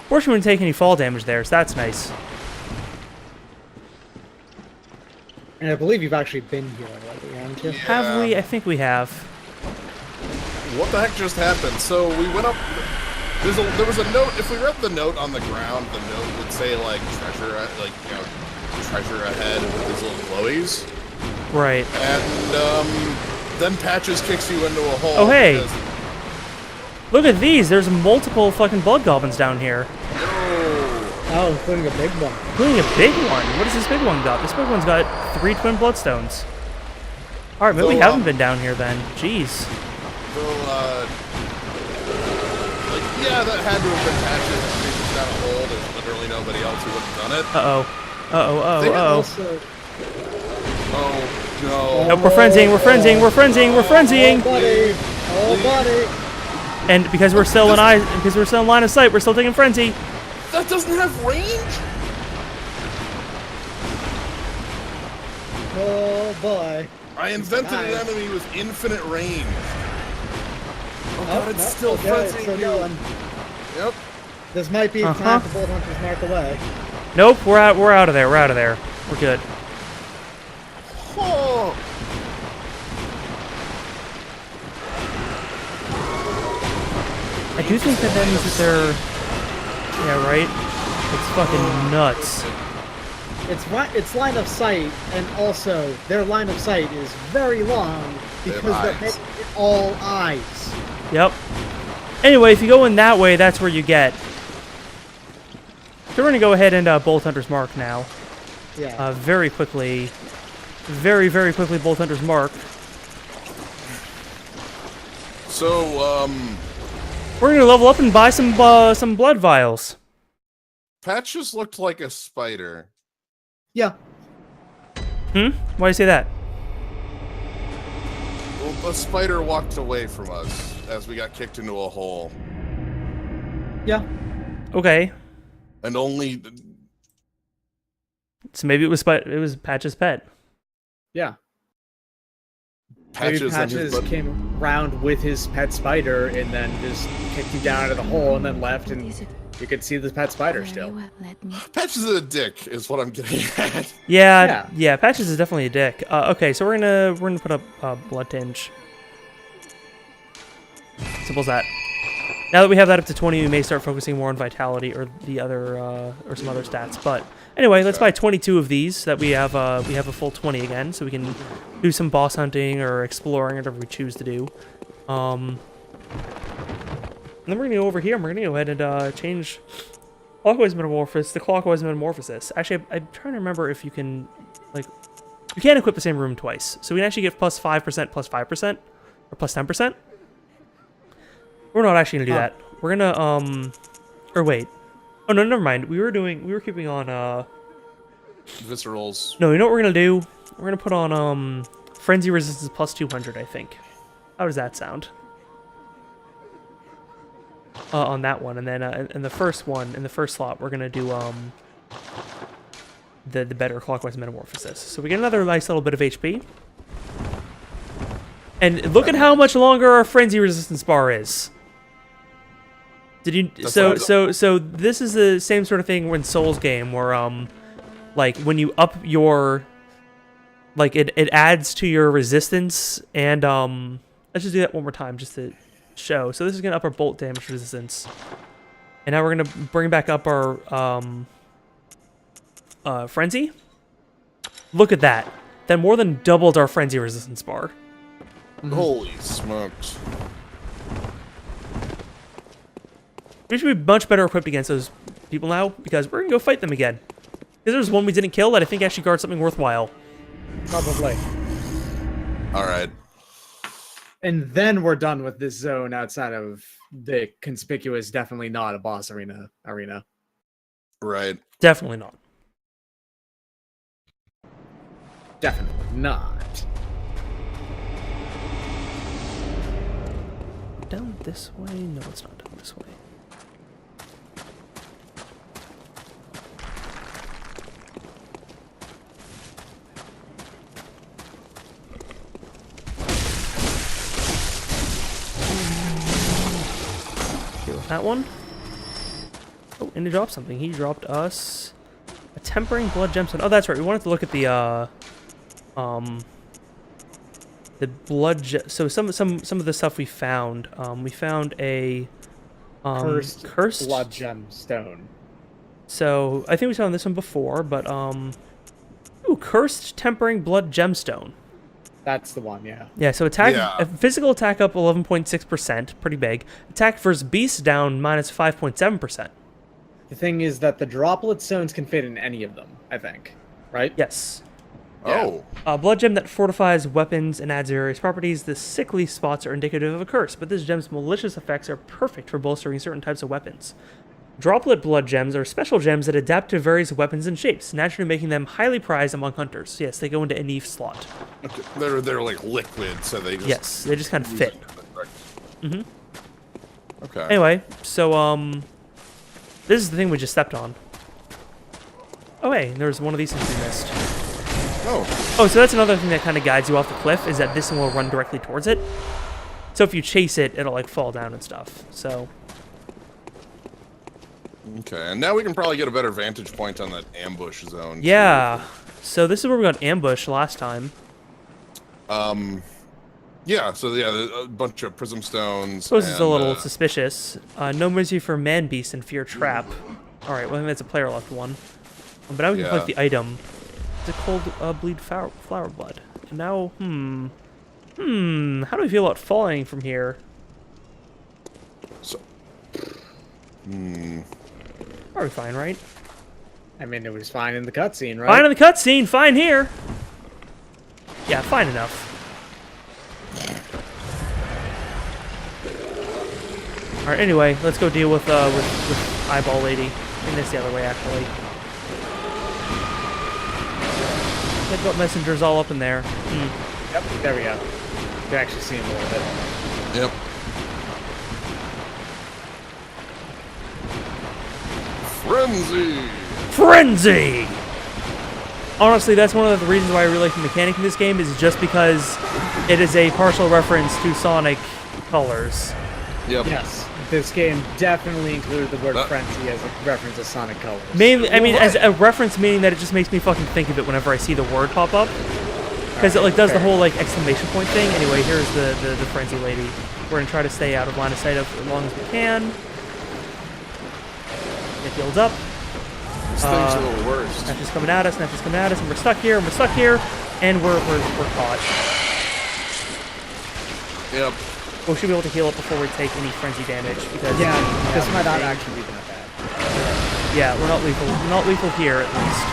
Fortunately, we didn't take any fall damage there, so that's nice. And I believe you've actually been here already, haven't you? Have we? I think we have. What the heck just happened? So we went up... There was a note. If we read the note on the ground, the note would say like treasure, treasure ahead with these little glowies. Right. And then Patches kicks you into a hole. Oh hey! Look at these. There's multiple fucking blood goblins down here. Oh, including a big one. Including a big one. What does this big one got? This big one's got 3 twin bloodstones. All right, maybe we haven't been down here then. Jeez. So, yeah, that had to have been Patches. He's down a hole. There's literally nobody else who would have done it. Oh, no. Nope, we're frenzying, we're frenzying, we're frenzying, we're frenzying! Oh, buddy! And because we're still in line of sight, we're still taking frenzy. That doesn't have range? Oh, boy. I invented an enemy with infinite range. Oh, God, it's no, still okay, frenzying still you. going. Yep. This might be time to Bolt Hunter's Mark away. Nope, we're out of there, We're good. Oh. I do think that means that they're... Yeah, right? It's fucking nuts. It's line of sight, and also their line of sight is very long because they're all eyes. Yep. Anyway, if you go in that way, that's where you get. So we're gonna go ahead and Bolt Hunter's Mark now. Yeah. Very quickly. Very, very quickly, Bolt Hunter's Mark. So, we're gonna level up and buy some blood vials. Patches looked like a spider. Yeah. Why do you say that? Well, a spider walked away from us as we got kicked into a hole. Yeah. Okay. And only... So maybe it was Patch's pet. Yeah. Patches, Maybe Patches came round with his pet spider and then just kicked you down into the hole and then left, and you could see the pet spider still. Patches is a dick, is what I'm getting at. Yeah, Patches is definitely a dick. Okay, so we're gonna put up blood tinge. Simple as that. Now that we have that up to 20, we may start focusing more on vitality or the other or some other stats. But anyway, let's buy 22 of these so that we have a full 20 again, so we can do some boss hunting or exploring, whatever we choose to do. And then we're gonna go over here and we're gonna go ahead and change clockwise metamorphosis to clockwise metamorphosis. Actually, I'm trying to remember if you can, like, you can't equip the same room twice, so we can actually get plus 5%, plus 5%, or plus 10%. We're not actually gonna do that. We're gonna or wait. Oh no, never mind. We were keeping on Viscerals. No, you know what we're gonna do? We're gonna put on frenzy resistance plus 200, I think. How does that sound? On that one, and then in the first one, in the first slot, we're gonna do the better clockwise metamorphosis. So we get another nice little bit of HP. And look at how much longer our frenzy resistance bar is. Did you so this is the same sort of thing in Souls game where like when you up your, like, it adds to your resistance, and let's just do that one more time just to show. So this is gonna up our bolt damage resistance. And now we're gonna bring back up our frenzy. Look at that. That more than doubled our frenzy resistance bar. Holy smokes. We should be much better equipped against those people now, because we're gonna go fight them again. Because there's one we didn't kill that I think actually guards something worthwhile. Probably. Alright. And then we're done with this zone outside of the conspicuous, definitely not a boss arena. Right. Definitely not. Definitely not. Down this way? No, it's not down this way. Okay, with that one. Oh, and he dropped something. He dropped us a tempering blood gemstone. Oh, that's right. We wanted to look at the blood so some of the stuff we found a Cursed blood gemstone. So I think we saw this one before, but ooh, cursed tempering blood gemstone. That's the one, yeah. Yeah, so physical attack up 11.6%, pretty big. Attack versus beast down minus 5.7%. The thing is that the droplet stones can fit in any of them, I think. Right? Yes. Oh. Blood gem that fortifies weapons and adds various properties. The sickly spots are indicative of a curse, but this gem's malicious effects are perfect for bolstering certain types of weapons. Droplet blood gems are special gems that adapt to various weapons and shapes, naturally making them highly prized among hunters. Yes, they go into any slot. Okay. They're like liquid, so they just... Yes, they just kind of fit. Mm-hmm. Okay. Anyway, so, this is the thing we just stepped on. Oh, hey, there's one of these things we missed. Oh. Oh, so that's another thing that kind of guides you off the cliff, is that this one will run directly towards it. So if you chase it, it'll, like, fall down and stuff, so... Okay, and now we can probably get a better vantage point on that ambush zone. Yeah. So this is where we got ambushed last time. Yeah, so yeah, a bunch of prism stones. Suppose it's a little suspicious. No mercy for man beast and fear trap. Alright, well I think that's a player left one. But now we can collect the item. It's a cold bleed flower blood. And now, how do we feel about falling from here? So, Probably fine, right? I mean, it was fine in the cutscene, right? Fine in the cutscene, fine here. Yeah, fine enough. All right. Anyway, let's go deal with Eyeball Lady. I think that's the other way, actually. They've got messengers all up in there. Yep. There we go. You can actually see him a little bit. Yep. Frenzy! Frenzy! Honestly, that's one of the reasons why I really like the mechanic in this game, is just because it is a partial reference to Sonic Colors. Yep. Yes. This game definitely included the word frenzy as a reference to Sonic Colors. Mainly, I mean, as a reference, meaning that it just makes me fucking think of it whenever I see the word pop up. Because it, like, does the whole, like, exclamation point thing. Anyway, here's the Frenzy Lady. We're gonna try to stay out of line of sight as long as we can. It heals up. This thing's a little worse. Snatch is coming at us, Snatch is coming at us, and we're stuck here, and we're caught. Yep. We should be able to heal up before we take any frenzy damage, because... Yeah, this might not actually be that bad. Yeah, we're not lethal. We're not lethal here, at least.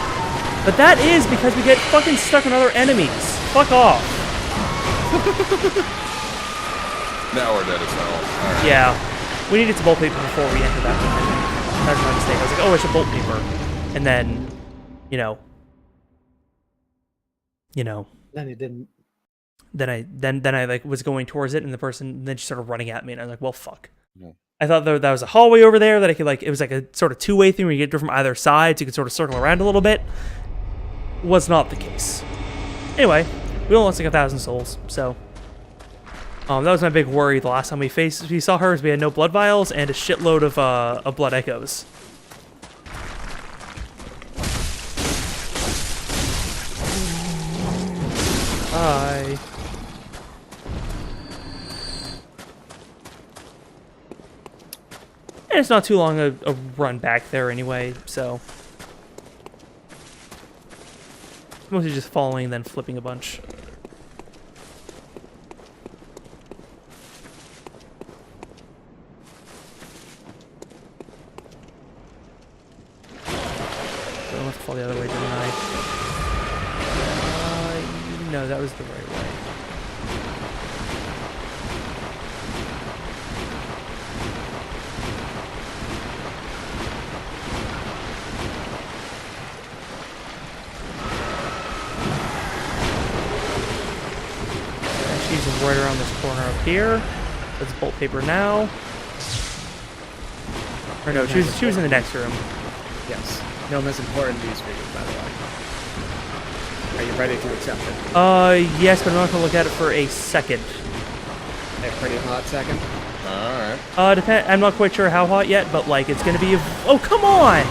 But that is because we get fucking stuck on other enemies. Fuck off. Now we're dead as hell. Right. Yeah. We needed to bolt paper before we entered that one, I think. That was my mistake. I was like, oh, I should bolt paper. And then, you know. Then it didn't. Then I like was going towards it, and the person then she started running at me, and I was like, well, fuck. Yeah. I thought that was a hallway over there that I could, like, it was like a sort of two-way thing where you get from either side, so you could sort of circle around a little bit. Was not the case. Anyway, we only lost like 1,000 souls, so that was my big worry the last time we saw her, is we had no blood vials and a shitload of blood echoes. Hi. And it's not too long a run back there anyway, so mostly just following and then flipping a bunch. So I have to fall the other way, didn't I? No, that was the right way. She's right around this corner up here. Let's bolt paper now. Or no, she was in the next room. Yes. No miss important news for you, by the way. Are you ready to accept it? Yes, but I'm not gonna look at it for a second. A pretty hot second. Alright. I'm not quite sure how hot yet, but like it's gonna be. Oh, come on!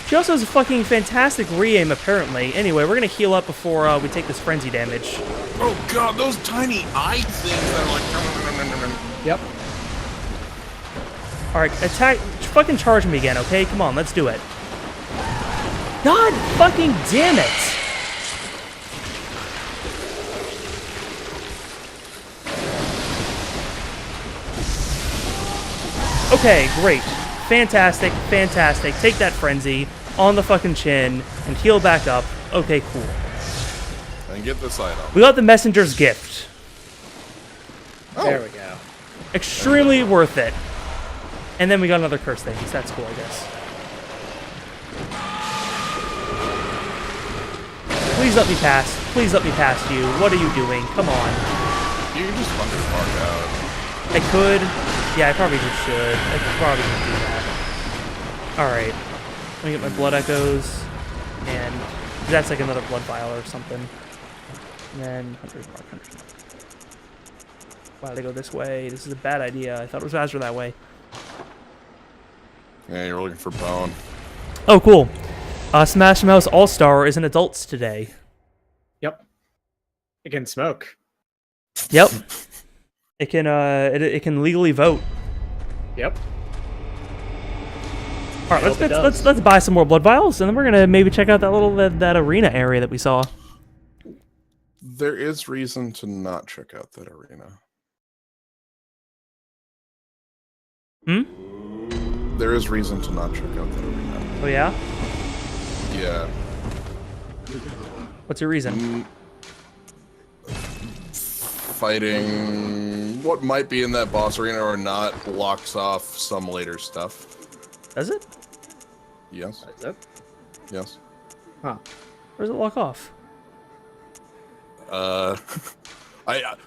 She also has a fucking fantastic re-aim, apparently. Anyway, we're gonna heal up before we take this frenzy damage. Oh god, those tiny eye things that are like... Yep. Alright, attack. Fucking charge me again, okay? Come on, let's do it. God fucking damn it! Okay, great. Fantastic, fantastic. Take that frenzy on the fucking chin and heal back up. Okay, cool. And get this item. We got the messenger's gift. Oh, There we go. Extremely worth it. And then we got another curse thing, so that's cool, I guess. Please let me pass. Please let me pass you. What are you doing? Come on. you can just fucking mark out. I could. Yeah, I probably just should. I probably should do that. Alright. Let me get my blood echoes. And that's like another blood vial or something. And then 100 mark, 100 mark. Why they go this way? This is a bad idea. I thought it was faster that way. Yeah, you're looking for bone. Oh, cool. Smash Mouse All-Star is an adults today. Yep. It can smoke. Yep. It can it can legally vote. Yep. All right, let's buy some more blood vials, and then we're gonna maybe check out that little that arena area that we saw. There is reason to not check out that arena. Hmm? There is reason to not check out that arena. Oh yeah? Yeah. What's your reason? Fighting what might be in that boss arena or not blocks off some later stuff. Does it? Yes. Is it? Yes. Huh. Or does it lock off? I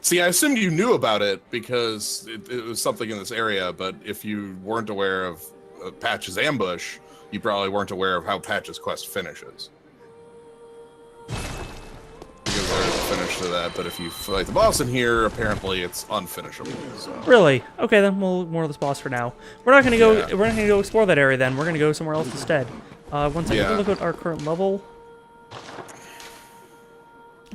see. I assumed you knew about it because it was something in this area. But if you weren't aware of Patch's ambush, you probably weren't aware of how Patch's quest finishes. Because there's a finish to that. But if you fight the boss in here, apparently it's unfinishable. So. Really? Okay, then we'll ignore this boss for now. We're not gonna go. Yeah. We're not gonna go explore that area. Then we're gonna go somewhere else instead. One second. Yeah. Look at our current level.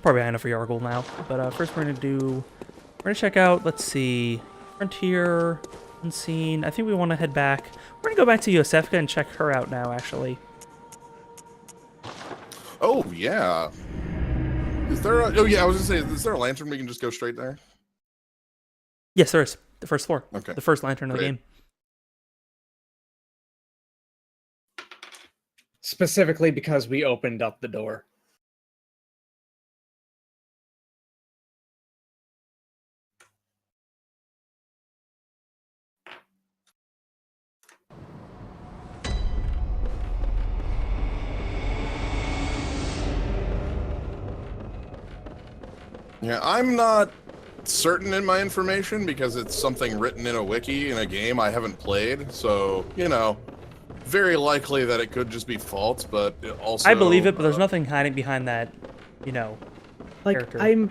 Probably high enough for Yargle now. But first we're gonna check out. Let's see, Frontier, Unseen. I think we want to head back. We're gonna go back to Yosefka and check her out now. Actually. Oh yeah. Is there a? Oh yeah. I was gonna say, is there a lantern we can just go straight there? Yes, there is. The first floor. Okay. The first lantern of the Great. game. Specifically because we opened up the door. Yeah, I'm not certain in my information because it's something written in a wiki in a game I haven't played. So, you know, very likely that it could just be false, but it also... I believe it, but there's nothing hiding behind that, you know, Like, character. I'm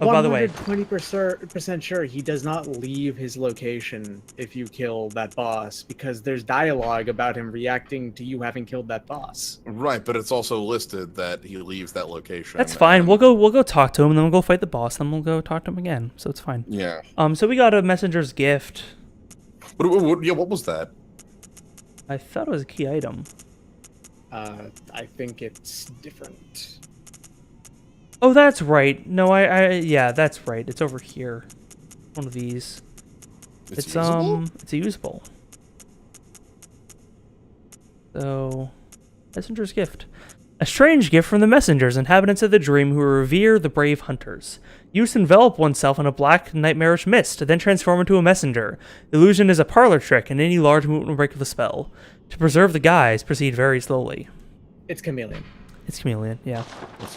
Oh, by the way. 120% sure he does not leave his location if you kill that boss, because there's dialogue about him reacting to you having killed that boss. Right, but it's also listed that he leaves that location. That's fine. We'll go talk to him, and then we'll go fight the boss, then we'll go talk to him again. So it's fine. Yeah. So we got a messenger's gift. What was that? I thought it was a key item. I think it's different. Oh, that's right. No, yeah, that's right. It's over here. One of these. It's usable? It's a usable. So, messenger's gift. A strange gift from the messengers, inhabitants of the dream who revere the brave hunters. Use to envelop oneself in a black, nightmarish mist, then transform into a messenger. Illusion is a parlor trick, and any large movement will break the spell. To preserve the guise, proceed very slowly. It's chameleon. It's chameleon, yeah.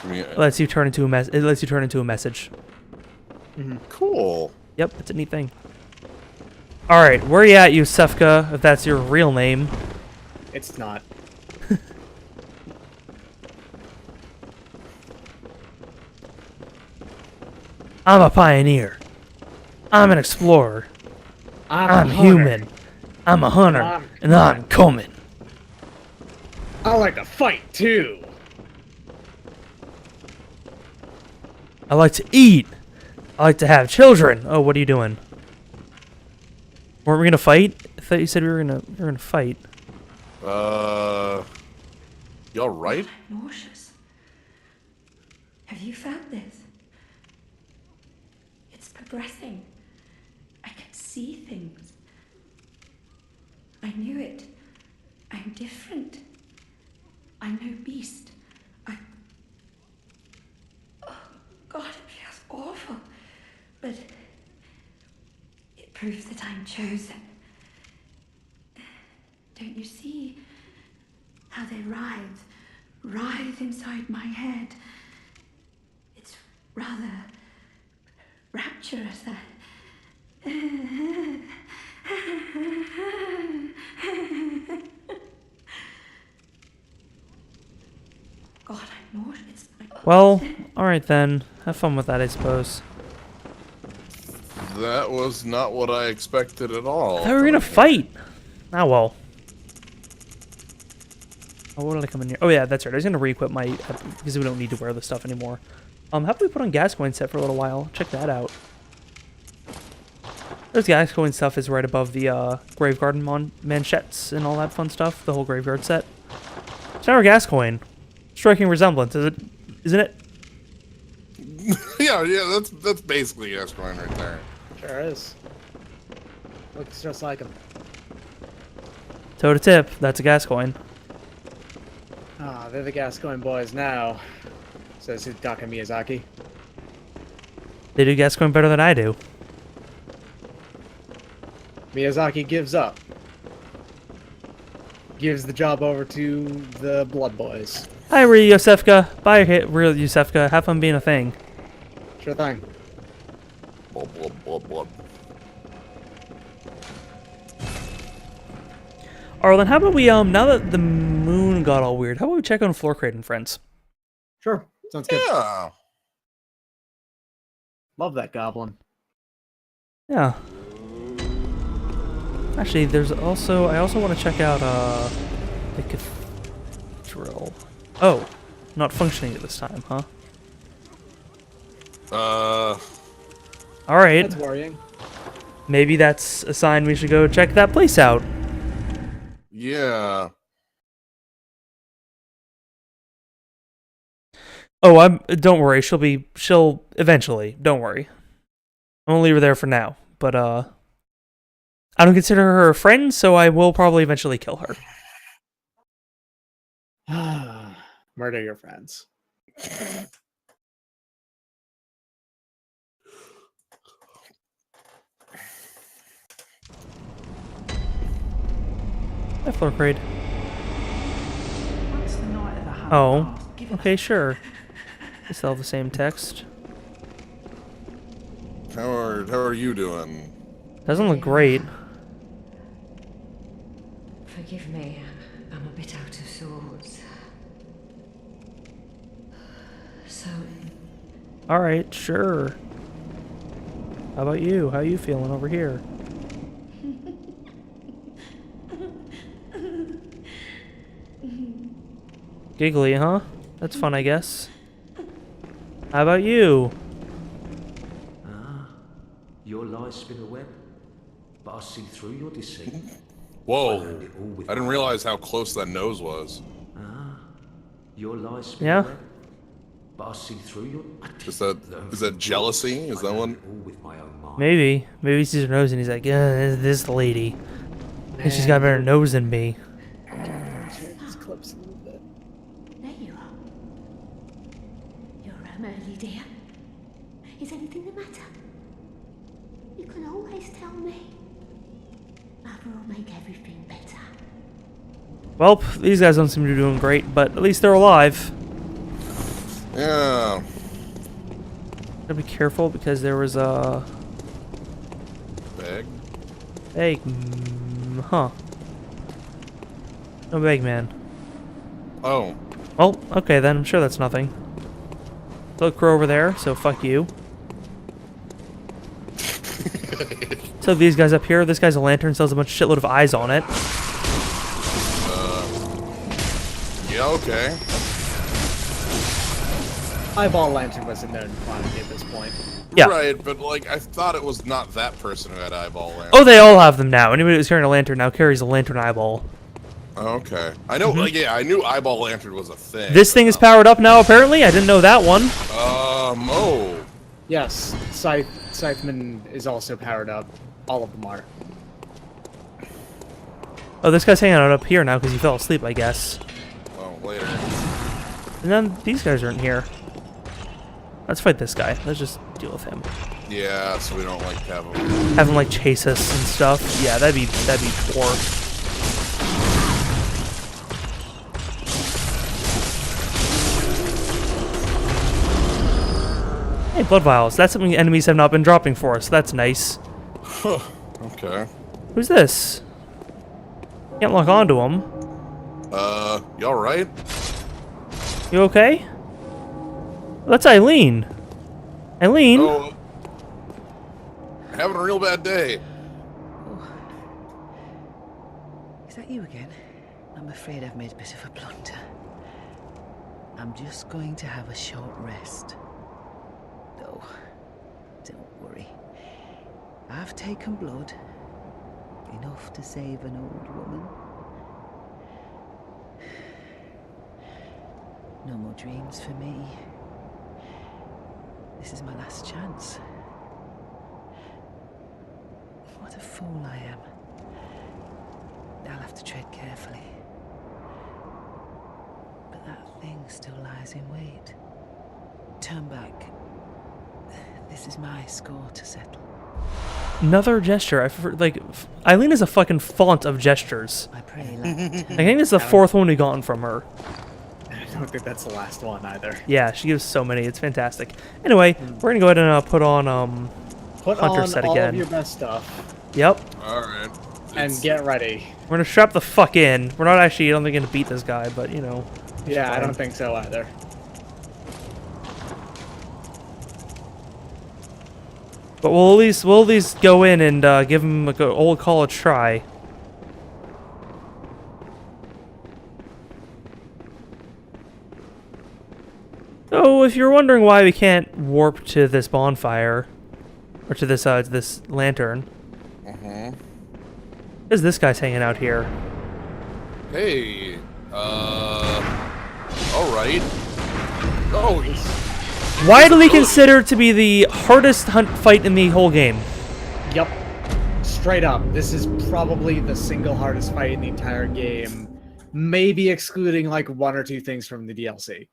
It Lets you turn into a it lets you turn into a message. Cool. Yep, it's a neat thing. All right, where you at, Yusefka? If that's your real name. It's not. I'm a pioneer. I'm an explorer. I'm human. I'm a hunter, and I'm coming. I like to fight too. I like to eat. I like to have children. Oh, what are you doing? Weren't we gonna fight? I thought you said we were gonna fight. Y'all right? I'm nauseous. Have you felt this? It's progressing. I can see things. I knew it. I'm different. I'm no beast. Oh, God, it feels awful. But it proves that I'm chosen. Don't you see how they writhe inside my head? It's rather rapturous. God, I'm not. Well, alright then. Have fun with that, I suppose. That was not what I expected at all. I thought we were gonna fight! Ah, well. Oh, what did I come in here? Oh yeah, that's right. I was gonna re-equip my... because we don't need to wear this stuff anymore. How about we put on Gascoigne set for a little while? Check that out. There's Gascoigne stuff is right above the Graveguard manchettes and all that fun stuff. The whole Graveguard set. So now we're Gascoigne. Striking resemblance, isn't it? yeah, that's basically Gascoigne right there. Sure is. Looks just like him. Toe to tip, that's a Gascoigne. Ah, they're the Gascoigne boys now, says Hidaka Miyazaki. They do Gascoigne better than I do. Miyazaki gives up. Gives the job over to the Blood Boys. Hi, Real Yosefka. Bye, Real Yosefka. Have fun being a thing. Sure thing. Blub, blub, blub, blub. Arlen, how about we, now that the moon got all weird, how about we check on Floor Crate and Friends? Sure, sounds good. Yeah. Love that goblin. Yeah. Actually, there's also... I also want to check out, the cathedral. Oh. Not functioning at this time, huh? Alright. That's worrying. Maybe that's a sign we should go check that place out. Yeah. Oh, don't worry, she'll eventually, don't worry. I'm gonna leave her there for now, but, I don't consider her a friend, so I will probably eventually kill her. Murder your friends. Hi, Floor Crate. Once the night of the hunt Oh, passed, give okay, sure. They still have the same text. How are you doing? Doesn't look great. Forgive me, I'm a bit out of sorts. So, Alright, sure. How about you? How you feeling over here? Giggly, huh? That's fun, I guess. How about you? Your lies spin a web, but I see through your deceit. Whoa. learned it all with I didn't my realize how close that nose was. Your lies spin Yeah? a web, but I see through your... Is that jealousy? Is that one? All with my own mind. Maybe. Maybe he sees her nose and he's like, yeah, this lady. And she's got a better nose than me. These clips a little bit. there you are. You're early, dear. Is anything the matter? You can always tell me. Mother will make everything better. Well, these guys don't seem to be doing great, but at least they're alive. Yeah. Gotta be careful because there was a... Bag. Egg... huh. No bag man. Oh. Well, okay then, I'm sure that's nothing. Look, crow over there, so fuck you. So these guys up here, this guy's a lantern, sells a bunch shitload of eyes on it. Yeah, okay. Eyeball lantern was a known quantity at this point. Yeah. Right, but like I thought it was not that person who had eyeball lantern. Oh, they all have them now. Anybody who's carrying a lantern now carries a lantern eyeball. Okay. I know, like, yeah, I knew eyeball lantern was a thing. This thing is powered up now, apparently. I didn't know that one. Oh. Yes, Scytheman is also powered up. All of them are. Oh, this guy's hanging out up here now because he fell asleep, I guess. Well, later. And then these guys are in here. Let's fight this guy. Let's just deal with him. Yeah, so we don't like have him. Have him like chase us and stuff. Yeah, that'd be poor. Hey, blood vials. That's something enemies have not been dropping for us. That's nice. Okay. Who's this? Can't lock onto him. You alright? You okay? That's Eileen. Eileen? Oh. Having a real bad day. Is that you again? I'm afraid I've made a bit of a blunder. I'm just going to have a short rest. No, don't worry. I've taken blood. Enough to save an old woman. No more dreams for me. This is my last chance. What a fool I am. I'll have to tread carefully. But that thing still lies in wait. Turn back. This is my score to settle. Another gesture. Eileen is a fucking font of gestures. I pray I think this is the fourth one we've gotten from her. I don't think that's the last one either. Yeah, she gives so many. It's fantastic. Anyway, we're gonna go ahead and put on Put Hunter on set all again. of your best stuff Yep. Alright. and get ready. We're gonna strap the fuck in. We're not actually, I don't think, gonna beat this guy, but you know. Yeah, I fine. don't think so either. But we'll at least go in and give him like an old college try. So if you're wondering why we can't warp to this bonfire, or to this lantern, because this guy's hanging out here. Hey, alright. Oh, Widely considered to be the hardest hunt fight in the whole game. Yep. Straight up. This is probably the single hardest fight in the entire game. Maybe excluding like one or two things from the DLC.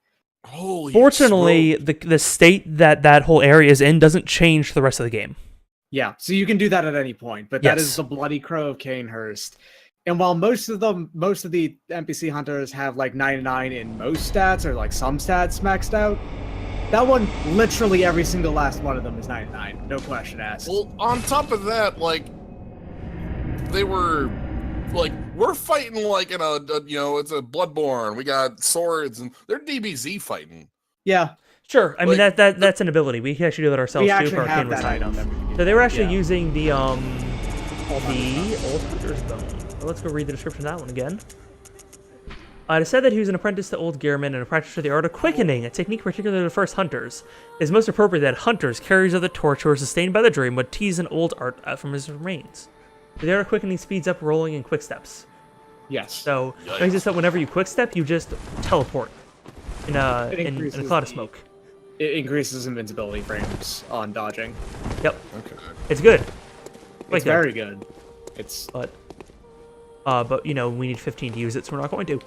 holy Fortunately, smoke. the state that whole area is in doesn't change the rest of the game. Yeah, so you can do that at any point, but that Yes. is the Bloody Crow of Canehurst. And while most of the NPC hunters have like 99 in most stats or like some stats maxed out, that one, literally every single last one of them is 99. No question asked. Well, on top of that, like, they were, like, we're fighting like in it's a Bloodborne. We got swords and they're DBZ fighting. Yeah. Sure, I mean Like, that's an ability. We can actually do that ourselves We too actually for have Arcane that Resign. item that we can use. So they were actually Yeah. using the Old Hunter's Bone. So let's go read the description of that one again. It is said that he was an apprentice to Old Gearman and a practitioner of the art of quickening, a technique particular to first hunters. It is most appropriate that hunters, carriers of the torch who are sustained by the dream, would tease an old art from his remains. The art of quickening speeds up rolling in quick steps. Yes. So it means that whenever you quick step, you just teleport in a cloud of smoke. It increases invincibility frames on dodging. Yep, Okay. it's good. It's very good. It's But you know, we need 15 to use it, so we're not going to.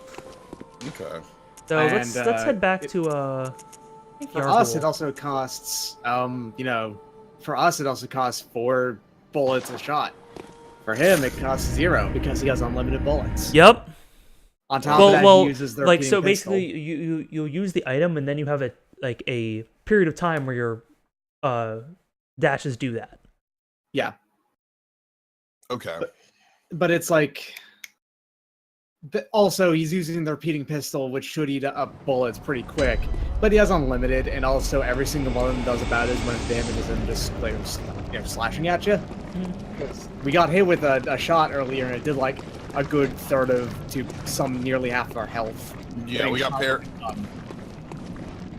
Okay. So let's head back to for us. It also costs for us it also costs 4 bullets a shot. For him, it costs 0 because he has unlimited bullets. Yep. On top of that, he uses their like repeating so pistol. basically you'll use the item and then you have a period of time where your dashes do that. Yeah. Okay. But it's like, also he's using the repeating pistol, which should eat up bullets pretty quick. But he has unlimited, and also every single one of them does about as much damage as him just like, slashing at you. We got hit with a shot earlier, and it did like a good third of to some nearly half of our health. Yeah, we got parried.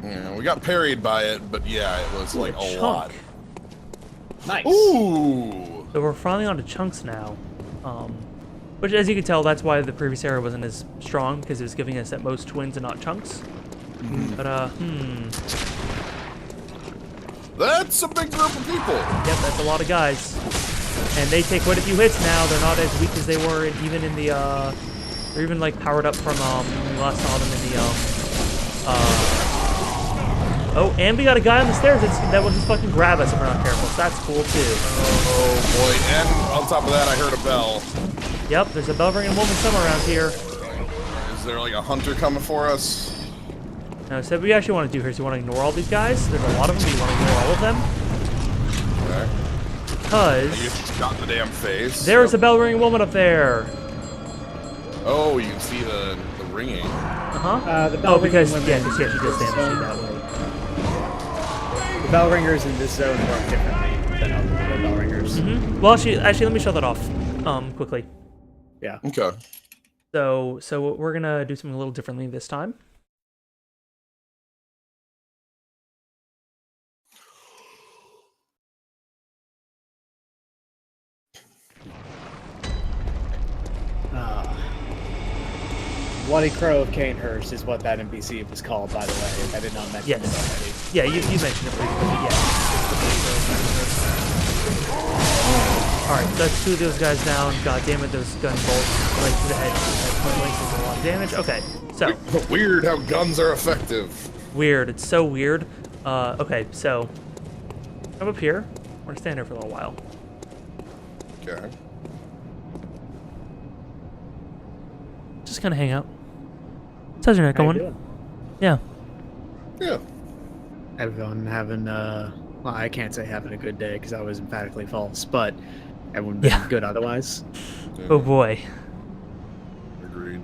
Yeah, we got parried by it, but yeah, it was like a lot. Nice. Ooh. So we're finally on to chunks now. Which, as you can tell, that's why the previous area wasn't as strong, because it was giving us at most twins and not chunks. But, That's a big group of people. Yep, that's a lot of guys. And they take quite a few hits now. They're not as weak as they were even in the, they're even, like, powered up from, when we last saw them in the, oh, and we got a guy on the stairs that will just fucking grab us if we're not careful, so that's cool, too. Oh, boy. And on top of that, I heard a bell. Yep, there's a bell-ringing woman somewhere around here. Is there, like, a hunter coming for us? No, so what we actually want to do here is we want to ignore all these guys. There's a lot of them, but you want to ignore all of them. Okay. Because You got the damn face. there's a bell-ringing woman up there. Oh, you can see the ringing. Uh-huh. The bell because, ringing yeah, women because she does in damage this you zone- that way. The bell ringers in this zone work differently than other bell ringers. Well, actually, let me show that off, quickly. Yeah. Okay. So we're gonna do something a little differently this time. Bloody Crow of Canehurst is what that NPC was called, by the way. I did not mention Yes. it already. Yeah, you mentioned it briefly, but yeah. Alright, so that's two of those guys down. God damn it, those gun bolts right to the head. At point blank is a lot of damage. Okay, so. Weird how guns are effective. Weird, it's so weird. Okay, so. I'm up here. We're gonna stand here for a little while. Okay. Just kind of hang out. How's your night How you going? doing? Yeah. Yeah. Everyone having, well, I can't say having a good day because that was emphatically false, but everyone Yeah. been good otherwise. Oh boy. Agreed.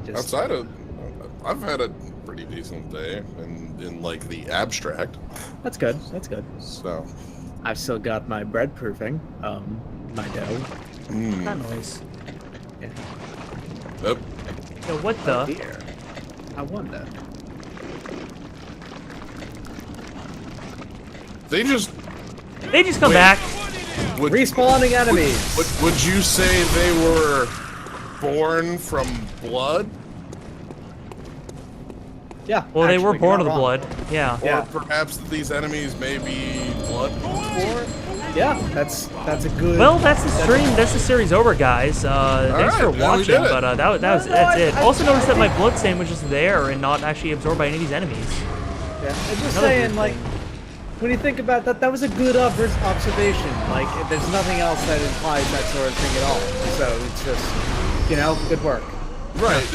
Just, Outside of, I've had a pretty decent day in like the abstract. That's good. That's good. So. I've still got my bread proofing, my dough. That noise. Yeah. Yep. Yo, what the? Oh dear. I wonder. They just come back. Would, Respawning enemies. would you say they were born from blood? Yeah. Well, they were actually, born of you're the not wrong. blood. Yeah. Yeah. Or perhaps these enemies may be blood born? Yeah, that's a good. Well, that's the stream. That's the series over, guys. Thanks for right, yeah, we watching. did it. But that's it. Also notice that my blood stain was just there and not actually absorbed by any of these enemies. Yeah, I'm just Another saying, weird like, thing. when you think about that, that was a good observation. Like, there's nothing else that implies that sort of thing at all. So it's just, you know, good work. Right.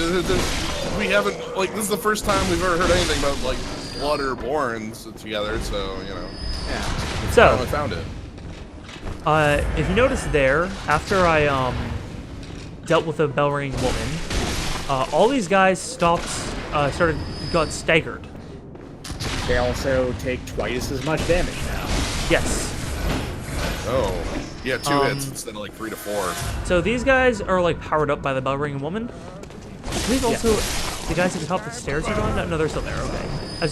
We haven't, like, this is the first time we've ever heard anything about, like, blood or borns together, so, you know. Yeah. I So, found it. if you notice there, after I dealt with the bell ringing woman, all these guys got staggered. They also take twice as much damage now. Yes. Oh. Yeah, 2 hits instead of, like, 3 to 4. So these guys are like powered up by the bell ringing woman. I believe also the guys at the top of the stairs are gone. No, they're still there. Okay.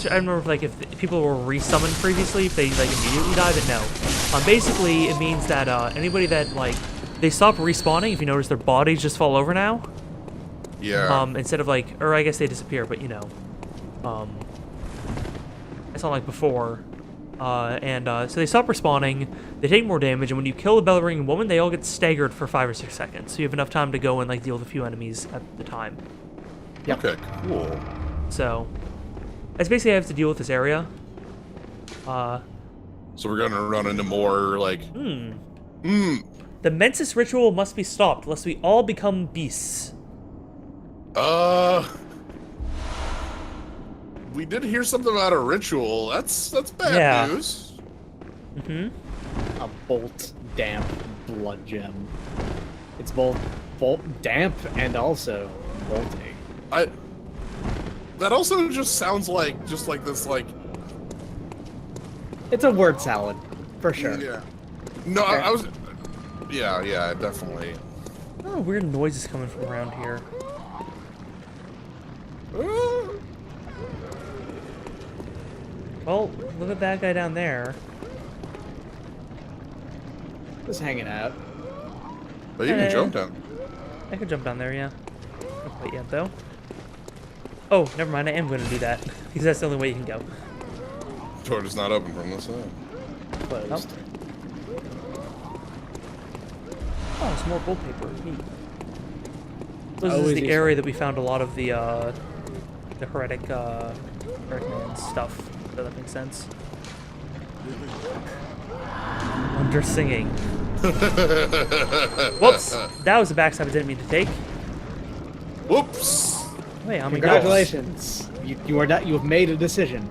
I remember if, like if people were resummoned previously, if they like immediately die, but no. Basically, it means that anybody that like they stop respawning. If you notice, their bodies just fall over now. Yeah. Instead of like, or I guess they disappear, but you know, it's not like before. So they stop respawning, they take more damage, and when you kill the bell ringing woman, they all get staggered for 5 or 6 seconds. So you have enough time to go and like deal with a few enemies at the time. Yep. Okay, cool. So that's basically how I have to deal with this area. So we're gonna run into more, like... The Mensis ritual must be stopped, lest we all become beasts. We did hear something about a ritual. That's bad news. Mm-hmm. A bolt damp blood gem. It's both damp and also bolty. That also just sounds like this like. It's a word salad, for sure. Yeah. No, Okay. I was. Yeah, definitely. Oh, weird noises coming from around here. Well, look at that guy down there. Just hanging out. But you can jump down. I could jump down there, yeah. Not quite yet, though. Oh, never mind. I am going to do that because that's the only way you can go. Door is not open from this side. Closed. Oh, some more gold paper. Neat. So this is Always the useful. area that we found a lot of the heretic man stuff. If that makes sense. Under singing. Whoops! That was a backstab I didn't mean to take. Whoops! Wait, how many Congratulations. You have made a decision.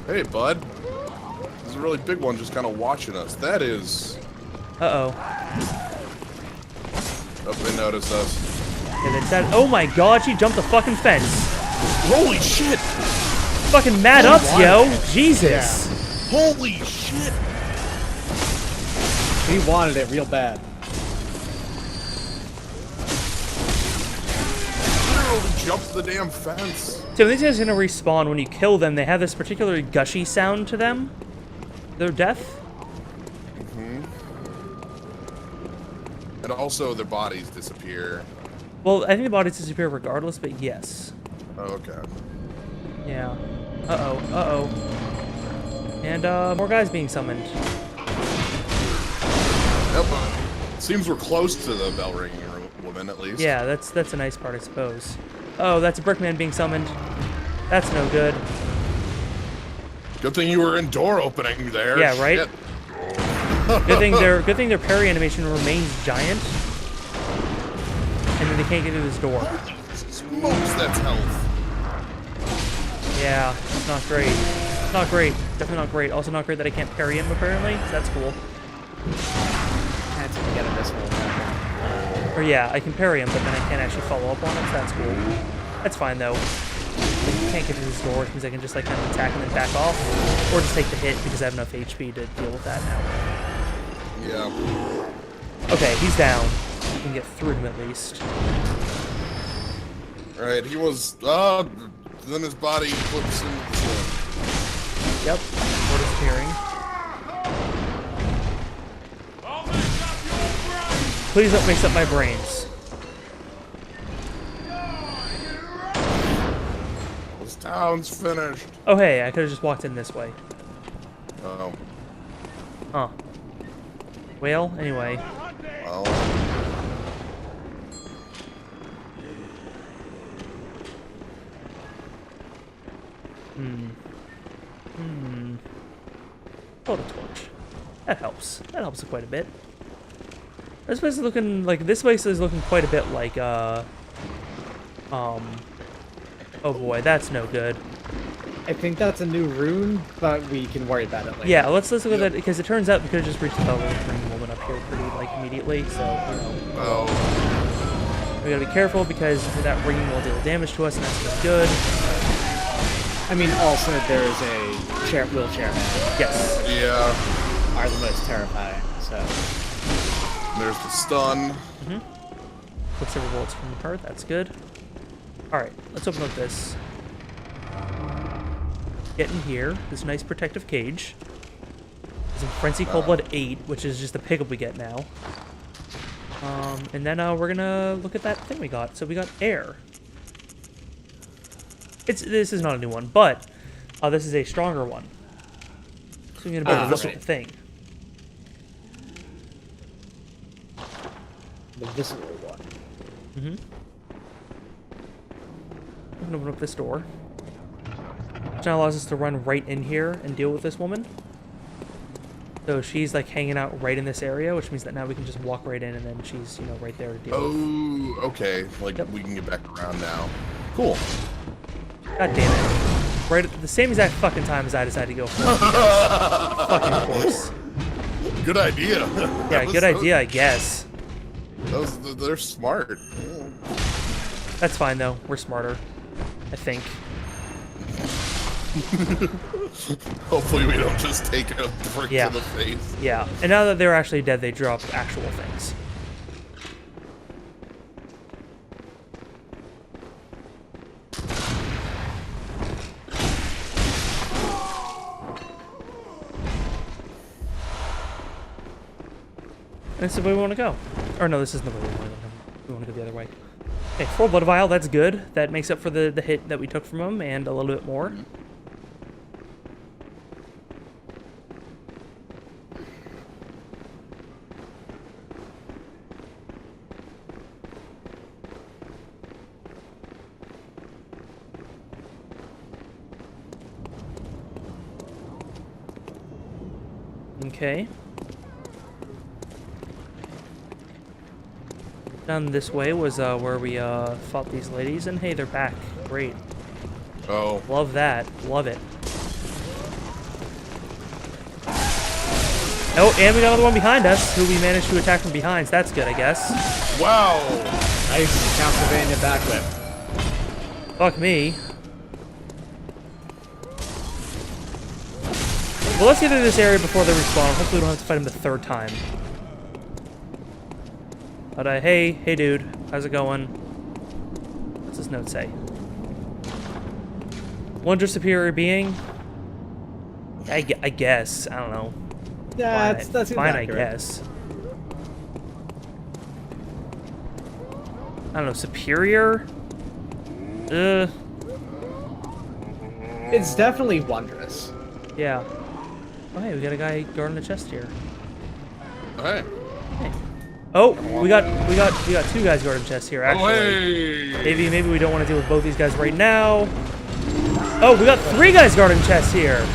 Hey, bud. There's a really big one just kind of watching us. That is... Uh-oh. Oh, they noticed us. Yeah, they said, oh my god, she jumped the fucking fence. Holy shit! Fucking mad ups, yo! Jesus! Holy shit! He wanted it real bad. Literally jumped the damn fence. So these guys are gonna respawn when you kill them. They have this particularly gushy sound to them. Their death. And also their bodies disappear. Well, I think the bodies disappear regardless, but yes. Oh, okay. Yeah. Uh-oh. Uh-oh. And, more guys being summoned. Yep. Seems we're close to the bell ringing woman, at least. Yeah, that's a nice part, I suppose. Oh, that's a brickman being summoned. That's no good. Good thing you were in door opening there. Yeah, right? Shit. Good thing their parry animation remains giant. And then they can't get through this door. Smokes, that's health. Yeah, it's not great. Not great. Definitely not great. Also not great that I can't parry him, apparently. So that's cool. Can't seem to get a missile. Or yeah, I can parry him, but then I can't actually follow up on it, so that's cool. That's fine, though. If you can't get through this door, which means I can just like kind of attack and then back off. Or just take the hit because I have enough HP to deal with that now. Yeah. Okay, he's down. We can get through him at least. Right, he was... then his body flips into the sun. Yep, we're disappearing. Please don't mix up my brains. This town's finished. Oh hey, I could have just walked in this way. Oh. Huh. Well, anyway. Well. Hold a torch. That helps. That helps quite a bit. This place is looking like quite a bit like oh boy, that's no good. I think that's a new rune, but we can worry about it later. Yeah, let's look at that because it turns out we could have just reached the bell ring woman up here pretty like immediately. So you know, Oh. we gotta be careful because that ringing will deal damage to us, and that's not good. I mean, also there's a wheelchair man. Yes. Yeah. Are the most terrifying. So There's the stun. Quicksilver bullets from her. That's good. All right, let's open up this. Get in here. This nice protective cage. Some Frenzy Cold Blood 8, which is just the pickup we get now. And then we're gonna look at that thing we got. So we got air. This is not a new one, but this is a stronger one. So we're gonna be able to look at the thing. the visceral one. I'm gonna open up this door. Which now allows us to run right in here and deal with this woman. So she's like hanging out right in this area, which means that now we can just walk right in and then she's, you know, right there to deal with. Oh, okay. Like, we can get back around now. Cool. God damn it. Right at the same exact fucking time as I decided to go for it. Fucking course. Good idea. Yeah, good idea, I guess. They're smart. That's fine, though. We're smarter. I think. Hopefully we don't just take a brick Yeah. to the face. Yeah. And now that they're actually dead, they drop actual things. This is the way we want to go. Or no, this isn't the way we want to go. We want to go the other way. Okay, 4 blood vial, that's good. That makes up for the hit that we took from him and a little bit more. Okay. Down this way was where we fought these ladies, and hey, they're back. Great. Oh. Love that. Love it. Oh, and we got another one behind us, who we managed to attack from behind, so that's good, I guess. Wow. Nice Castlevania backflip. Fuck me. Well, let's get into this area before they respawn. Hopefully we don't have to fight him the 3rd time. But, hey dude, how's it going? What's this note say? Wonder superior being? I guess. I don't know. Yeah, Fine, that's fine, I accurate. guess. I don't know, superior? It's definitely wondrous. Yeah. Oh, hey, we got a guy guarding the chest here. Hey. Oh, we got 2 guys guarding chests here, actually. Oh, hey. Maybe we don't want to deal with both these guys right now. Oh, we got 3 guys guarding chests here.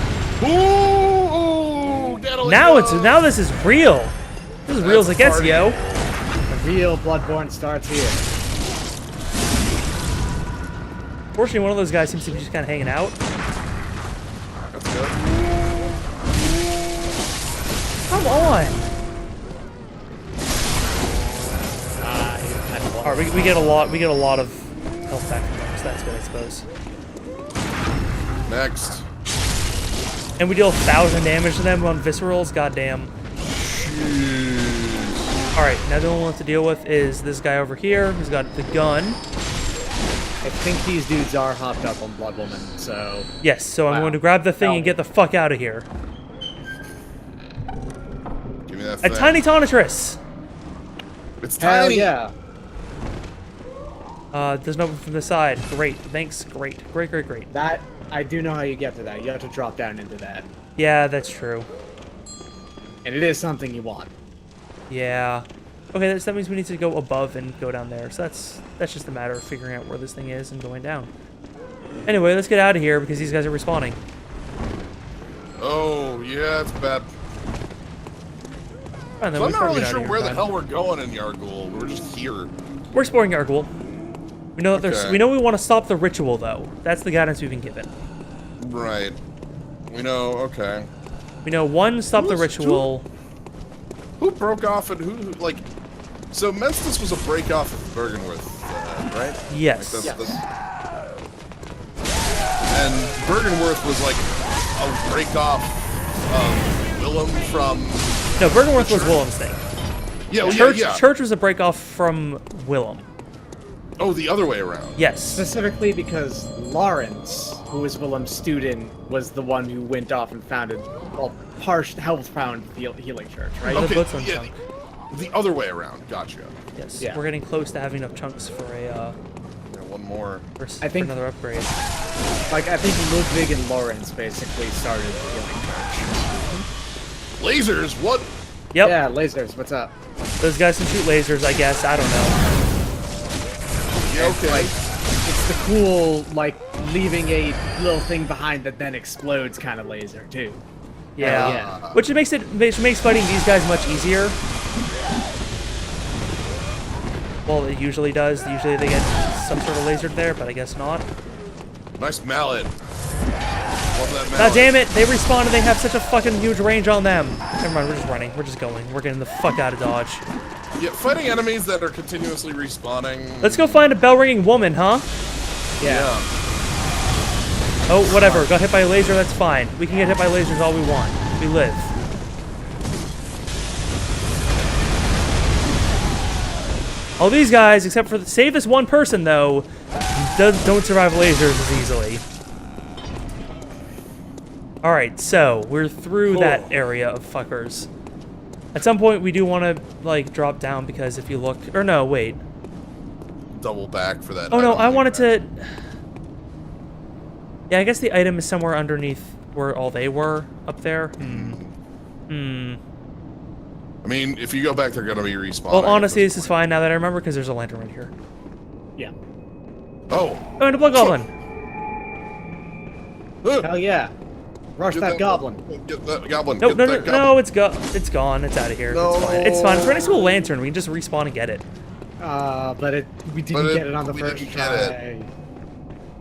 Ooh, Now this is real. This is real as it gets, yo. The real Bloodborne starts here. Fortunately, one of those guys seems to be just kind of hanging out. That's good. Come on. All right, we get a lot of health back from them, so that's good, I suppose. Next. And we deal 1,000 damage to them on viscerals. Goddamn. All right, now the only one we have to deal with is this guy over here who's got the gun. I think these dudes are hopped up on Blood Woman, so... Yes, so I'm going to grab the thing and get the fuck out of here. Give me that A thing. tiny Tonitrus! It's Hell tiny. yeah. There's no one from the side. Great, thanks, great. Great. That, I do know how you get to that. You have to drop down into that. Yeah, that's true. And it is something you want. Yeah. Okay, that means we need to go above and go down there. So that's just a matter of figuring out where this thing is and going down. Anyway, let's get out of here because these guys are respawning. Oh, yeah, it's bad. Fine, then So we I'm not probably really get out sure of where here the in time. hell we're going in Yargul. We're just here. We're exploring Yargul. We know that there's. Okay. We know we want to stop the ritual though. That's the guidance we've been given. Right. We know, okay. We know 1, stop the ritual. Who broke off and who like... So Mensis was a break off of Bergenworth, right? Yes. Like and Bergenworth was like a break off of Willem from... No, Bergenworth was Willem's thing. Yeah, Church was a break off from Willem. Oh, the other way around. Yes. Specifically because Lawrence, who was Willem's student, was the one who went off and founded, well, helped found the Healing Church, right? The Okay, Blitzon yeah, chunk. the other way around. Gotcha. Yes. Yeah. We're getting close to having enough chunks for a Yeah, one more. for I think- another upgrade. Like, I think Ludwig and Lawrence basically started the Healing Church. Lasers, what? Yep. Yeah, lasers, what's up? Those guys can shoot lasers, I guess. I don't know. Yeah, okay. Like, it's the cool, like, leaving a little thing behind that then explodes kind of laser, too. Yeah. Yeah. Which makes fighting these guys much easier. Well, it usually does. Usually they get some sort of laser there, but I guess not. Nice mallet. Love that mallet. God damn it! They respawn and they have such a fucking huge range on them. Never mind, we're just running. We're just going. We're getting the fuck out of Dodge. Yeah, fighting enemies that are continuously respawning. Let's go find a bell-ringing woman, huh? Yeah. Oh, whatever. Got hit by a laser, that's fine. We can get hit by lasers all we want. We live. All these guys, except for save this one person, though, don't survive lasers as easily. Alright, so we're through that area of fuckers. At some point, we do want to, like, drop down because if you look... Or no, wait. Double back for that. Oh, no, don't I think wanted that- to... Yeah, I guess the item is somewhere underneath where all they were, up there. I mean, if you go back, they're going to be respawning. Well, honestly, this is fine now that I remember because there's a lantern right here. Yeah. Oh! Oh, and a blood goblin! Hell yeah. Rush Get that goblin. Get that goblin. No, get no, that no, goblin. no, it's gone. It's out of here. No. It's fine. It's fine. It's right next to a lantern. We can just respawn and get it. But we didn't get it on the we first didn't get it. try.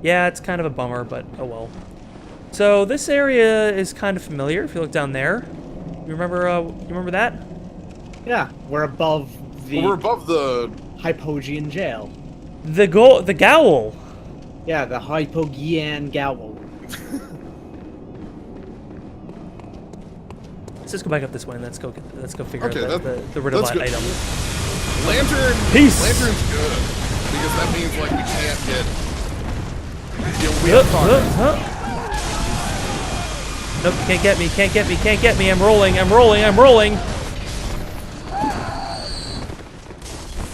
Yeah, it's kind of a bummer, but oh well. So this area is kind of familiar. If you look down there, you remember that? Yeah, we're above the We're above the... Hypogean jail. The Gowl. Yeah, the Hypogean Gowl. Let's just go back up this way and let's go figure Okay, out the rid of let's that go. item. Lantern... Peace. Lantern's good. Because that means, like, we can't get... You know, we have progress. Nope, can't get me, can't get me, can't get me. I'm rolling.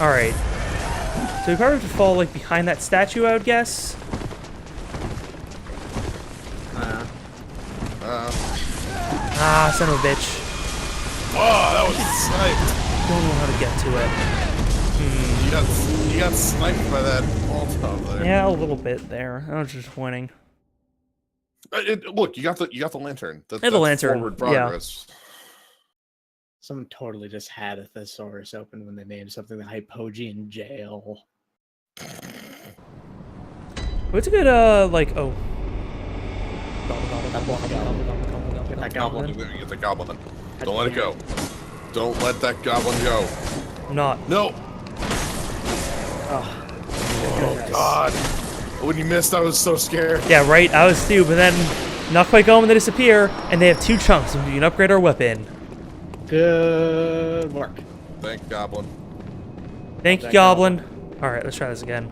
Alright. So we probably have to fall, like, behind that statue, I would guess. Ah, son of a bitch. Oh, that was sniped. Don't know how to get to it. You got sniped by that Molotov there. Yeah, a little bit there. I was just winning. Look, you got the lantern. Yeah, the That's lantern, forward progress. Someone totally just had a thesaurus open when they named something the Hypogean jail. What's a good, like, oh. Get that goblin. Get the goblin. Don't let it go. Don't let that goblin go. I'm not. No. Oh, God. When you missed, I was so scared. Yeah, right, I was too, but then not quite going when they disappear, and they have 2 chunks, and we can upgrade our weapon. good work. Thank goblin. Thank you, Goblin. Alright, let's try this again.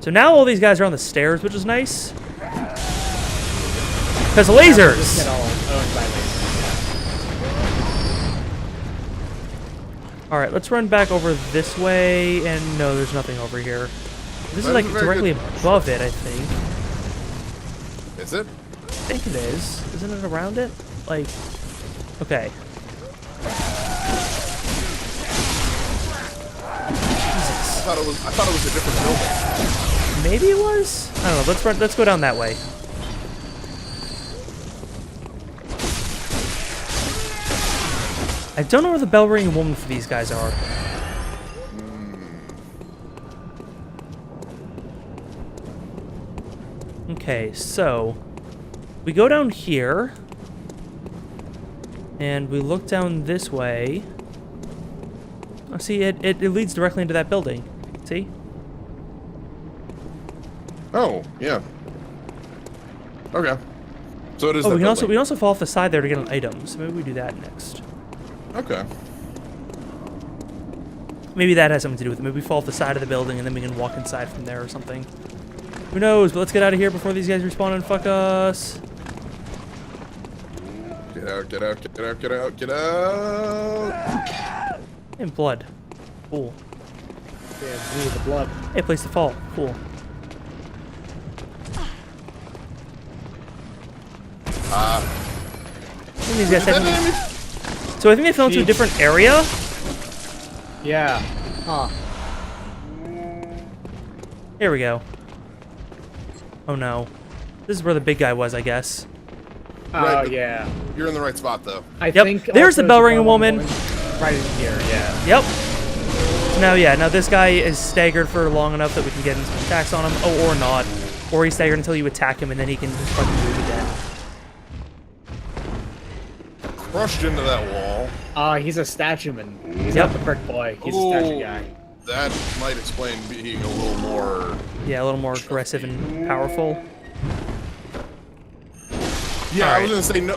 So now all these guys are on the stairs, which is nice. Because Just lasers! get all owned by lasers. Alright, let's run back over this way, and no, there's nothing over here. This is like That's very directly good. above it, I think. Is it? I think it is. Isn't it around it? Like, okay. I thought it was a different building. Maybe it was? I don't know. Let's go down that way. I don't know where the bell ringing woman for these guys are. Okay, so we go down here and we look down this way. Oh, see, it leads directly into that building. See? Oh, yeah. Okay. So it is. Oh, that we can building. also fall off the side there to get an item. So maybe we do that next. Okay. Maybe that has something to do with it. Maybe we fall off the side of the building and then we can walk inside from there or something. Who knows? But let's get out of here before these guys respawn and fuck us. Get out! Get out! Get out! Get out! Get out! And blood. Cool. Yeah, blue the blood. Hey, place to fall. Cool. These guys have so I think they fell into a different area. Yeah. Huh. Here we go. Oh no. This is where the big guy was, I guess. Oh, Right, yeah. You're in the right spot, though. I Yep, think there's the also bell ringing bell woman. Right in here, yeah. Yep. So now, yeah, now this guy is staggered for long enough that we can get in some attacks on him. Oh, or not. Or he's staggered until you attack him and then he can just fucking move again. Crushed into that wall. He's a statueman. He's Yep. not the brick boy. He's Ooh, a statue guy. That might explain being a little more... Yeah, a little more aggressive and powerful. Yeah, I Alright. was gonna say, no...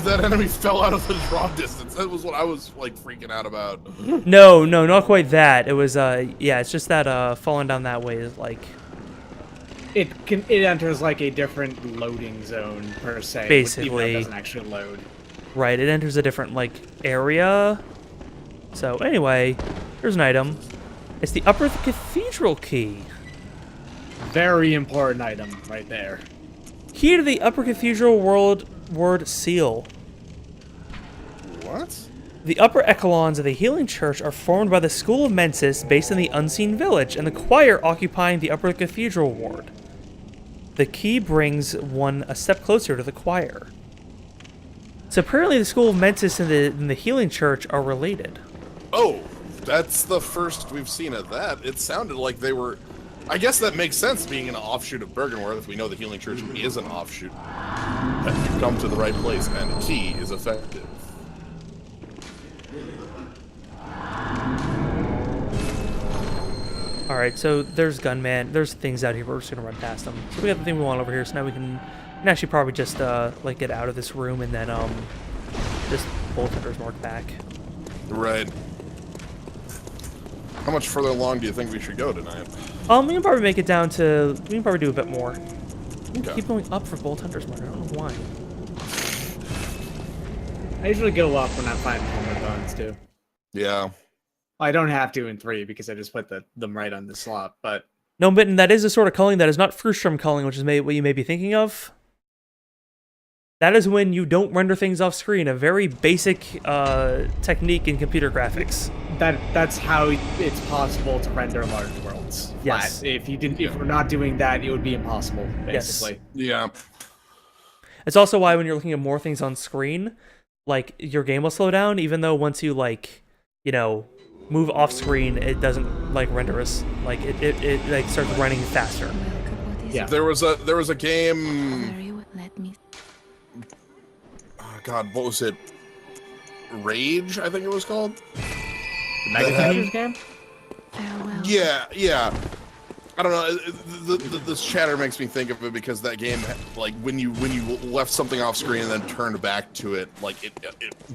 That enemy fell out of the draw distance. That was what I was, like, freaking out about. No, not quite that. It was, yeah, it's just that, falling down that way is like... It enters like a different loading zone per se. Even though Basically. it doesn't actually load. Right, it enters a different, like, area. So, anyway, there's an item. It's the Upper Cathedral key. Very important item right there. Key to the Upper Cathedral ward seal. What? The upper echelons of the Healing Church are formed by the School of Mensis based in the Unseen Village and the choir occupying the Upper Cathedral ward. The key brings one a step closer to the choir. So apparently the School of Mensis and the Healing Church are related. Oh, that's the first we've seen of that. It sounded like they were... I guess that makes sense, being an offshoot of Bergenworth, if we know the Healing Church is an offshoot. That you come to the right place, and the key is effective. Alright, so there's Gunman. There's things out here, but we're just going to run past them. So we got the thing we want over here, so now we can actually probably just, like, get out of this room and then, just bolt Hunter's Mark back. Right. How much further along do you think we should go tonight? We can probably make it down to... We can probably do a bit more. Okay. Keep going up for Bolt Hunter's Mark. I don't know why. I usually go up when I'm finding homeward bones too. Yeah. I don't have to in 3 because I just put them right on the slot, but... No, but that is a sort of culling that is not Frustrum culling, which is what you may be thinking of. That is when you don't render things off screen, a very basic technique in computer graphics. That's how it's possible to render large worlds flat. Yes. If we're not doing that, it would be impossible, basically. Yeah. It's also why when you're looking at more things on screen, like, your game will slow down, even though once you, like, you know, move off screen, it doesn't, like, render us, like, it like, starts running faster. Yeah. There was a game... Oh, God, what was it? Rage, I think it was called? The Mega Pictures game? Farewell. Yeah. I don't know. This chatter makes me think of it because that game, like, when you left something off screen and then turned back to it, like, it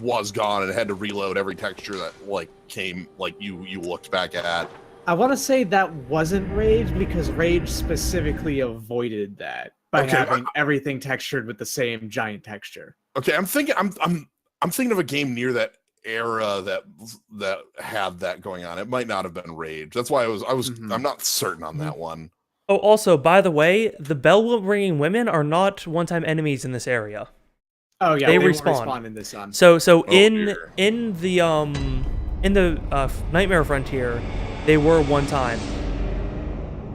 was gone and it had to reload every texture that, like, came, like, you looked back at. I want to say that wasn't Rage because Rage specifically avoided that by having everything textured with the same giant texture. Okay, I'm thinking of a game near that era that had that going on. It might not have been Rage. That's why I'm not certain on that one. Oh, also, by the way, the bell-ringing women are not one-time enemies in this area. Oh yeah, they respawn in this one. So in the Nightmare Frontier, they were one time.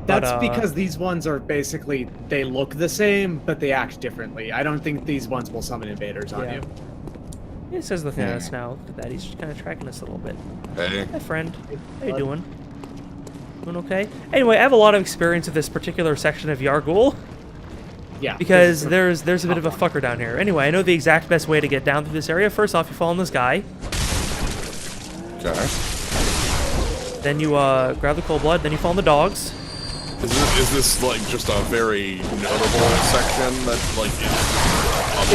That's because these ones are basically, they look the same, but they act differently. I don't think these ones will summon invaders on you. He says looking at us now. Look at that. He's just kind of tracking us a little bit. Hey. Hi, friend. How you doing? Doing okay? Anyway, I have a lot of experience with this particular section of Yargul. Yeah. Because there's a bit of a fucker down here. Anyway, I know the exact best way to get down through this area. First off, you fall on this guy. Okay. Then you grab the cold blood. Then you fall on the dogs. Is this like just a very notable section that like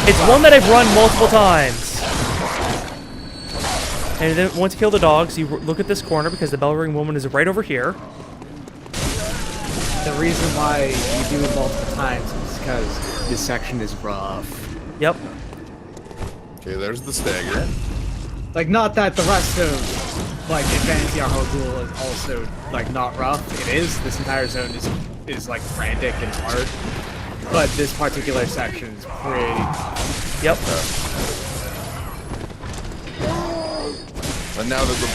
It's one that I've run multiple times. And then once you kill the dogs, you look at this corner because the bell ring woman is right over here. The reason why you do it multiple times is because this section is rough. Yep. Okay, there's the stagger. Like, not that the rest of, like, Advanced Yargul is also, like, not rough. It is. This entire zone is like, frantic and hard. But this particular section is pretty tough. Yep. And now that the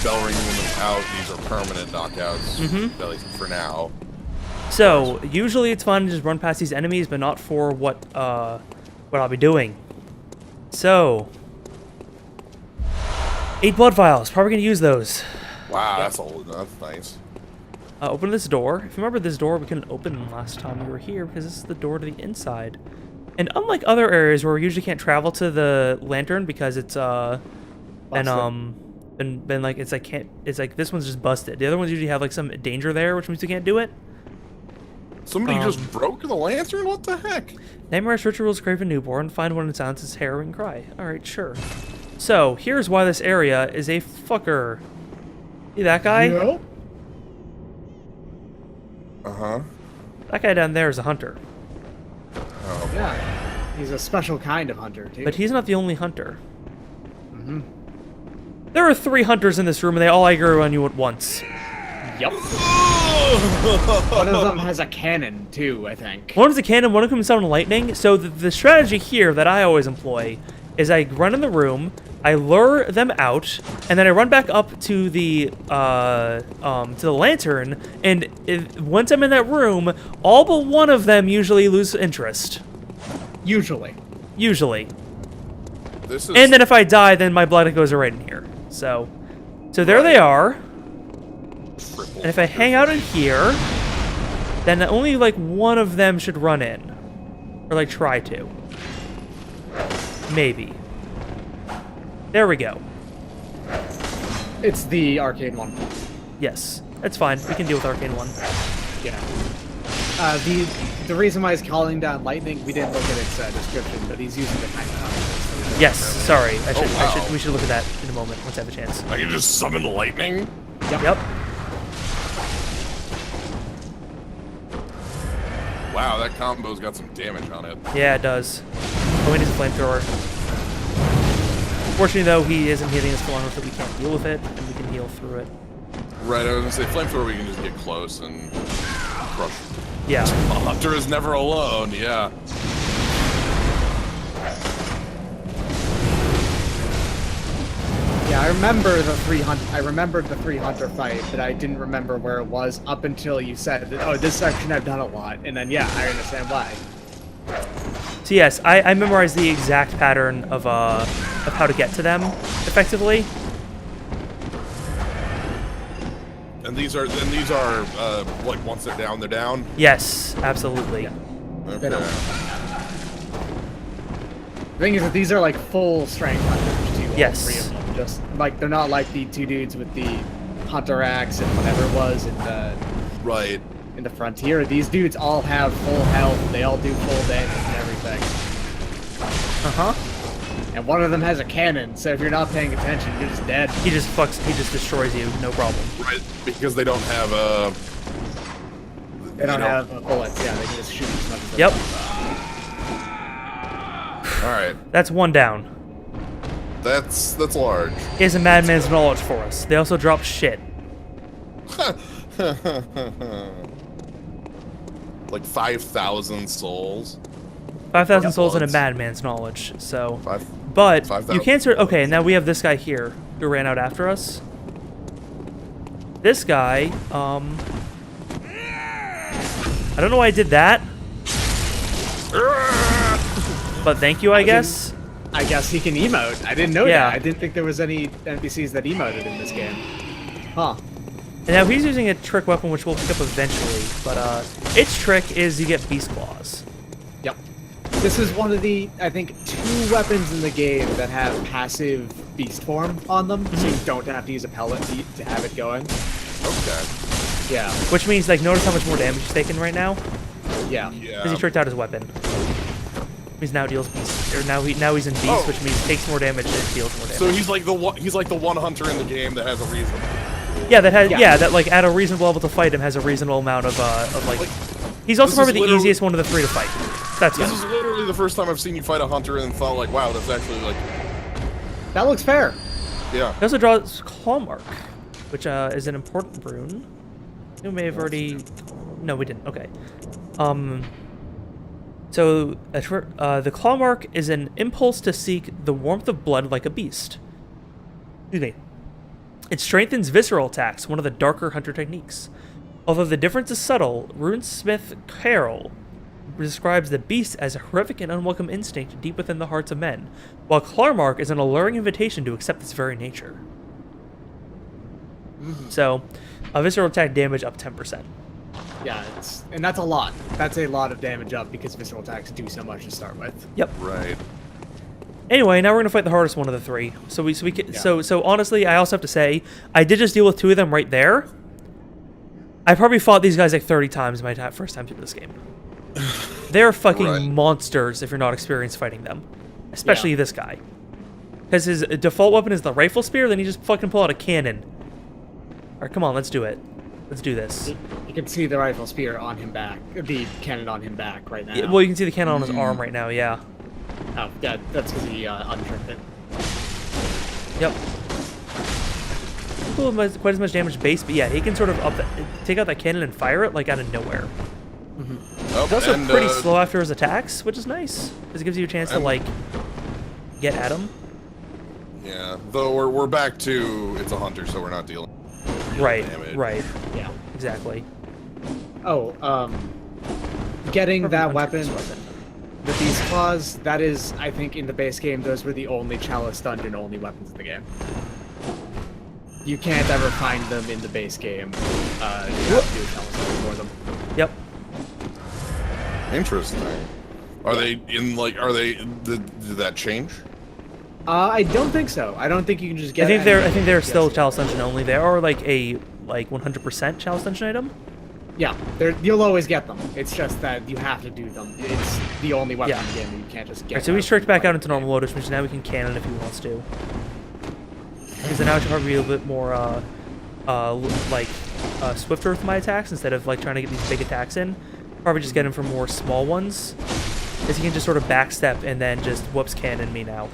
bell ring woman's out, these are permanent knockouts, at least for now. So, usually it's fun to just run past these enemies, but not for what I'll be doing. So... 8 blood vials. Probably gonna use those. Wow, that's nice. Open this door. If you remember this door, we couldn't open last time we were here because this is the door to the inside. And unlike other areas where we usually can't travel to the lantern because it's been like it's like this one's just busted. The other ones usually have like some danger there, which means we can't do it. Somebody just broke the lantern? What the heck? Nightmare's rituals crave a newborn. Find one and silence its harrowing cry. Alright, sure. So, here's why this area is a fucker. See that guy? Yep. Uh-huh. That guy down there is a hunter. Oh. Yeah. He's a special kind of hunter, too. But he's not the only hunter. There are 3 hunters in this room, and they all aggro on you at once. Yep. One of them has a cannon, too, I think. One is a cannon, one of them is summon lightning. So the strategy here that I always employ is I run in the room, I lure them out, and then I run back up to the lantern, and once I'm in that room, all but one of them usually lose interest. Usually. This is... And then if I die, then my blood goes right in here. So there they are. And if I hang out in here, then only like one of them should run in. Or like try to. Maybe. There we go. It's the arcade one. Yes. That's fine. We can deal with arcade one. Yeah. The reason why he's calling down lightning, we didn't look at its description, but he's using the kind of Yes, sorry. wow. We should look at that in a moment once I have a chance. I can just summon lightning? Yep. Wow, that combo's got some damage on it. Yeah, it does. Oh, he needs a flamethrower. Fortunately, though, he isn't hitting us full on enough that we can't deal with it, and we can heal through it. Right, I was gonna say flamethrower. We can just get close and crush. Yeah. A hunter is never alone. Yeah. Yeah, I remembered the three hunter fight, but I didn't remember where it was up until you said that. Oh, this section I've done a lot, and then yeah, I understand why. So yes, I memorized the exact pattern of how to get to them effectively. And these are like once they're down, they're down. Yes, absolutely. Okay. The thing is that these are like full strength hunters too. Yes. All 3 of them. Just like they're not like the 2 dudes with the hunter axe and whatever it was in the Right. in the frontier. These dudes all have full health. They all do full damage and everything. And one of them has a cannon, so if you're not paying attention, you're just dead. He just destroys you, no problem. Right, because they don't have They don't have bullets. Yeah, they can just shoot as much as they Yep. want. All right. That's 1 down. That's large. Here's a madman's knowledge for us. They also drop shit. Like 5,000 souls. 5,000 souls and a bullets. madman's knowledge. So, Five. but 5,000. you can't sort. Okay, now we have this guy here who ran out after us. This guy, I don't know why I did that, but thank you, I guess. I guess he can emote. I didn't know Yeah. that. I didn't think there was any NPCs that emoted in this game. Huh. And now he's using a trick weapon, which we'll pick up eventually. But its trick is you get beast claws. Yep. This is one of the, I think, 2 weapons in the game that have passive beast form on them, so you don't have to use a pellet to have it going. Okay. Yeah. Which means, like, notice how much more damage he's taking right now? Yeah. Because he tricked out his weapon. He's now deals beast, or now he's in beast, which means takes more damage and deals more damage. So he's like the one hunter in the game that has a reason. Yeah, that like at a reasonable level to fight him has a reasonable amount of like he's also this probably is the literally- easiest one of the 3 to fight. That's This good. is literally the first time I've seen you fight a hunter and thought like, wow, that's actually like, That looks fair. yeah. He also draws Claw Mark, which is an important rune. We may have already. No, we didn't. Okay. So the Claw Mark is an impulse to seek the warmth of blood like a beast. Excuse me. It strengthens visceral attacks, one of the darker hunter techniques. Although the difference is subtle, runesmith Carol describes the beast as a horrific and unwelcome instinct deep within the hearts of men, while Clarmark is an alluring invitation to accept its very nature. So, visceral attack damage up 10%. Yeah, and that's a lot. That's a lot of damage up because visceral attacks do so much to start with. Yep. Right. Anyway, now we're gonna fight the hardest one of the 3. So honestly, I also have to say I did just deal with 2 of them right there. I probably fought these guys like 30 times my first time through this game. They're fucking monsters if you're not experienced fighting them, especially this guy, because his default weapon is the rifle spear. Then he just fucking pull out a cannon. All right, come on, let's do it. Let's do this. You can see the rifle spear on him back, the cannon on him back right now. Yeah, well, you can see the cannon on his arm right now. Yeah. Oh, yeah, that's because he unturned it. Yep. Cool, quite as much damage base, but yeah, he can sort of take out that cannon and fire it like out of nowhere. Oh, He's also pretty slow after his attacks, which is nice, because it gives you a chance to like get at him. Yeah, though we're back to it's a hunter, so we're not dealing. Right. Damage. Right. Yeah. Exactly. Oh, getting that Perfect weapon with these claws, that is, I think, in the base game, those were the only Chalice Dungeon only weapons in the game. You can't ever find them in the base game. You have to do a Chalice Dungeon for them. Yep. Interesting. Are they in like? Are they? Did that change? I don't think so. I don't think you can just get. I think they're still Chalice Dungeon only. They are like a 100% Chalice Dungeon item. Yeah, you'll always get them. It's just that you have to do them. It's the only weapon in the game that you can't just get. Right, so he's tricked back out into normal mode, which means now we can cannon if he wants to. Because then now I should probably be a little bit more swifter with my attacks instead of like trying to get these big attacks in. Probably just get him for more small ones, because he can just sort of backstep and then just whoops cannon me now.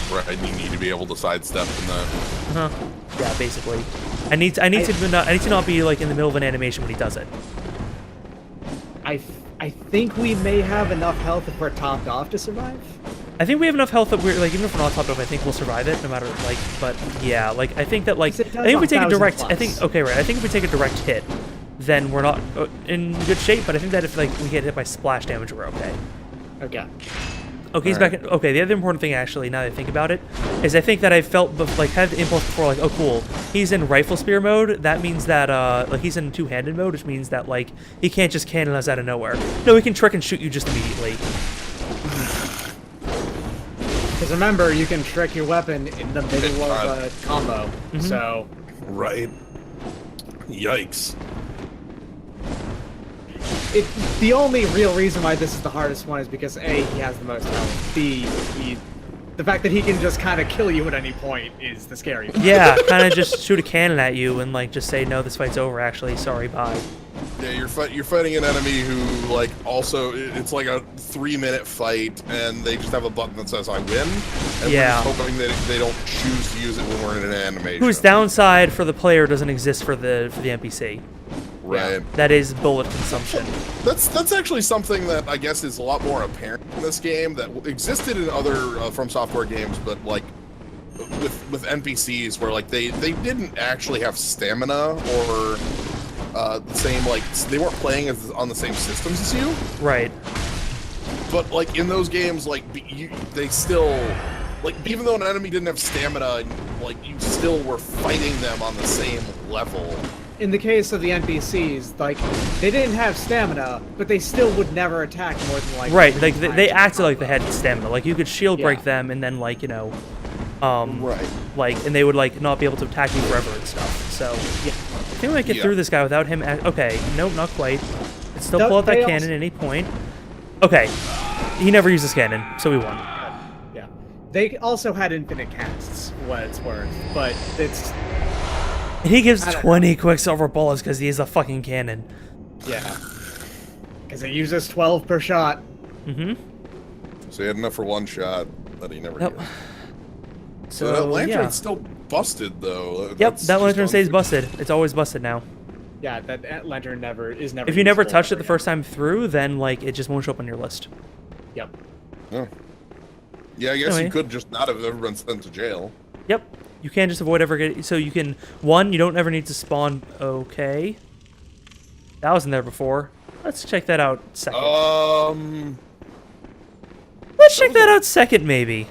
Right, you need to be able to sidestep in that. Yeah, basically. I need to not be like in the middle of an animation when he does it. I think we may have enough health if we're topped off to survive. I think we have enough health that we're like, even if we're not topped off, I think we'll survive it no matter like. But yeah, like I think that like I think if we take a direct, I think if we take a direct hit, then we're not in good shape. But I think that if like we get hit by splash damage, we're okay. Okay. Okay, he's back. Okay, the other important thing, actually, now that I think about it, is I think that I felt like had the impulse before, like, oh, cool, he's in rifle spear mode. That means that like he's in two-handed mode, which means that like he can't just cannon us out of nowhere. No, he can trick and shoot you just immediately. Because remember, you can trick your weapon in the middle of a combo. So. Right. Yikes. The only real reason why this is the hardest one is because A, he has the most health. B, the fact that he can just kind of kill you at any point is the scary part. Yeah, kind of just shoot a cannon at you and like just say, no, this fight's over. Actually, sorry, bye. Yeah, you're fighting an enemy who like also it's like a 3-minute fight, and they just have a button that says I win. And we're just hoping that they don't choose to use it when we're in an animation. Whose downside for the player doesn't exist for the NPC. Right. That is bullet consumption. That's actually something that I guess is a lot more apparent in this game that existed in other From Software games, but like with NPCs where like they didn't actually have stamina or the same like they weren't playing on the same systems as you. Right. But like in those games, like they still like even though an enemy didn't have stamina, like you still were fighting them on the same level. In the case of the NPCs, like, they didn't have stamina, but they still would never attack more than, like... Right, like, they acted like they had stamina. Like, you could shield break them, and then, like, you know... right. Like, and they would, like, not be able to attack you forever and stuff. So, yeah. I think we might get through this guy without him... Okay, nope, not quite. Let's still pull out that cannon at any point. Okay. He never used his cannon, so we won. Yeah. They also had infinite casts, what it's worth, but it's... He gives 20 Quicksilver bullets because he is a fucking cannon. Yeah. Because it uses 12 per shot. So he had enough for one shot, but he never did. So that lantern's still busted, though. Yep, that lantern stays busted. It's always busted now. Yeah, that lantern is never. If you never touched it the first time through, then like it just won't show up on your list. Yep. Oh. Yeah, I guess you could just not have ever been sent to jail. Yep. You can't just avoid ever getting... So you can... One, you don't ever need to spawn... Okay. That wasn't there before. Let's check that out second. Let's check that out second, maybe.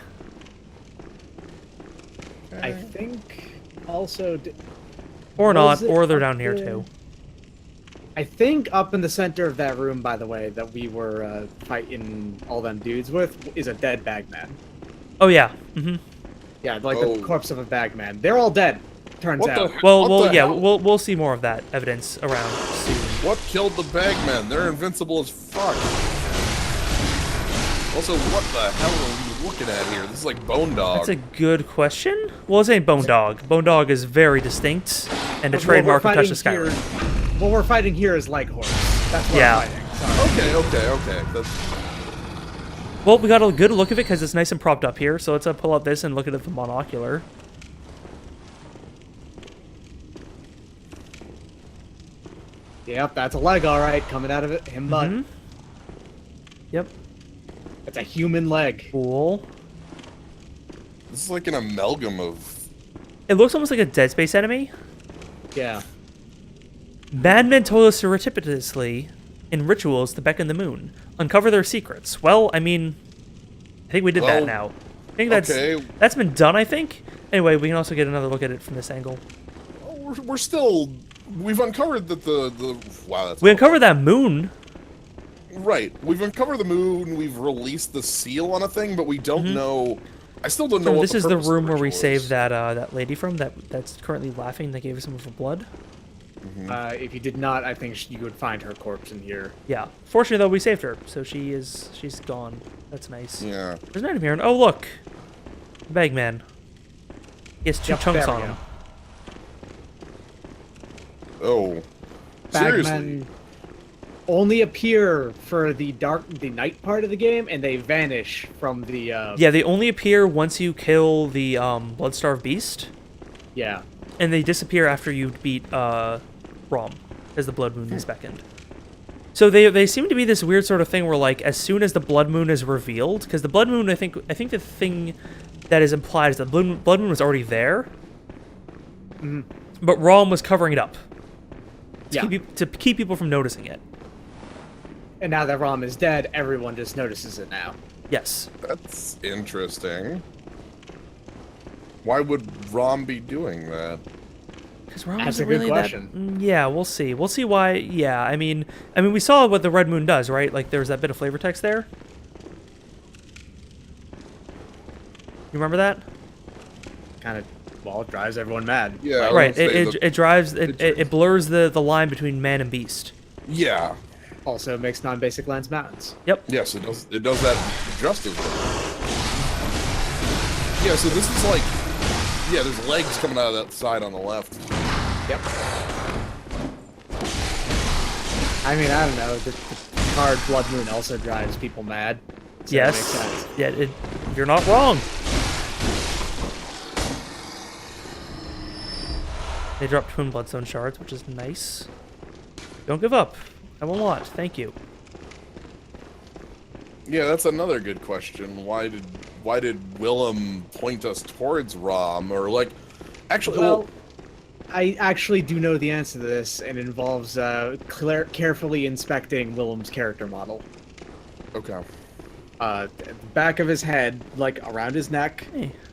I think also... Or not, or they're down here too. I think up in the center of that room, by the way, that we were fighting all them dudes with, is a dead bagman. Oh, yeah. Yeah, like the corpse of a bagman. They're all dead, turns out. We'll see more of that evidence around soon. What killed the bagmen? They're invincible as fuck. Also, what the hell are we looking at here? This is like Bone Dog. That's a good question. Well, this ain't Bone Dog. Bone Dog is very distinct, and a trademark of Touch the Skyrim. What we're fighting here is Light Horse. That's what we're fighting. Sorry. Okay. Well, we got a good look of it because it's nice and propped up here. So let's pull out this and look at it with the monocular. Yep, that's a leg, all right, coming out of it. Him butt. Yep. That's a human leg. Cool. This is like an amalgam of... It looks almost like a Dead Space enemy. Yeah. Madmen toil surreptitiously in rituals to beckon the moon. Uncover their secrets. Well, I mean, I think we did that now. I think that's been done, I think. Anyway, we can also get another look at it from this angle. We're still... We've uncovered that the... Wow, that's... We uncovered that moon. Right. We've uncovered the moon, we've released the seal on a thing, but we don't know... I still don't know what this is the room where we ritual saved is. that lady from, that's currently laughing, that gave us some of her blood. If you did not, I think you would find her corpse in here. Yeah. Fortunately, though, we saved her, so she's gone. That's nice. Yeah. There's an item here. Oh, look. Bagman. He has two chunks on him. Oh. Seriously? Bagmen only appear for the night part of the game, and they vanish from the... Yeah, they only appear once you kill the Bloodstarved Beast. Yeah. And they disappear after you beat Rom, as the Blood Moon is beckoned. So they seem to be this weird sort of thing where, like, as soon as the Blood Moon is revealed, because the Blood Moon, I think the thing that is implied is that the Blood Moon was already there, but Rom was covering it up to keep people from noticing it. And now that Rom is dead, everyone just notices it now. Yes. That's interesting. Why would Rom be doing that? Because Rom That's isn't a good really question. Yeah, we'll see. We'll see why. Yeah, I mean, we saw what the Red Moon does, right? Like, there's that bit of flavor text there. You remember that? Kind of, well, it drives everyone mad. Yeah. Right. It drives. It blurs the line between man and beast. Yeah. Also makes non-basic lands mountains. Yep. Yes, it does. It does that just as well. Yeah. So this is like, yeah. There's legs coming out of that side on the left. Yep. I mean, I don't know. The card Blood Moon also drives people mad. So Yes. It makes sense. Yeah. You're not wrong. They dropped twin bloodstone shards, which is nice. Don't give up. I will not. Thank you. Yeah, that's another good question. Why did Willem point us towards Rom, or like, actually? Well, I actually do know the answer to this, and it involves carefully inspecting Willem's character model. Okay. The back of his head, like around his neck,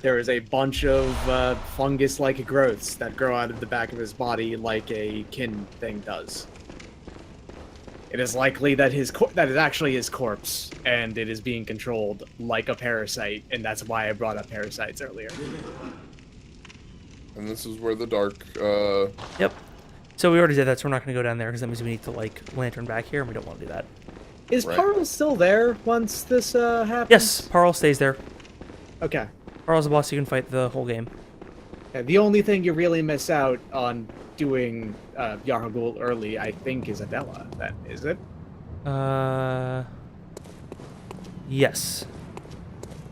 there is a bunch of fungus-like growths that grow out of the back of his body, like a kin thing does. It is likely that that is actually his corpse, and it is being controlled like a parasite, and that's why I brought up parasites earlier. And this is where the dark. Yep. So we already did that, so we're not going to go down there because that means we need to like lantern back here, and we don't want to do that. Is Parl still there once this happens? Yes, Parl stays there. Okay. Parl's the boss. You can fight the whole game. Yeah, the only thing you really miss out on doing Yarhagul early, I think, is Adela. That is it? Yes.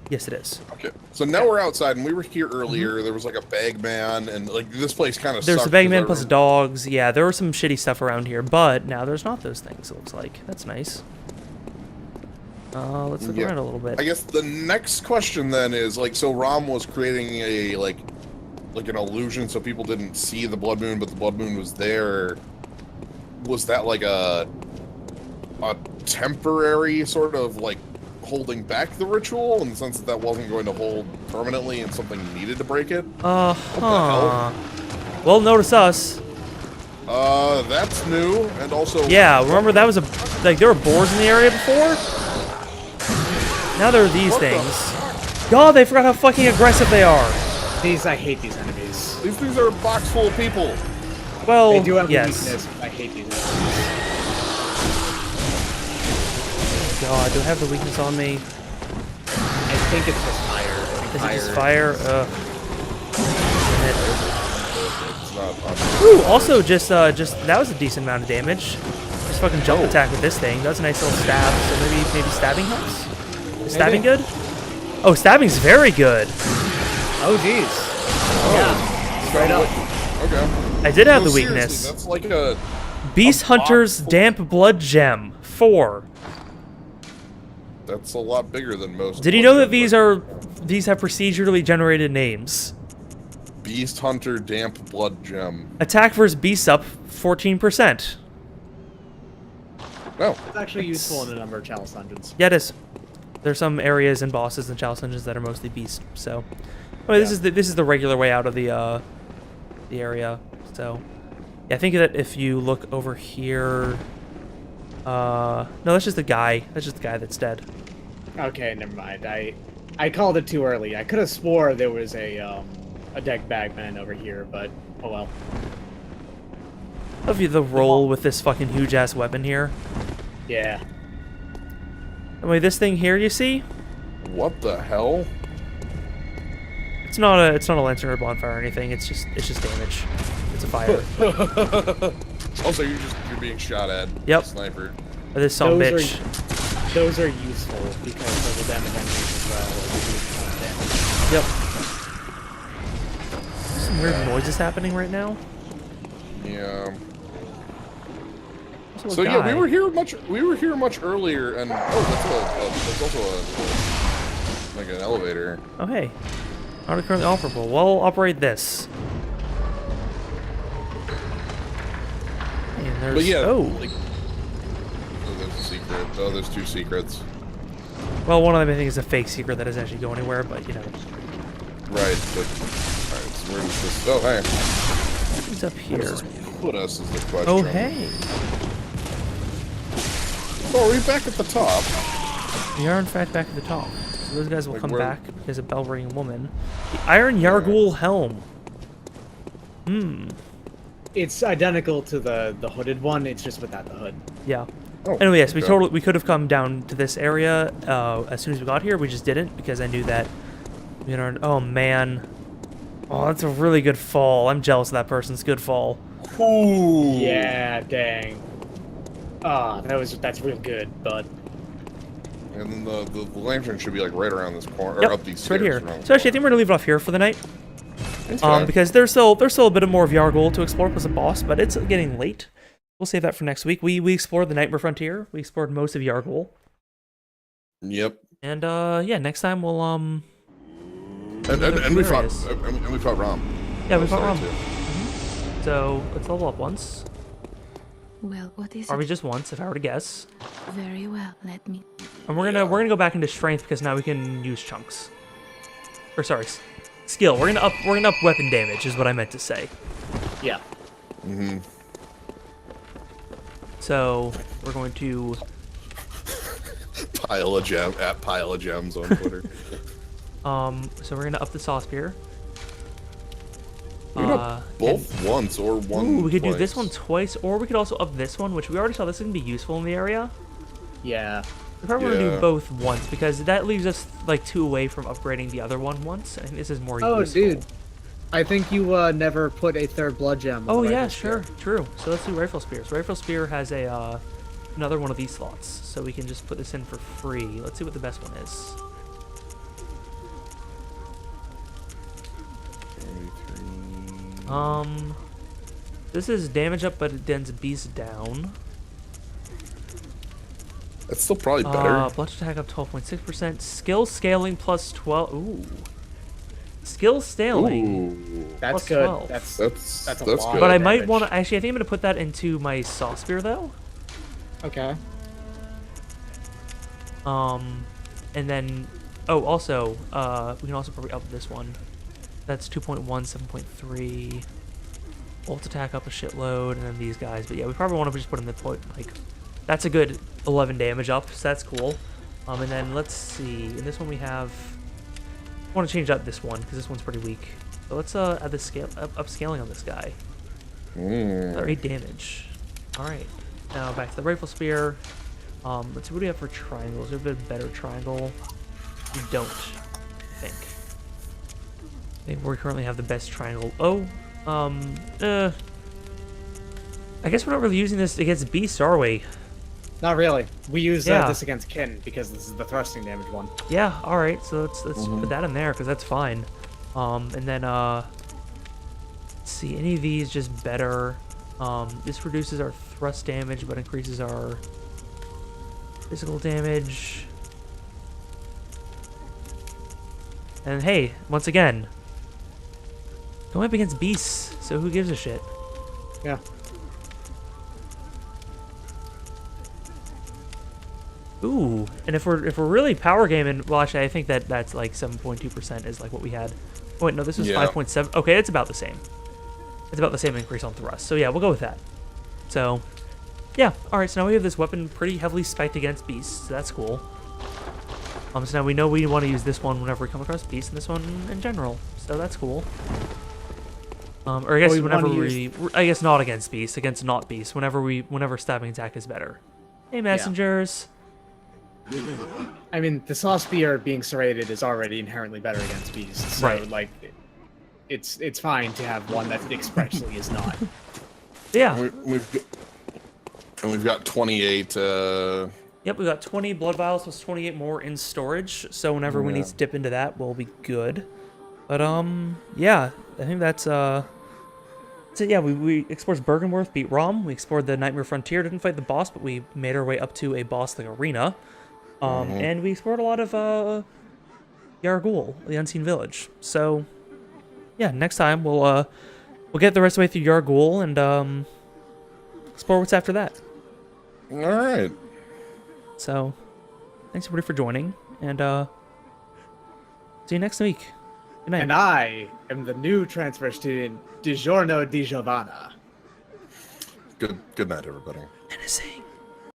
Yes, it is. Okay. So now we're outside, and we were here earlier. There was like a bagman, and like this place kind of. There's a bagman plus dogs. Yeah, there was some shitty stuff around here, but now there's not those things. It looks like that's nice. Let's look around a little bit. I guess the next question then is like, so Rom was creating a like an illusion so people didn't see the blood moon, but the blood moon was there. Was that like a temporary sort of like holding back the ritual in the sense that that wasn't going to hold permanently and something needed to break it? Well, notice us. That's new, and also... Yeah, remember that was like, there were boars in the area before? Now there are these things. God, they forgot how fucking aggressive they are. I hate these enemies. These things are a box full of people. Well, they do have yes. weakness, but I hate these enemies. God, do I have the weakness on me? I think it's just fire. Is it just fire? It's not Ooh, also just that was a decent amount of damage. Just fucking jump attack with this thing. That was a nice little stab. So maybe stabbing helps. Stabbing good? Oh, stabbing's very good. Oh, jeez. Yeah. Straight up. Okay. I did have No, the seriously, weakness. That's like a Beast a Hunter's box. Damp Blood Gem 4. That's a lot bigger than most. Did you know that these have procedurally generated names? Beast Hunter Damp Blood Gem? Attack versus beast up 14%. No. It's actually useful in a number of chalice dungeons. Yeah, it is. There's some areas and bosses and chalice dungeons that are mostly beast. So, I mean, this is the regular way out of the area. So, yeah, I think that if you look over here, no, that's just the guy. That's just the guy that's dead. Okay, never mind. I called it too early. I could have swore there was a deck bagman over here, but oh well. Love you the roll with this fucking huge ass weapon here. Yeah. Anyway, this thing here, you see? What the hell? It's not a lantern or a bonfire or anything. It's just damage. It's a fire. Also, you're being shot at. Yep. Sniper. By this son of a Those bitch. Those are useful because of the damage enemies as well. Yep. There's some weird noises happening right now. Yeah. Also a So yeah, guy. we were here much earlier, and that's also like an elevator. Oh hey. Not currently operable. Well, I'll operate this. And there's But yeah, oh. like, there's a secret. Oh, there's two secrets. Well, one of them I think is a fake secret that doesn't actually go anywhere, but you know. Right, but alright, so where does this? Oh, hey. What's up Where here? does this put us? Is the question. Oh hey. Oh, are we back at the top? We are in fact back at the top. So those guys will Like come where- back because of bell ringing woman. The Iron Yargul helm. Hmm. It's identical to the hooded one. It's just without the hood. Yeah. Oh, Anyway, yes, okay. we could have come down to this area as soon as we got here. We just didn't because I knew that we had our, oh man. Oh, that's a really good fall. I'm jealous of that person's good fall. Ooh. Yeah, dang. Ah, that's real good, bud. And then the lantern should be like right around this corner, Yep, or up these it's stairs. right here. around the So actually, I think corner. we're gonna leave it off here for the night. Okay. Because there's still a bit more of Yargul to explore plus a boss, but it's getting late. We'll save that for next week. We explored the Nightmare Frontier. We explored most of Yargul. Yep. And yeah, next time we'll And we fought areas. and we fought Rom. Yeah, we That fought was Rom. there, too. So let's level up once. Well, what is Or it? we just once, if I were to guess. Very well, let me. And we're gonna go back into strength because now we can use chunks. Or sorry, skill. We're gonna up weapon damage is what I meant to say. Yeah. Mm-hmm. So we're going to Pile of gems on Twitter. so we're gonna up the saw spear. We can up both once or one. Ooh, we could do this twice. one twice, or we could also up this one, which we already saw this is gonna be useful in the area. Yeah. We probably want to Yeah. do both once because that leaves us like 2 away from upgrading the other one once. I think this is more Oh, useful. dude. I think you never put a third blood gem on Oh the yeah, rifle sure, spear. true. So let's do rifle spears. Rifle spear has a another one of these slots, so we can just put this in for free. Let's see what the best one is. 23. This is damage up, but it dens beast down. That's still probably better. Blunt attack up 12.6%. Skill scaling plus 12. Ooh. Skill scaling. Ooh. That's Plus good. 12. That's That's a good. lot. But I of might damage. want to actually. I think I'm gonna put that into my saw spear though. Okay. And then, oh, also, we can also probably up this one. That's 2.1, 7.3. Ult attack up a shitload, and then these guys. But yeah, we probably want to just put in the point, like, that's a good 11 damage up, so that's cool. And then let's see, in this one we have, I want to change out this one, because this one's pretty weak. So let's add the scale, upscaling on this guy. Another 8 damage. Alright, now back to the rifle spear. Let's see what do we have for triangles. We have a better triangle. We don't, I think. I think we currently have the best triangle. Oh, I guess we're not really using this against beasts, are we? Not really. We use Yeah. this against Kin because this is the thrusting damage one. Yeah, all right. So let's put that in there because that's fine. And then let's see, any of these just better. This reduces our thrust damage but increases our physical damage. And hey, once again, going up against beasts, so who gives a shit? Yeah. Ooh, and if we're really power gaming, well, actually, I think that's like 7.2% is like what we had. Oh, wait, no, this was 5.7. Okay, it's about the same. It's about the same increase on thrust. So yeah, we'll go with that. So, yeah. All right, so now we have this weapon pretty heavily spiked against beasts. So that's cool. So now we know we want to use this one whenever we come across beasts, and this one in general. So that's cool. Or I guess whenever I guess not against beasts, against not beasts. Whenever stabbing attack is better. Hey, messengers. I mean, the Saw Spear being serrated is already inherently better against beasts. So, Right. like, it's fine to have one that expressly is not. Yeah. We've got 28. Yep, we got 20 blood vials plus 28 more in storage. So whenever we need to dip into that, we'll be good. But yeah, I think that's so yeah, we explored Bergenworth, beat Rom. We explored the Nightmare Frontier, didn't fight the boss, but we made our way up to a boss like arena. And we explored a lot of Yargul, the Unseen Village. So yeah, next time we'll get the rest of the way through Yargul and explore what's after that. All right. So thanks everybody for joining, and see you next week. Good night. And I am the new transfer student, DiGiorno Di Giovanna. Good night, everybody. Menacing.